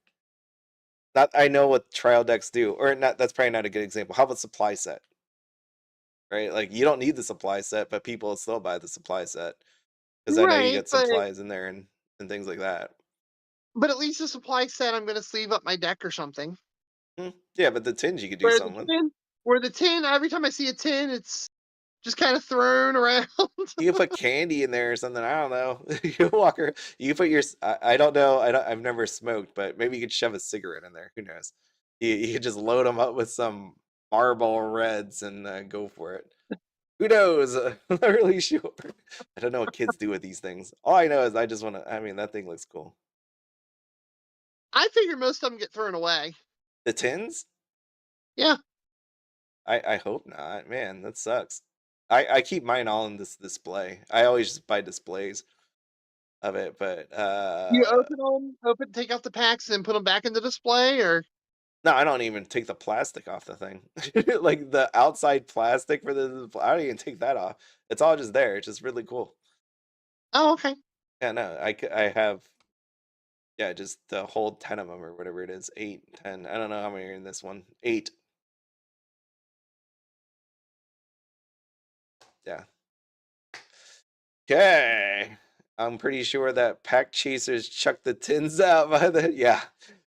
Not, I know what trial decks do, or not. That's probably not a good example. How about supply set? Right, like you don't need the supply set, but people still buy the supply set because I know you Right, get supplies in there and things like that. but at least the supply set, I'm going to sleeve up my deck or something. Yeah, but the tins you could do Where the something with. tin, where the tin, every time I see a tin, it's just kind of thrown around. You can put candy in there or something. I don't know. You walk her. You can put your. I don't know. I've never smoked, but maybe you could shove a cigarette in there. Who knows? You could just load them up with some Marlboro Reds and go for it. Who knows? I'm not really sure. I don't know what kids do with these things. All I know is I just want to. I mean, that thing looks cool. I figure most of them get thrown away. The tins? Yeah. I hope not. Man, that sucks. I keep mine all in this display. I always just buy displays of it, but You open them, take out the packs, and put them back in the display, or no, I don't even take the plastic off the thing. Like the outside plastic for I don't even take that off. It's all just there. It's just really cool. oh, okay. Yeah, no, I have yeah, just the whole 10 of them or whatever it is. 8, 10. I don't know how many are in this one. 8. Yeah. Okay. I'm pretty sure that pack chasers chuck the tins out by the yeah.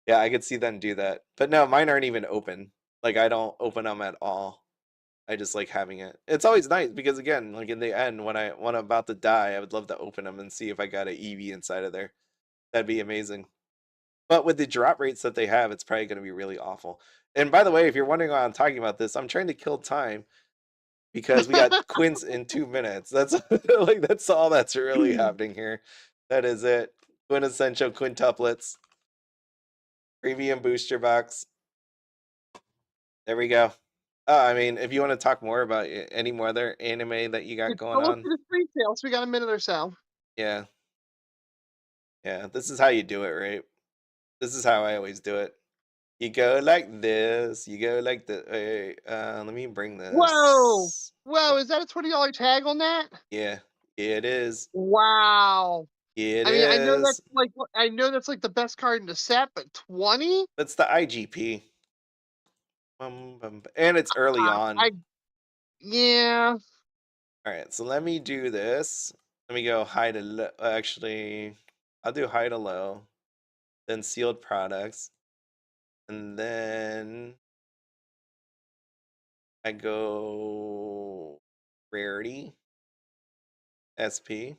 Yeah, I could see them do that. But no, mine aren't even open. Like I don't open them at all. I just like having it. It's always nice because again, like in the end, when I'm about to die, I would love to open them and see if I got an EV inside of there. That'd be amazing. But with the drop rates that they have, it's probably going to be really awful. And by the way, if you're wondering why I'm talking about this, I'm trying to kill time because we got Quints in 2 minutes. That's like that's all that's really happening here. That is it. Quintessential quintuplets. Premium booster box. There we go. I mean, if you want to talk more about any more other anime that you got going Let's on, do the free sale, so we got a minute or so. yeah. Yeah, this is how you do it, right? This is how I always do it. You go like this. You go like the. Wait, let me bring Whoa! this. Whoa, is that a $20 tag on that? Yeah, it is. Wow. It I mean, I know that's is. like the best card in the set, but 20? That's the IGP. And it's early on. Yeah. All right, so let me do this. Let me go high to low. Actually, I'll do high to low, then sealed products, and then I go rarity, SP,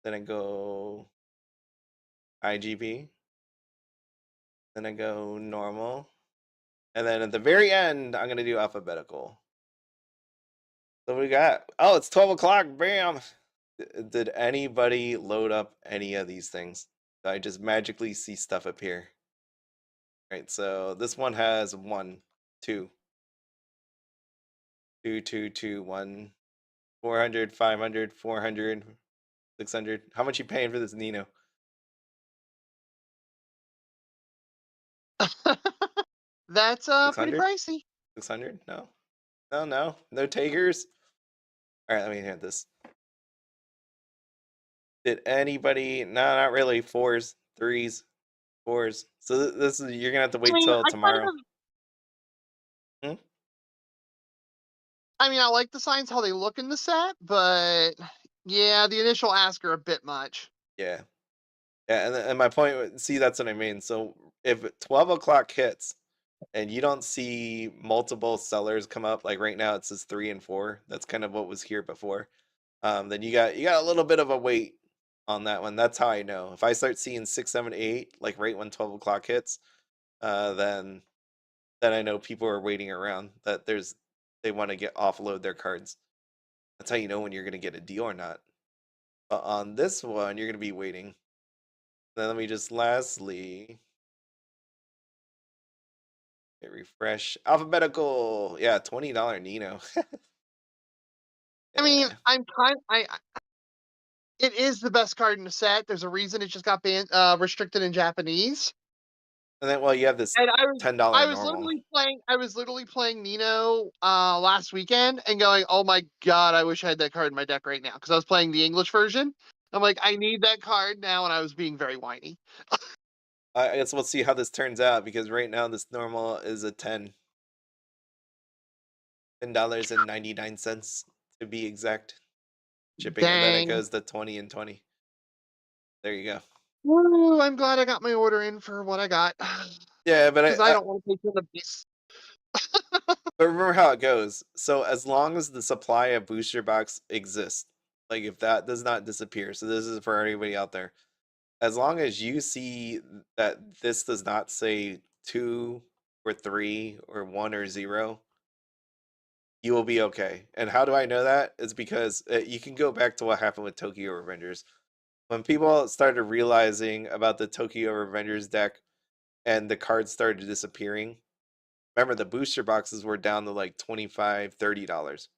then I go IGP, then I go normal, and then at the very end, I'm gonna do alphabetical. So we got, oh, it's 12 o'clock, bam! Did anybody load up any of these things? I just magically see stuff appear. Right, so this one has 1, 2, 2, 2, 2, 1, 400, 500, 400, 600. How much you paying for this Nino? That's pretty 600? pricey. 600? No. No takers. All right, let me hit this. Did anybody? No, not really. 4s, 3s, 4s. So this is, you're gonna have to wait till tomorrow. I mean, I like the signs how they look in the set, but yeah, the initial ask are a bit much. Yeah. Yeah, and my point, see, that's what I mean. So if 12 o'clock hits and you don't see multiple sellers come up, like right now it says 3 and 4, that's kind of what was here before. Then you got a little bit of a wait on that one. That's how I know. If I start seeing 6, 7, 8, like right when 12 o'clock hits, then I know people are waiting around. That they want to get offload their cards. That's how you know when you're gonna get a deal or not. But on this one, you're gonna be waiting. Then let me just lastly hit refresh. Alphabetical, yeah, $20 Nino. I mean, Yeah. it is the best card in the set. There's a reason it just got banned, restricted in Japanese. And then, well, you have this And $10 I was normal. literally playing Nino last weekend and going, oh my god, I wish I had that card in my deck right now, because I was playing the English version. I'm like, I need that card now, and I was being very whiny. I guess we'll see how this turns out, because right now this normal is a $10.99 to be exact. Shipping, and then it Dang. goes to 20 and 20. There you go. Woo, I'm glad I got my order in for what I got. Yeah, but Because I don't want to take the beast. but remember how it goes. So as long as the supply of booster box exists, like if that does not disappear, so this is for everybody out there. As long as you see that this does not say 2 or 3 or 1 or 0, you will be okay. And how do I know that? It's because you can go back to what happened with Tokyo Revengers. When people started realizing about the Tokyo Revengers deck and the cards started disappearing, remember the booster boxes were down to like $25, $30.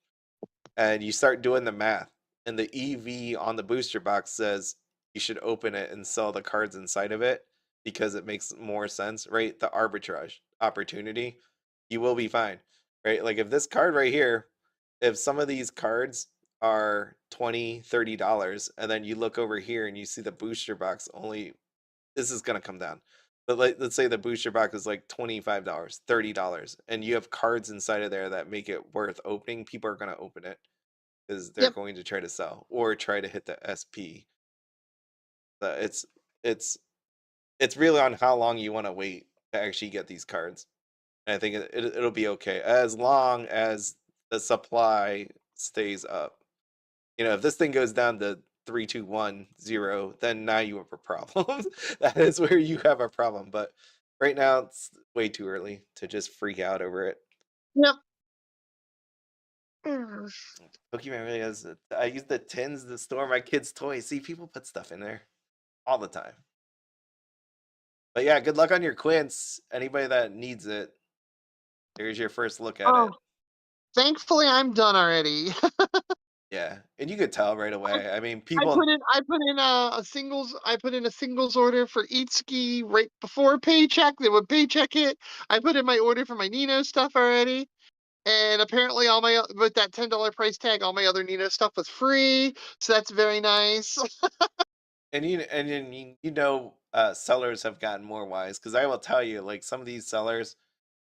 And you start doing the math, and the EV on the booster box says you should open it and sell the cards inside of it because it makes more sense, right? The arbitrage opportunity, you will be fine, right? Like if this card right here, if some of these cards are $20, $30, and then you look over here and you see the booster box only, this is going to come down. But let's say the booster box is like $25, $30, and you have cards inside of there that make it worth opening, people are going to open it because they're Yep. going to try to sell or try to hit the SP. It's really on how long you want to wait to actually get these cards. And I think it'll be okay as long as the supply stays up. You know, if this thing goes down to 3, 2, 1, 0, then now you have a problem. That is where you have a problem. But right now, it's way too early to just freak out over it. Yep. Mm. Pokemon really has. I use the tins to store my kids' toys. See, people put stuff in there all the time. But yeah, good luck on your Quints. Anybody that needs it, here's your first look at Oh, it. thankfully I'm done already. Yeah, and you could tell right away. I mean, I people. put in a singles order for Itsuki right before paycheck. Then when paycheck hit, I put in my order for my Nino stuff already. And apparently all my with that $10 price tag, all my other Nino stuff was free. So that's very nice. And sellers have gotten more wise because I will tell you, like some of these sellers,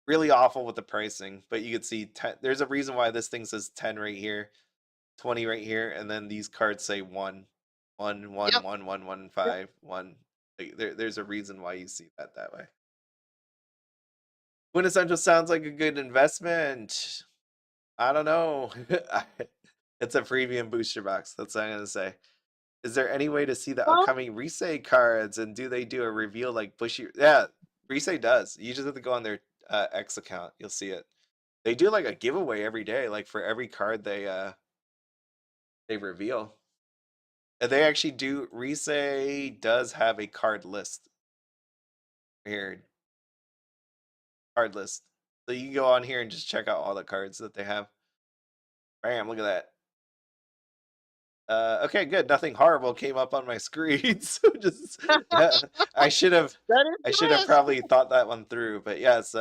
really awful with the pricing. But you could see there's a reason why this thing says 10 right here, 20 right here, and then these cards say 1, 1, 1, Yep. 1, 1, 1, Yep. 5, 1. Like, there's a reason why you see that way. Quintessential sounds like a good investment. I don't know. It's a premium booster box. That's what I'm gonna say. Is there any way to see the Well, upcoming Risei cards, and do they do a reveal like Bushy? Yeah, Risei does. You just have to go on their X account. You'll see it. They do like a giveaway every day, like for every card they reveal. And they actually do. Risei does have a card list here. Card list. So you can go on here and just check out all the cards that they have. Bam! Look at that. Okay, good. Nothing horrible came up on my screen. So just yeah, I should have that is I the should have risk. probably thought that one through. But yes,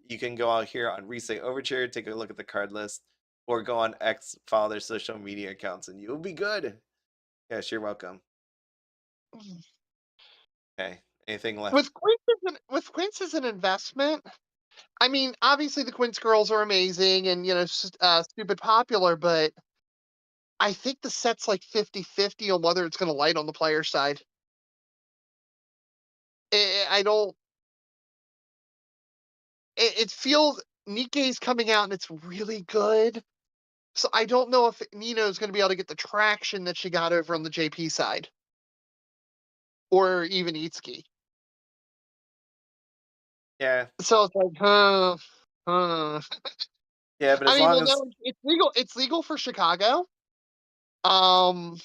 you can go out here on Resay Overture, take a look at the card list, or go on X, follow their social media accounts, and you'll be good. Yes, you're welcome. Okay. Anything left? With Quince as an investment, I mean, obviously the Quince girls are amazing and stupid popular, but I think the set's like 50-50 on whether it's going to light on the player side. I don't. It feels Nikke's coming out and it's really good. So I don't know if Nino's going to be able to get the traction that she got over on the JP side, or even Itsuki. Yeah. So it's like, huh. Yeah, but I as mean, long well, as no, it's legal. It's legal for Chicago. Um,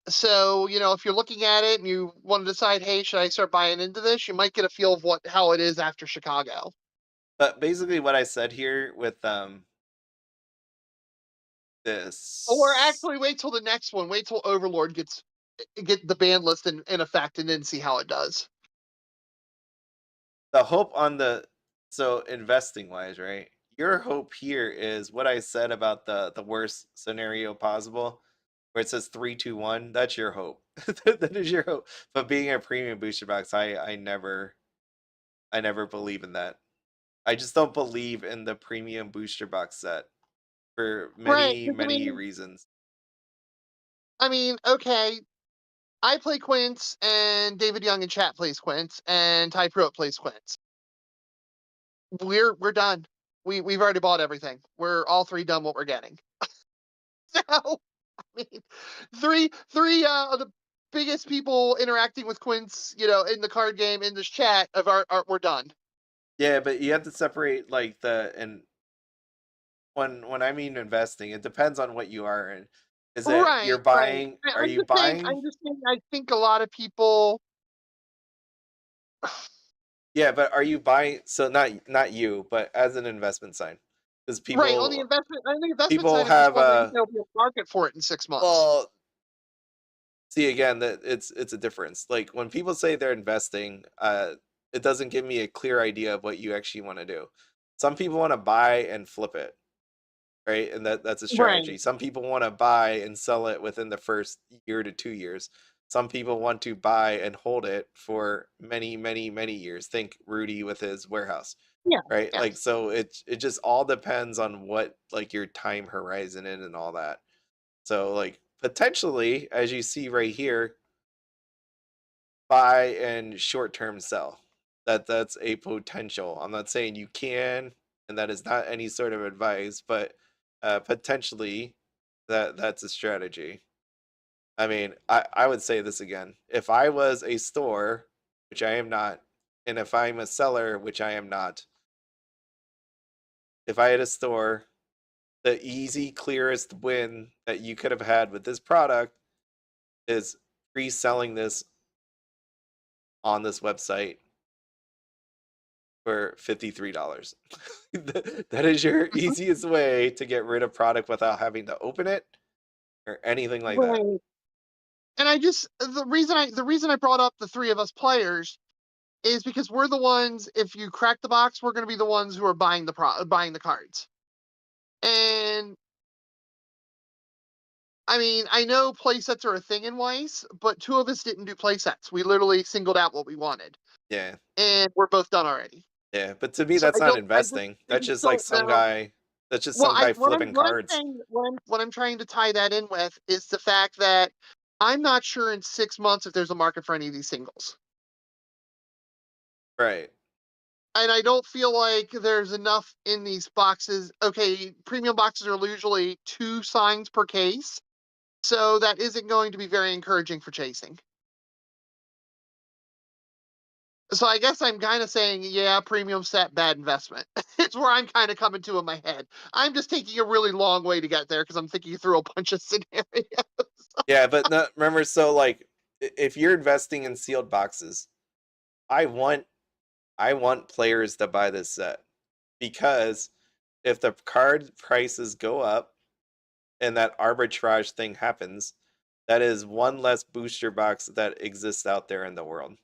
so if you're looking at it and you want to decide, hey, should I start buying into this? You might get a feel of how it is after Chicago. but basically what I said here with this. Or actually, wait till the next one. Wait till Overlord get the ban list in effect, and then see how it does. The hope on so investing wise, right? Your hope here is what I said about the worst scenario possible, where it says 3, 2, 1. That's your hope. That is your hope. But being a premium booster box, I never believe in that. I just don't believe in the premium booster box set for Right. many reasons. I mean, okay. I play Quince, and David Young in chat plays Quince, and Ty Pruitt plays Quince. We're done. We've already bought everything. We're all three done what we're getting. So, I mean, three of the biggest people interacting with Quince, in the card game in this chat of our we're done. Yeah, but you have to separate like when I mean investing, it depends on what you are in. Is it you're Right. buying? Are I'm you just saying. buying? I'm just saying. I think a lot of people. Yeah, but are you buying? So not you, but as an investment sign, because Right on the investment side, I'm just have wondering if there'll be a market for it in 6 months. well, see again that it's a difference. Like when people say they're investing, it doesn't give me a clear idea of what you actually want to do. Some people want to buy and flip it, right? And that's a strategy. Right. Some people want to buy and sell it within the first year to 2 years. Some people want to buy and hold it for many years. Think Rudy with his warehouse, Yeah. right? Yeah. Like so it just all depends on what like your time horizon in and all that. So like potentially, as you see right here, buy and short term sell. that's a potential. I'm not saying you can, and that is not any sort of advice, but potentially that's a strategy. I mean, I would say this again. If I was a store, which I am not, and if I'm a seller, which I am not, if I had a store, the easy, clearest win that you could have had with this product is pre-selling this on this website for $53. That is your easiest way to get rid of product without having to open it or anything like that. Right. And the reason I brought up the three of us players is because we're the ones, if you crack the box, we're going to be the ones who are buying the cards. And I mean, I know playsets are a thing in Weiss, but two of us didn't do playsets. We literally singled out what we wanted. Yeah. And we're both done already. Yeah, but to me, So that's not investing. That's just like some guy. That's just some guy flipping cards. What I'm trying to tie that in with is the fact that I'm not sure in 6 months if there's a market for any of these singles. Right. And I don't feel like there's enough in these boxes. Okay, premium boxes are usually 2 signs per case, so that isn't going to be very encouraging for chasing. So I guess I'm kind of saying, yeah, premium set, bad investment. It's where I'm kind of coming to in my head. I'm just taking a really long way to get there because I'm thinking through a bunch of scenarios. Yeah, but no, remember, so like, if you're investing in sealed boxes, I want players to buy this set, because if the card prices go up and that arbitrage thing happens, that is one less booster box that exists out there in the world.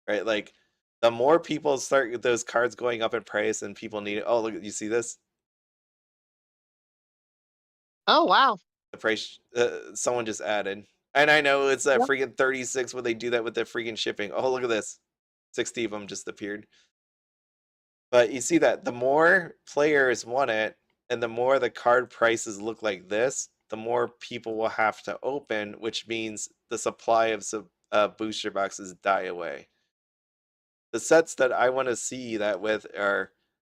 Right? Like, the more people start those cards going up in price and people need it. Oh, look, you see this? Oh, wow. The price someone just added. And I know it's that Yep. freaking 36 when they do that with the freaking shipping. Oh, look at this. 60 of them just appeared. But you see that the more players want it and the more the card prices look like this, the more people will have to open, which means the supply of booster boxes die away. The sets that I want to see that with are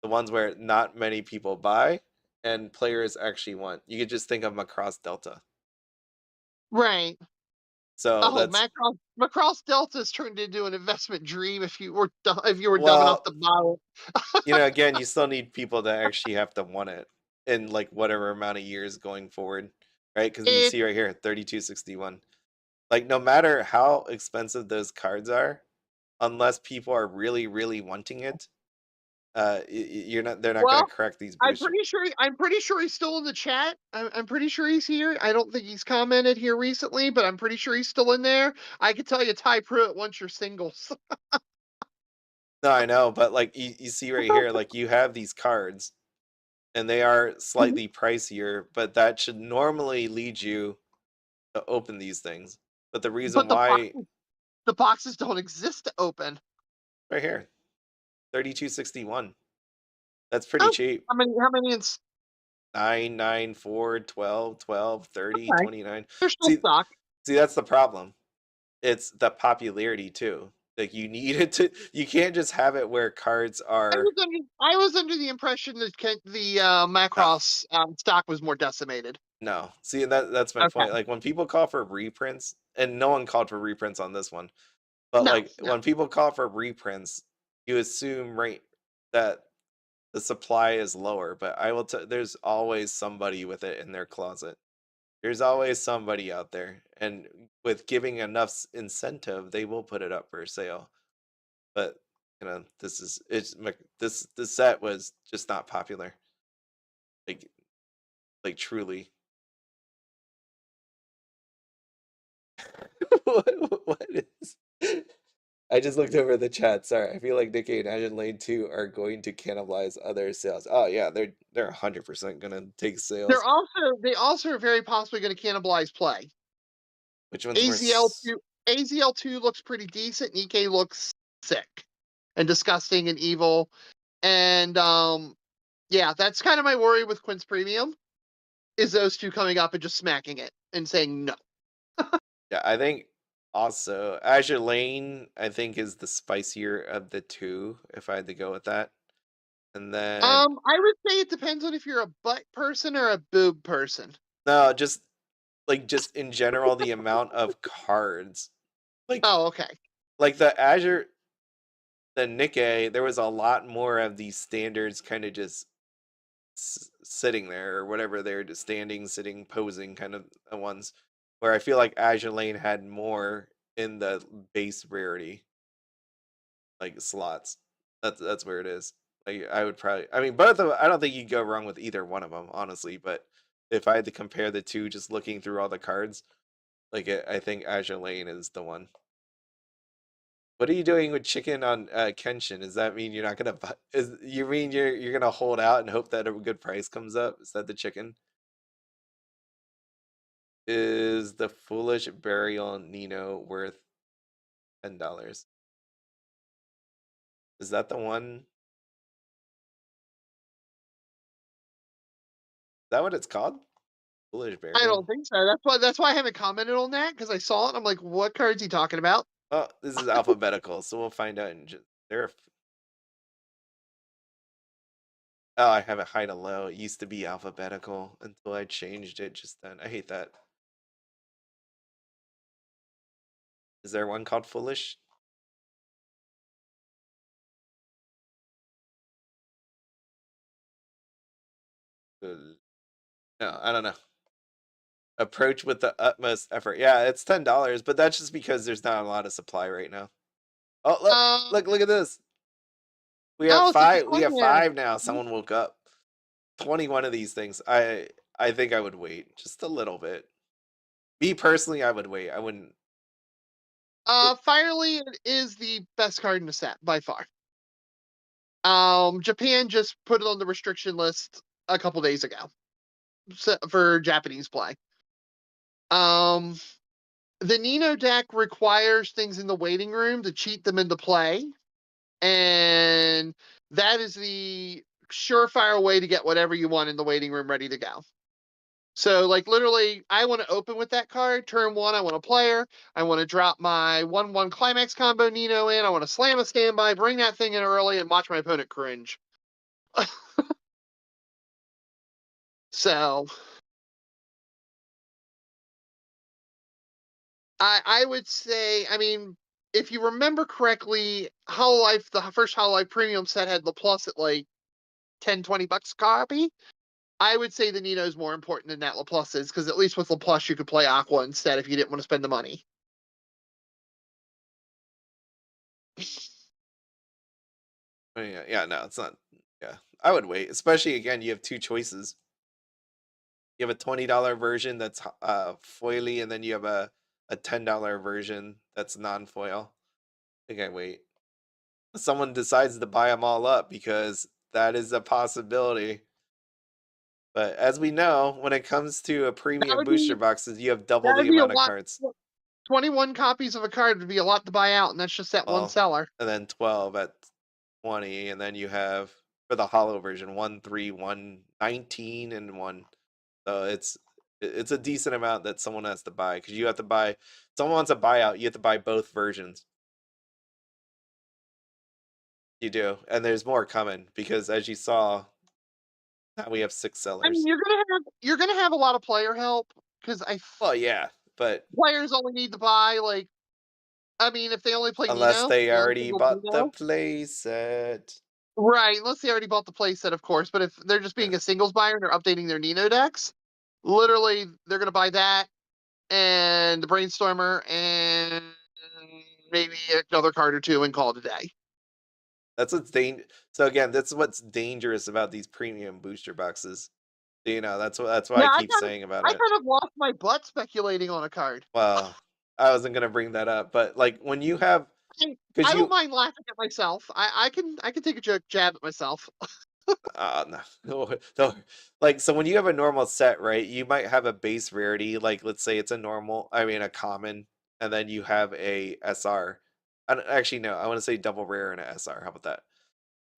the ones where not many people buy and players actually want. You could just think of Macross Delta. Right. So Oh, that's Macross Delta's turned into an investment dream if you were dumb well, enough to buy it. again, you still need people that actually have to want it in like whatever amount of years going forward, right? Because you see right here, 3261. Like, no matter how expensive those cards are, unless people are really, really wanting it, they're not going to correct these boosters. I'm pretty sure he's still in the chat. I'm pretty sure he's here. I don't think he's commented here recently, but I'm pretty sure he's still in there. I could tell you Ty Pruitt wants your singles. No, I know, but like you see right here, like you have these cards and they are slightly pricier, but that should normally lead you to open these things. But the reason why the boxes don't exist to open. Right here, 3261. That's pretty cheap. How many in 9, 9, 4, 12, 12, 30, Okay. 29. They're still stock. See, that's the problem. It's the popularity too. Like, you need it to. You can't just have it where cards are. I was under the impression that the Macross stock was more decimated. No, see, that's my point. Like, when people call for reprints, and no one called for reprints on this one, but when people call for reprints, you assume that the supply is lower. But I will tell, there's always somebody with it in their closet. There's always somebody out there, and with giving enough incentive, they will put it up for sale. But this set was just not popular. Like truly. What is? I just looked over the chat. Sorry, I feel like Nikke and Agent Lane 2 are going to cannibalize other sales. Oh yeah, they're 100% gonna take sales. They also are very possibly going to cannibalize play. Which one's AZL2 looks pretty decent. Nikke looks sick and disgusting and evil. And yeah, that's kind of my worry with Quint's Premium, is those two coming up and just smacking it and saying no. Yeah, I think Also, Azure Lane, I think, is the spicier of the two, if I had to go with that. And then I would say it depends on if you're a butt person or a boob person. no, just in general, the amount of cards. Oh, okay. Like the Nikke, there was a lot more of these standards kind of just sitting there or whatever, they're just standing, sitting, posing kind of ones, where I feel like Azure Lane had more in the base rarity like slots. That's where it is. Like I would probably, I mean, both of them, I don't think you'd go wrong with either one of them, honestly. But if I had to compare the two, just looking through all the cards, like I think Azure Lane is the one. What are you doing with chicken on Kenshin? Does that mean you're not gonna buy? You mean you're gonna hold out and hope that a good price comes up? Is that the chicken? Is the foolish burial Nino worth $10? Is that the one? Is that what it's called? Foolish burial? I don't think so. That's why I haven't commented on that, because I saw it. I'm like, what card's he talking about? Oh, this is alphabetical, so we'll find out in just there. Oh, I have it high to low. It used to be alphabetical until I changed it just then. I hate that. Is there one called Foolish? No, I don't know. Approach with the utmost effort. Yeah, it's $10, but that's just because there's not a lot of supply right now. Oh, look at this. We have five. We have 5 now. Someone woke up. 21 of these things. I think I would wait just a little bit. Me personally, I would wait. I wouldn't. Firely is the best card in the set by far. Japan just put it on the restriction list a couple days ago for Japanese play. The Nino deck requires things in the waiting room to cheat them into play, and that is the surefire way to get whatever you want in the waiting room ready to go. So, like, literally, I want to open with that card. Turn 1, I want a player. I want to drop my 1/1 climax combo Nino in. I want to slam a standby, bring that thing in early, and watch my opponent cringe. So, I would say, I mean, if you remember correctly, Hololive, the first Hololive premium set had Laplace at like $10-20 a copy. I would say the Nino is more important than that Laplace is, because at least with Laplace you could play Aqua instead if you didn't want to spend the money. Yeah, no, it's not. Yeah, I would wait. Especially again, you have 2 choices. You have a $20 version that's foily, and then you have a $10 version that's non-foil. I think I wait. Someone decides to buy them all up, because that is a possibility. But as we know, when it comes to a premium booster boxes, you have double the amount of cards. 21 copies of a card would be a lot to buy out, and that's just that one seller. And then 12 at 20, and then you have for the hollow version 1, 3, 1, 19, and 1. So it's a decent amount that someone has to buy, because you have to buy. Someone wants a buyout, you have to buy both versions. You do, and there's more coming, because as you saw, now we have 6 sellers. I mean, you're gonna have a lot of player help, because well, yeah, but players only need to buy, like, I mean, if they only play unless Nino, they already bought the playset. Right, unless they already bought the playset, of course. But if they're just being a singles buyer and they're updating their Nino decks, literally they're gonna buy that and the Brainstormer and maybe another card or 2 and call it a day. That's what's So again, that's what's dangerous about these premium booster boxes. You know, that's why I keep saying about it. I kind of lost my butt speculating on a card. Well, I wasn't gonna bring that up, but like when you have, I don't mind laughing at myself. I can take a jab at myself. no. Like, so when you have a normal set, right, you might have a base rarity, like let's say it's a common, and then you have a SR. Actually, no, I want to say double rare and a SR. How about that?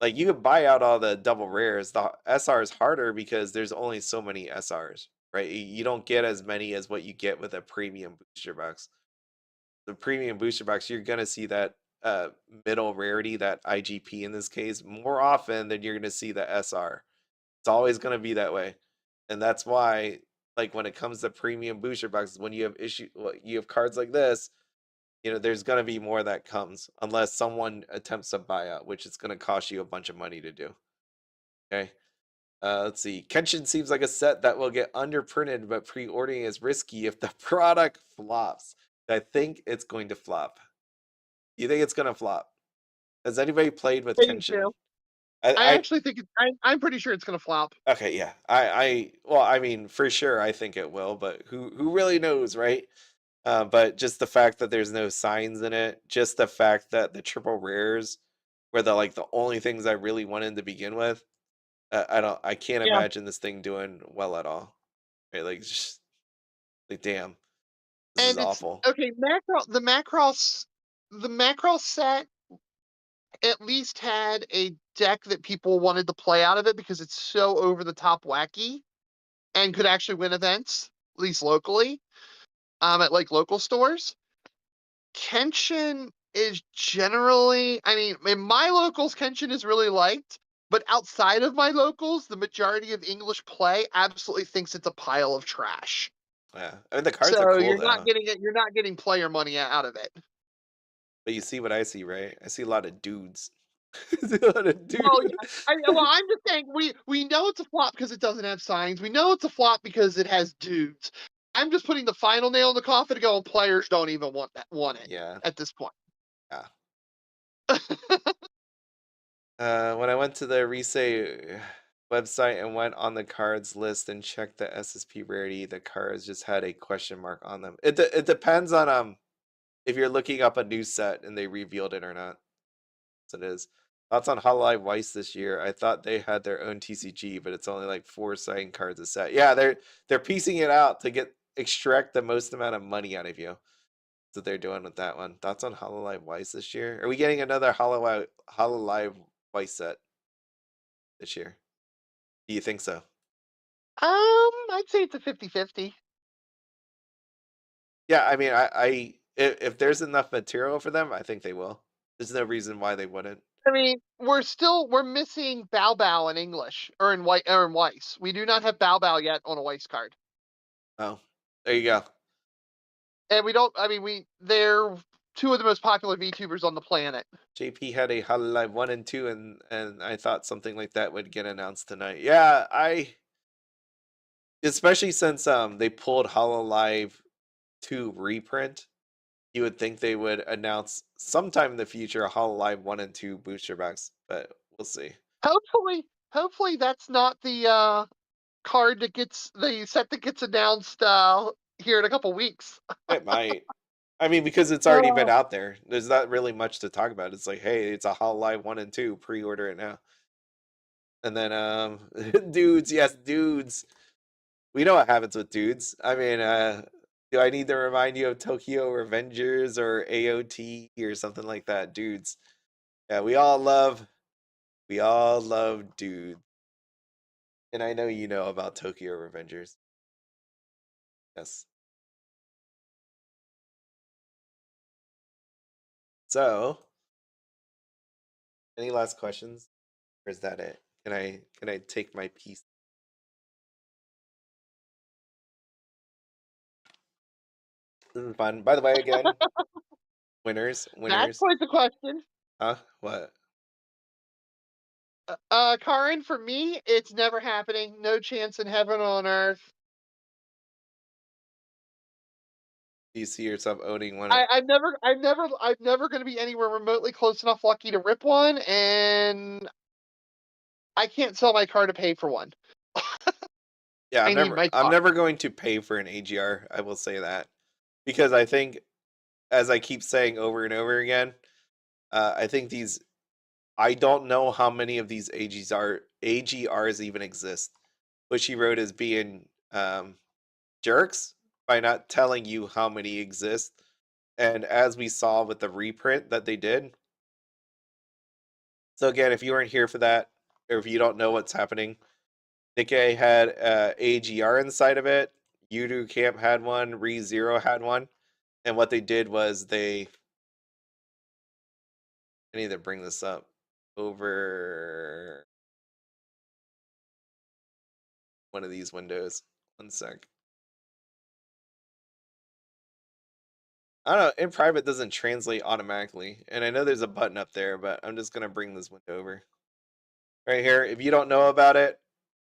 Like, you could buy out all the double rares. The SR is harder because there's only so many SRs, right? You don't get as many as what you get with a premium booster box. the premium booster box, you're gonna see that middle rarity, that IGP in this case, more often than you're gonna see the SR. It's always gonna be that way, and that's why, like when it comes to premium booster boxes, when you have you have cards like this, there's gonna be more that comes unless someone attempts a buyout, which is gonna cost you a bunch of money to do. Okay. Let's see. Kenshin seems like a set that will get underprinted, but pre-ordering is risky if the product flops. I think it's going to flop. You think it's going to flop? Has anybody played with I do Kenshin? too. I actually think I'm pretty sure it's going to flop. Okay, yeah. Well, I mean, for sure, I think it will, but who really knows, right? But just the fact that there's no signs in it, just the fact that the triple rares were the only things I really wanted to begin with. I can't Yeah. imagine this thing doing well at all. Right? Damn, this is awful. Okay, the Macross set at least had a deck that people wanted to play out of it because it's so over the top wacky and could actually win events, at least locally, at like local stores. Kenshin is generally, I mean, in my locals, Kenshin is really liked, but outside of my locals, the majority of English play absolutely thinks it's a pile of trash. Yeah, I mean the cards are cool you're though. not getting it. You're not getting player money out of it. But you see what I see, right? I see a lot of dudes. A lot of dudes. Well, I'm just saying we know it's a flop because it doesn't have signs. We know it's a flop because it has dudes. I'm just putting the final nail in the coffin to go. Players don't even want it. Yeah. At this point. Yeah. When I went to the Risei website and went on the cards list and checked the SSP rarity, the cards just had a question mark on them. It depends on if you're looking up a new set and they revealed it or not. So it is. Thoughts on Hololive Weiss this year? I thought they had their own TCG, but it's only like 4 sign cards a set. Yeah, they're piecing it out to extract the most amount of money out of you. That's what they're doing with that one. Thoughts on Hololive Weiss this year? Are we getting another Hololive Weiss set this year? Do you think so? I'd say it's a 50-50. Yeah, I mean, if there's enough material for them, I think they will. There's no reason why they wouldn't. I mean, we're missing Bao Bao in English or in Weiss. We do not have Bao Bao yet on a Weiss card. Oh, there you go. And we don't. I mean, they're two of the most popular VTubers on the planet. JP had a Hololive 1 and 2, and I thought something like that would get announced tonight. Yeah, especially since they pulled Hololive 2 reprint, you would think they would announce sometime in the future a Hololive 1 and 2 booster box, but we'll see. Hopefully that's not the card that gets the set that gets announced here in a couple weeks. It might. I mean, because it's already been out there. There's not really much to talk about. It's like, hey, it's a Hololive 1 and 2. Pre-order it now. And then, dudes, yes, dudes. We know what happens with dudes. I mean, do I need to remind you of Tokyo Revengers or AOT or something like that? Dudes. Yeah, we all love dudes. And I know you know about Tokyo Revengers. Yes. So, any last questions? Or is that it? Can I take my piece? This is fun. By the way, again, winners. That's quite the question. Huh? What? Karin, for me, it's never happening. No chance in heaven on earth. Do you see yourself owning one? I'm never going to be anywhere remotely close enough lucky to rip one, and I can't sell my car to pay for one. Yeah, I'm never going to pay for an AGR. I will say that, because I think, as I keep saying over and over again, I think I don't know how many of these AGRs even exist. Bushiroad is being jerks by not telling you how many exist. And as we saw with the reprint that they did. So again, if you weren't here for that, or if you don't know what's happening, Nikke had AGR inside of it. Yuru Camp had one. ReZero had one. And what they did was I need to bring this up over one of these windows. One sec. I don't know, in private doesn't translate automatically. And I know there's a button up there, but I'm just gonna bring this window over. Right here, if you don't know about it,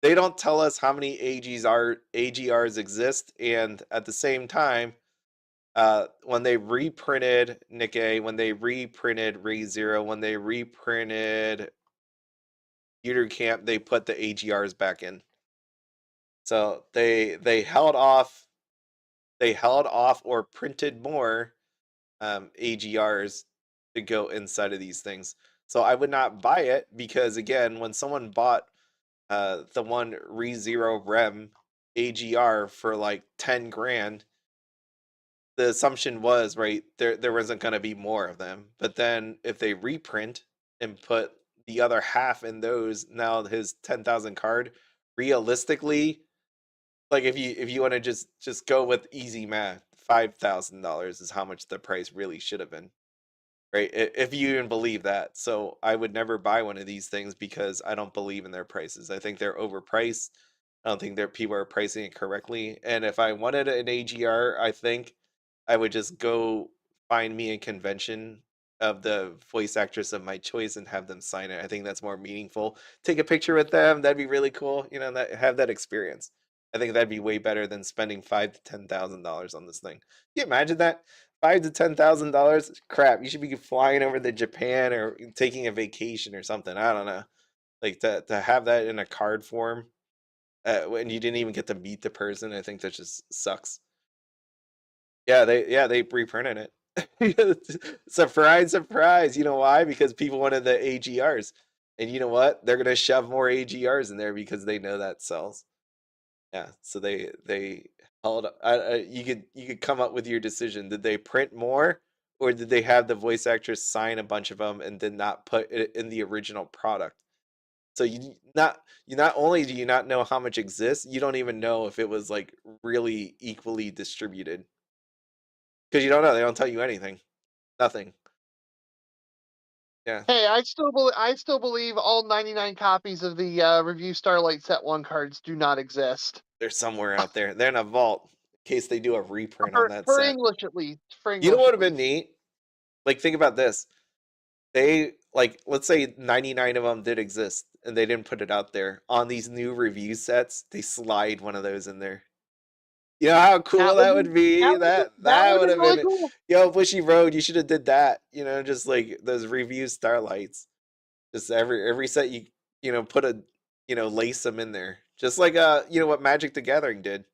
they don't tell us how many AGRs exist, and at the same time, when they reprinted Nikke, when they reprinted ReZero, when they reprinted Yuru Camp, they put the AGRs back in. So they held off or printed more AGRs to go inside of these things. So I would not buy it because, again, when someone bought the one ReZero Rem AGR for like 10 grand, the assumption was, right, there wasn't going to be more of them. But then if they reprint and put the other half in those, now his 10,000 card, realistically, like if you want to just go with easy math, $5,000 is how much the price really should have been, right? If you even believe that. So I would never buy one of these things because I don't believe in their prices. I think they're overpriced. I don't think that people are pricing it correctly. And if I wanted an AGR, I think I would just go find me a convention of the voice actress of my choice and have them sign it. I think that's more meaningful. Take a picture with them. That'd be really cool. You know, have that experience. I think that'd be way better than spending $5,000 to $10,000 on this thing. Can you imagine that? $5,000 to $10,000? Crap! You should be flying over to Japan or taking a vacation or something. I don't know. Like to have that in a card form, when you didn't even get to meet the person. I think that just sucks. Yeah, they reprinted it. Surprise, surprise. You know why? Because people wanted the AGRs. And you know what? They're gonna shove more AGRs in there because they know that sells. Yeah, so they held. You could come up with your decision. Did they print more, or did they have the voice actors sign a bunch of them and did not put it in the original product? So you not only do you not know how much exists, you don't even know if it was like really equally distributed because you don't know. They don't tell you anything. Nothing. Yeah. Hey, I still believe all 99 copies of the Review Starlight Set 1 cards do not exist. They're somewhere out there. They're in a vault in case they do a reprint on that For set. English, at least. For English, You know what would have at been least. neat? Like, think about this. They, like, let's say 99 of them did exist and they didn't put it out there. On these new review sets, they slide one of those in there. You know how cool that would be? That would have really been, cool. yo, Bushiroad, you should have did that. You know, just like those review starlights. Just every set you know, put a, you know, lace them in there. Just like you know what Magic the Gathering did,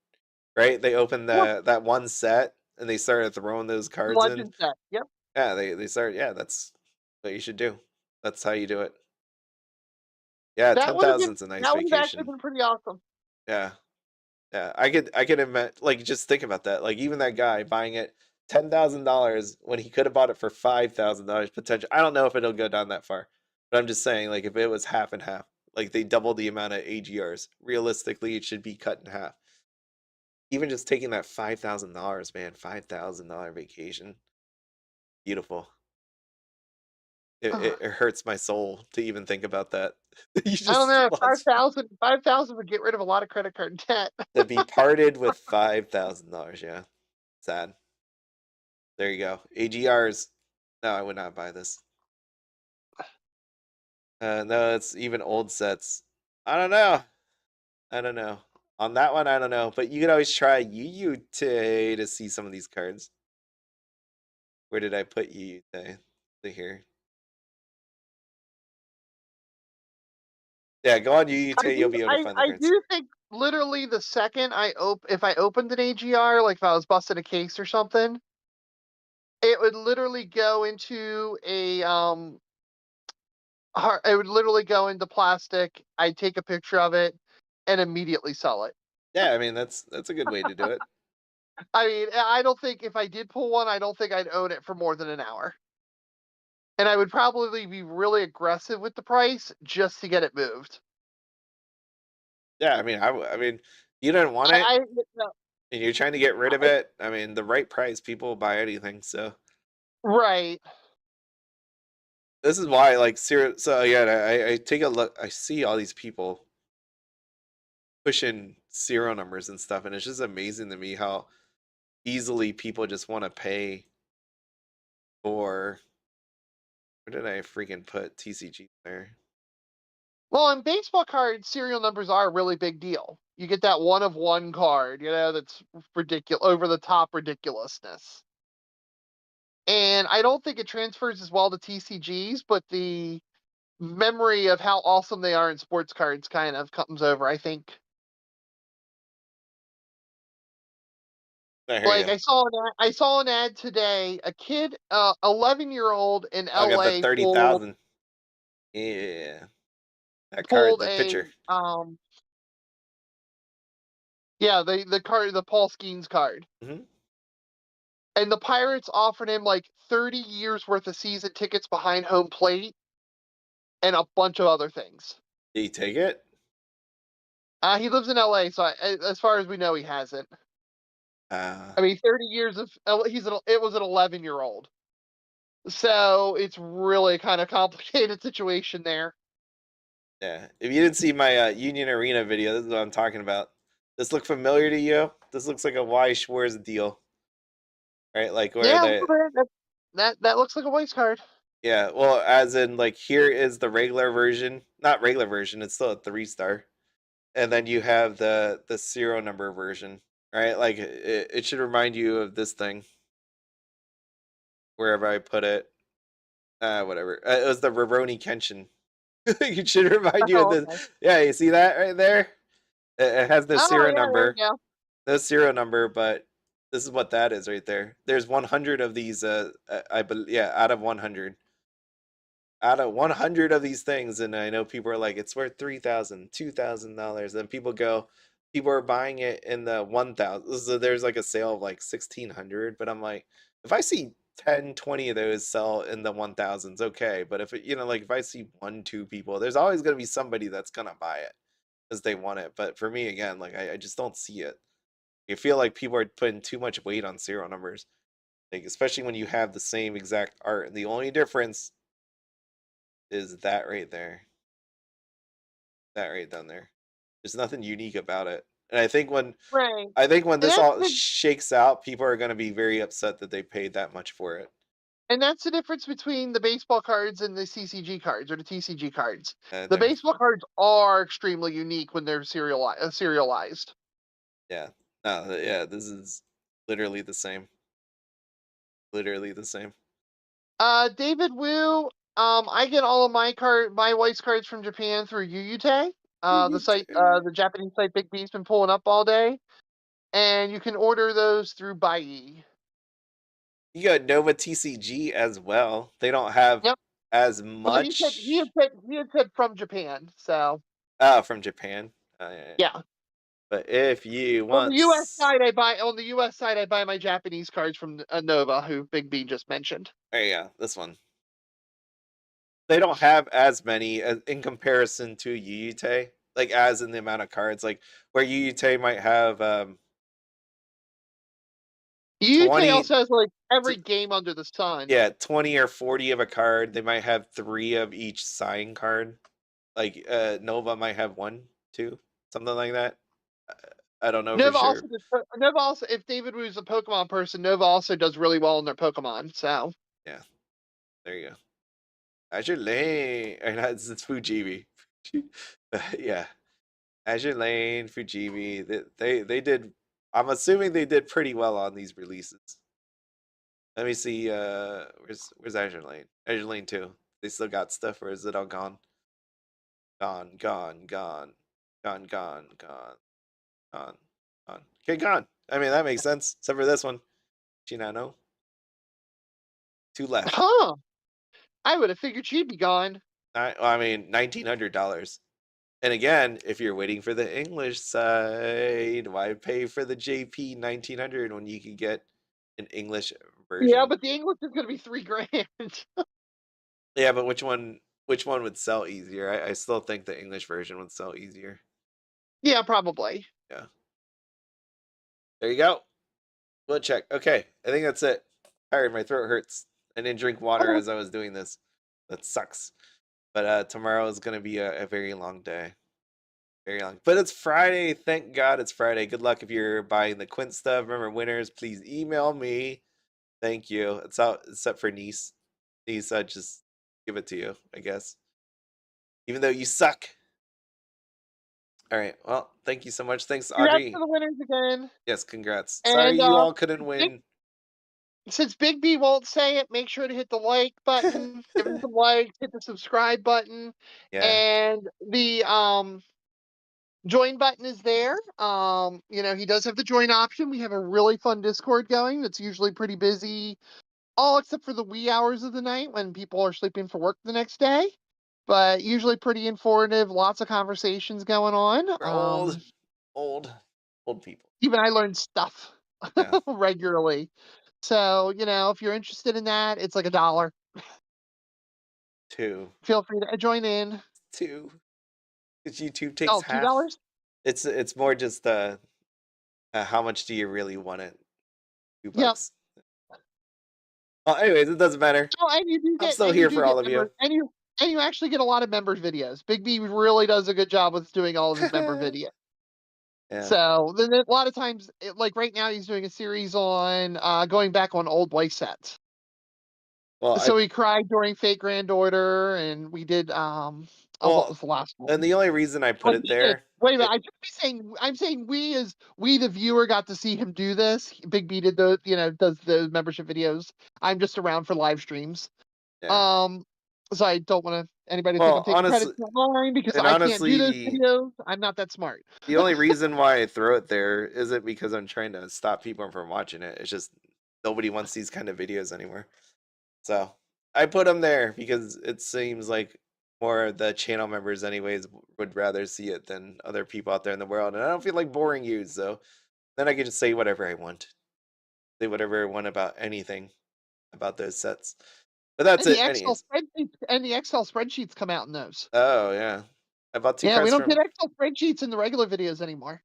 right? They opened that one set and they started throwing those cards in. Legend set. Yep. Yeah, they started. Yeah, that's what you should do. That's how you do it. Yeah, That 10,000's a nice would have actually vacation. been pretty awesome. Yeah, yeah. I could admit, like, just think about that. Like, even that guy buying it $10,000 when he could have bought it for $5,000 potential. I don't know if it'll go down that far, but I'm just saying, like, if it was half and half, like they doubled the amount of AGRs, realistically, it should be cut in half. Even just taking that $5,000, man, $5,000 vacation, beautiful. It hurts my soul to even think about that. You I don't know. just 5,000 would get rid of a lot of credit card debt. to be parted with $5,000. Yeah, sad. There you go. AGRs. No, I would not buy this. No, it's even old sets. I don't know. I don't know. On that one, I don't know. But you can always try Yuyute to see some of these cards. Where did I put Yuyute? Here. Yeah, go on Yuyute. You'll be able to find the cards. I do think literally the second if I opened an AGR, like if I was busting a case or something, it would literally go into it would literally go into plastic. I'd take a picture of it and immediately sell it. Yeah, I mean that's a good way to do it. I mean, I don't think if I did pull one, I don't think I'd own it for more than an hour. And I would probably be really aggressive with the price just to get it moved. Yeah, I mean, I mean, you didn't want it, No. and you're trying to get rid of it. I mean, the right price, people will buy anything. So Right. this is why, like, so yeah, I take a look. I see all these people pushing serial numbers and stuff, and it's just amazing to me how easily people just want to pay for. Where did I freaking put TCG there? Well, in baseball cards, serial numbers are a really big deal. You get that 1 of 1 card, that's ridiculous, over the top ridiculousness. And I don't think it transfers as well to TCGs, but the memory of how awesome they are in sports cards kind of comes over, I think. I hear Like you. I saw an ad today. A kid, 11-year-old in I got the LA 30,000. Yeah, that card's pulled a a pitcher. the card, the Paul Skeens card. Mm-hmm. And the Pirates offered him like 30 years worth of season tickets behind home plate and a bunch of other things. Did he take it? He lives in LA, so as far as we know, he hasn't. I mean, 30 years of it was an 11-year-old, so it's really kind of complicated situation there. Yeah. If you didn't see my Union Arena video, this is what I'm talking about. This look familiar to you? This looks like a Weiss Schwarz deal, right? Like where that looks like a Weiss card. Yeah, well, as in like here is the regular version, not regular version. It's still a 3-star, and then you have the serial number version, right? Like it should remind you of this thing. Wherever I put it, whatever. It was the Rurouni Kenshin. It should remind you of this. Okay. Yeah, you see that right there? It has the serial number. Yeah. No serial number, but this is what that is right there. There's 100 of these. I believe, yeah, out of 100. Out of 100 of these things, and I know people are like, it's worth $3,000, $2,000. Then people are buying it in the 1,000. So there's like a sale of like 1,600. But I'm like, if I see 10, 20 of those sell in the 1,000s, okay. But if like if I see 1, 2 people, there's always gonna be somebody that's gonna buy it because they want it. But for me, again, like I just don't see it. I feel like people are putting too much weight on serial numbers, like especially when you have the same exact art, and the only difference is that right there. That right down there. There's nothing unique about it. And I think when this all shakes out, people are going to be very upset that they paid that much for it. And that's the difference between the baseball cards and the CCG cards or the TCG cards. The There. baseball cards are extremely unique when they're serialized. Yeah. No, yeah, this is literally the same. Literally the same. David Wu, I get all of my Weiss cards from Japan through Yuyute. The site, the Japanese site Big B's been pulling up all day. And you can order those through Baiyi. You got Nova TCG as well. They don't have as much. Well, he had said from Japan, so. Oh, from Japan. Yeah. But if you want on the U.S. side, I buy my Japanese cards from Nova, who Big B just mentioned. There you go. This one. They don't have as many in comparison to Yuyute, like as in the amount of cards, like where Yuyute might have. Yuyute also has like every game under the sun. Yeah, 20 or 40 of a card. They might have 3 of each sign card. Like Nova might have 1, 2, something like that. I don't know Nova for sure. Nova also, if David Wu's a Pokemon person, Nova also does really well in their Pokemon. So yeah, there you go. Azure Lane, or not, it's Fujimi. Yeah, Azure Lane, Fujimi. They did. I'm assuming they did pretty well on these releases. Let me see. Where's Azure Lane? Azure Lane 2. They still got stuff, or is it all gone? Gone. Okay, gone. I mean, that makes sense. Except for this one. Chinano. 2 left. Huh. I would have figured she'd be gone. I mean, $1,900. And again, if you're waiting for the English side, why pay for the JP $1,900 when you can get an English version? Yeah, but the English is going to be $3,000. Yeah, but which one would sell easier? I still think the English version would sell easier. Yeah, probably. Yeah. There you go. We'll check. Okay, I think that's it. Tired, my throat hurts. I didn't drink water as I was doing this. That sucks. But tomorrow is gonna be a very long day. Very long. But it's Friday. Thank God it's Friday. Good luck if you're buying the Quint stuff. Remember, winners, please email me. Thank you. It's out except for Nice. Nice, I just give it to you, I guess. Even though you suck. All right. Well, thank you so much. Thanks, Audrey. Congrats to the winners again. Yes, congrats. And, Sorry you all couldn't win. Since Big B won't say it, make sure to hit the like button, give him some likes, hit the subscribe button, Yeah. and the join button is there. You know, he does have the join option. We have a really fun Discord going that's usually pretty busy, all except for the wee hours of the night when people are sleeping for work the next day. But usually pretty informative, lots of conversations going on. We're old people. Even I learn stuff Yeah. regularly. So, you know, if you're interested in that, it's like $1. $2. Feel free to join in. $2. Because YouTube takes half. $2? It's more just how much do you really want it? $2. Yep. Well, anyways, it doesn't matter. Oh, and you do get, I'm still here for all of you. And you actually get a lot of members videos. Big B really does a good job with doing all of his member videos. Yeah. So then a lot of times, like right now, he's doing a series on going back on old Weiss sets. Well, so he cried during Fate Grand Order, and we did what was the last one? And the only reason I put it there. Wait a minute, I'm saying we the viewer got to see him do this. Big B did does the membership videos. I'm just around for live streams. Yeah. So I don't want anybody to think I'm taking credit for mine because I can't do those videos. I'm not that smart. The only reason why I throw it there isn't because I'm trying to stop people from watching it. It's just nobody wants these kind of videos anymore. So I put them there because it seems like more of the channel members anyways would rather see it than other people out there in the world. And I don't feel like boring you, so then I can just say whatever I want. Say whatever I want about anything about those sets. But that's it. And the Excel spreadsheets come out in those. Oh yeah. I bought 2 cards. We don't get Excel spreadsheets in the regular videos anymore.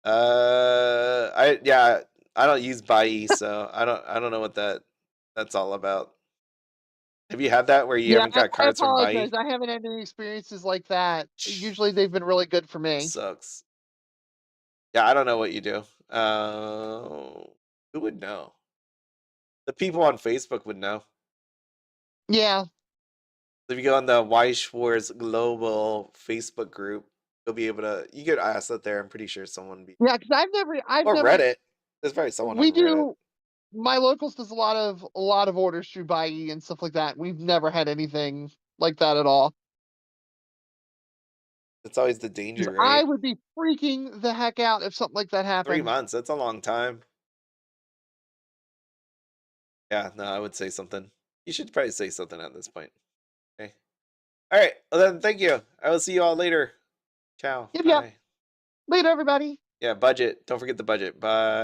I don't use Bai, so I don't know what that's all about. Have you had that where you haven't got cards from Bai? I haven't had any experiences like that. Usually they've been really good for me. Sucks. Yeah, I don't know what you do. Who would know? The people on Facebook would know. Yeah. If you go on the Weiss Schwarz global Facebook group, you'll be able to. You could ask that there. I'm pretty sure someone would be. Yeah, because I've never Reddit. There's probably someone. We on do. Reddit. My locals does a lot of orders through Bai and stuff like that. We've never had anything like that at all. It's always the danger, right? I would be freaking the heck out if something like that happened. 3 months. That's a long time. Yeah, no, I would say something. You should probably say something at this point. Okay. All right. Well, then, thank you. I will see you all later. Ciao. Yep. Later, everybody. Yeah, budget. Don't forget the budget. Bye.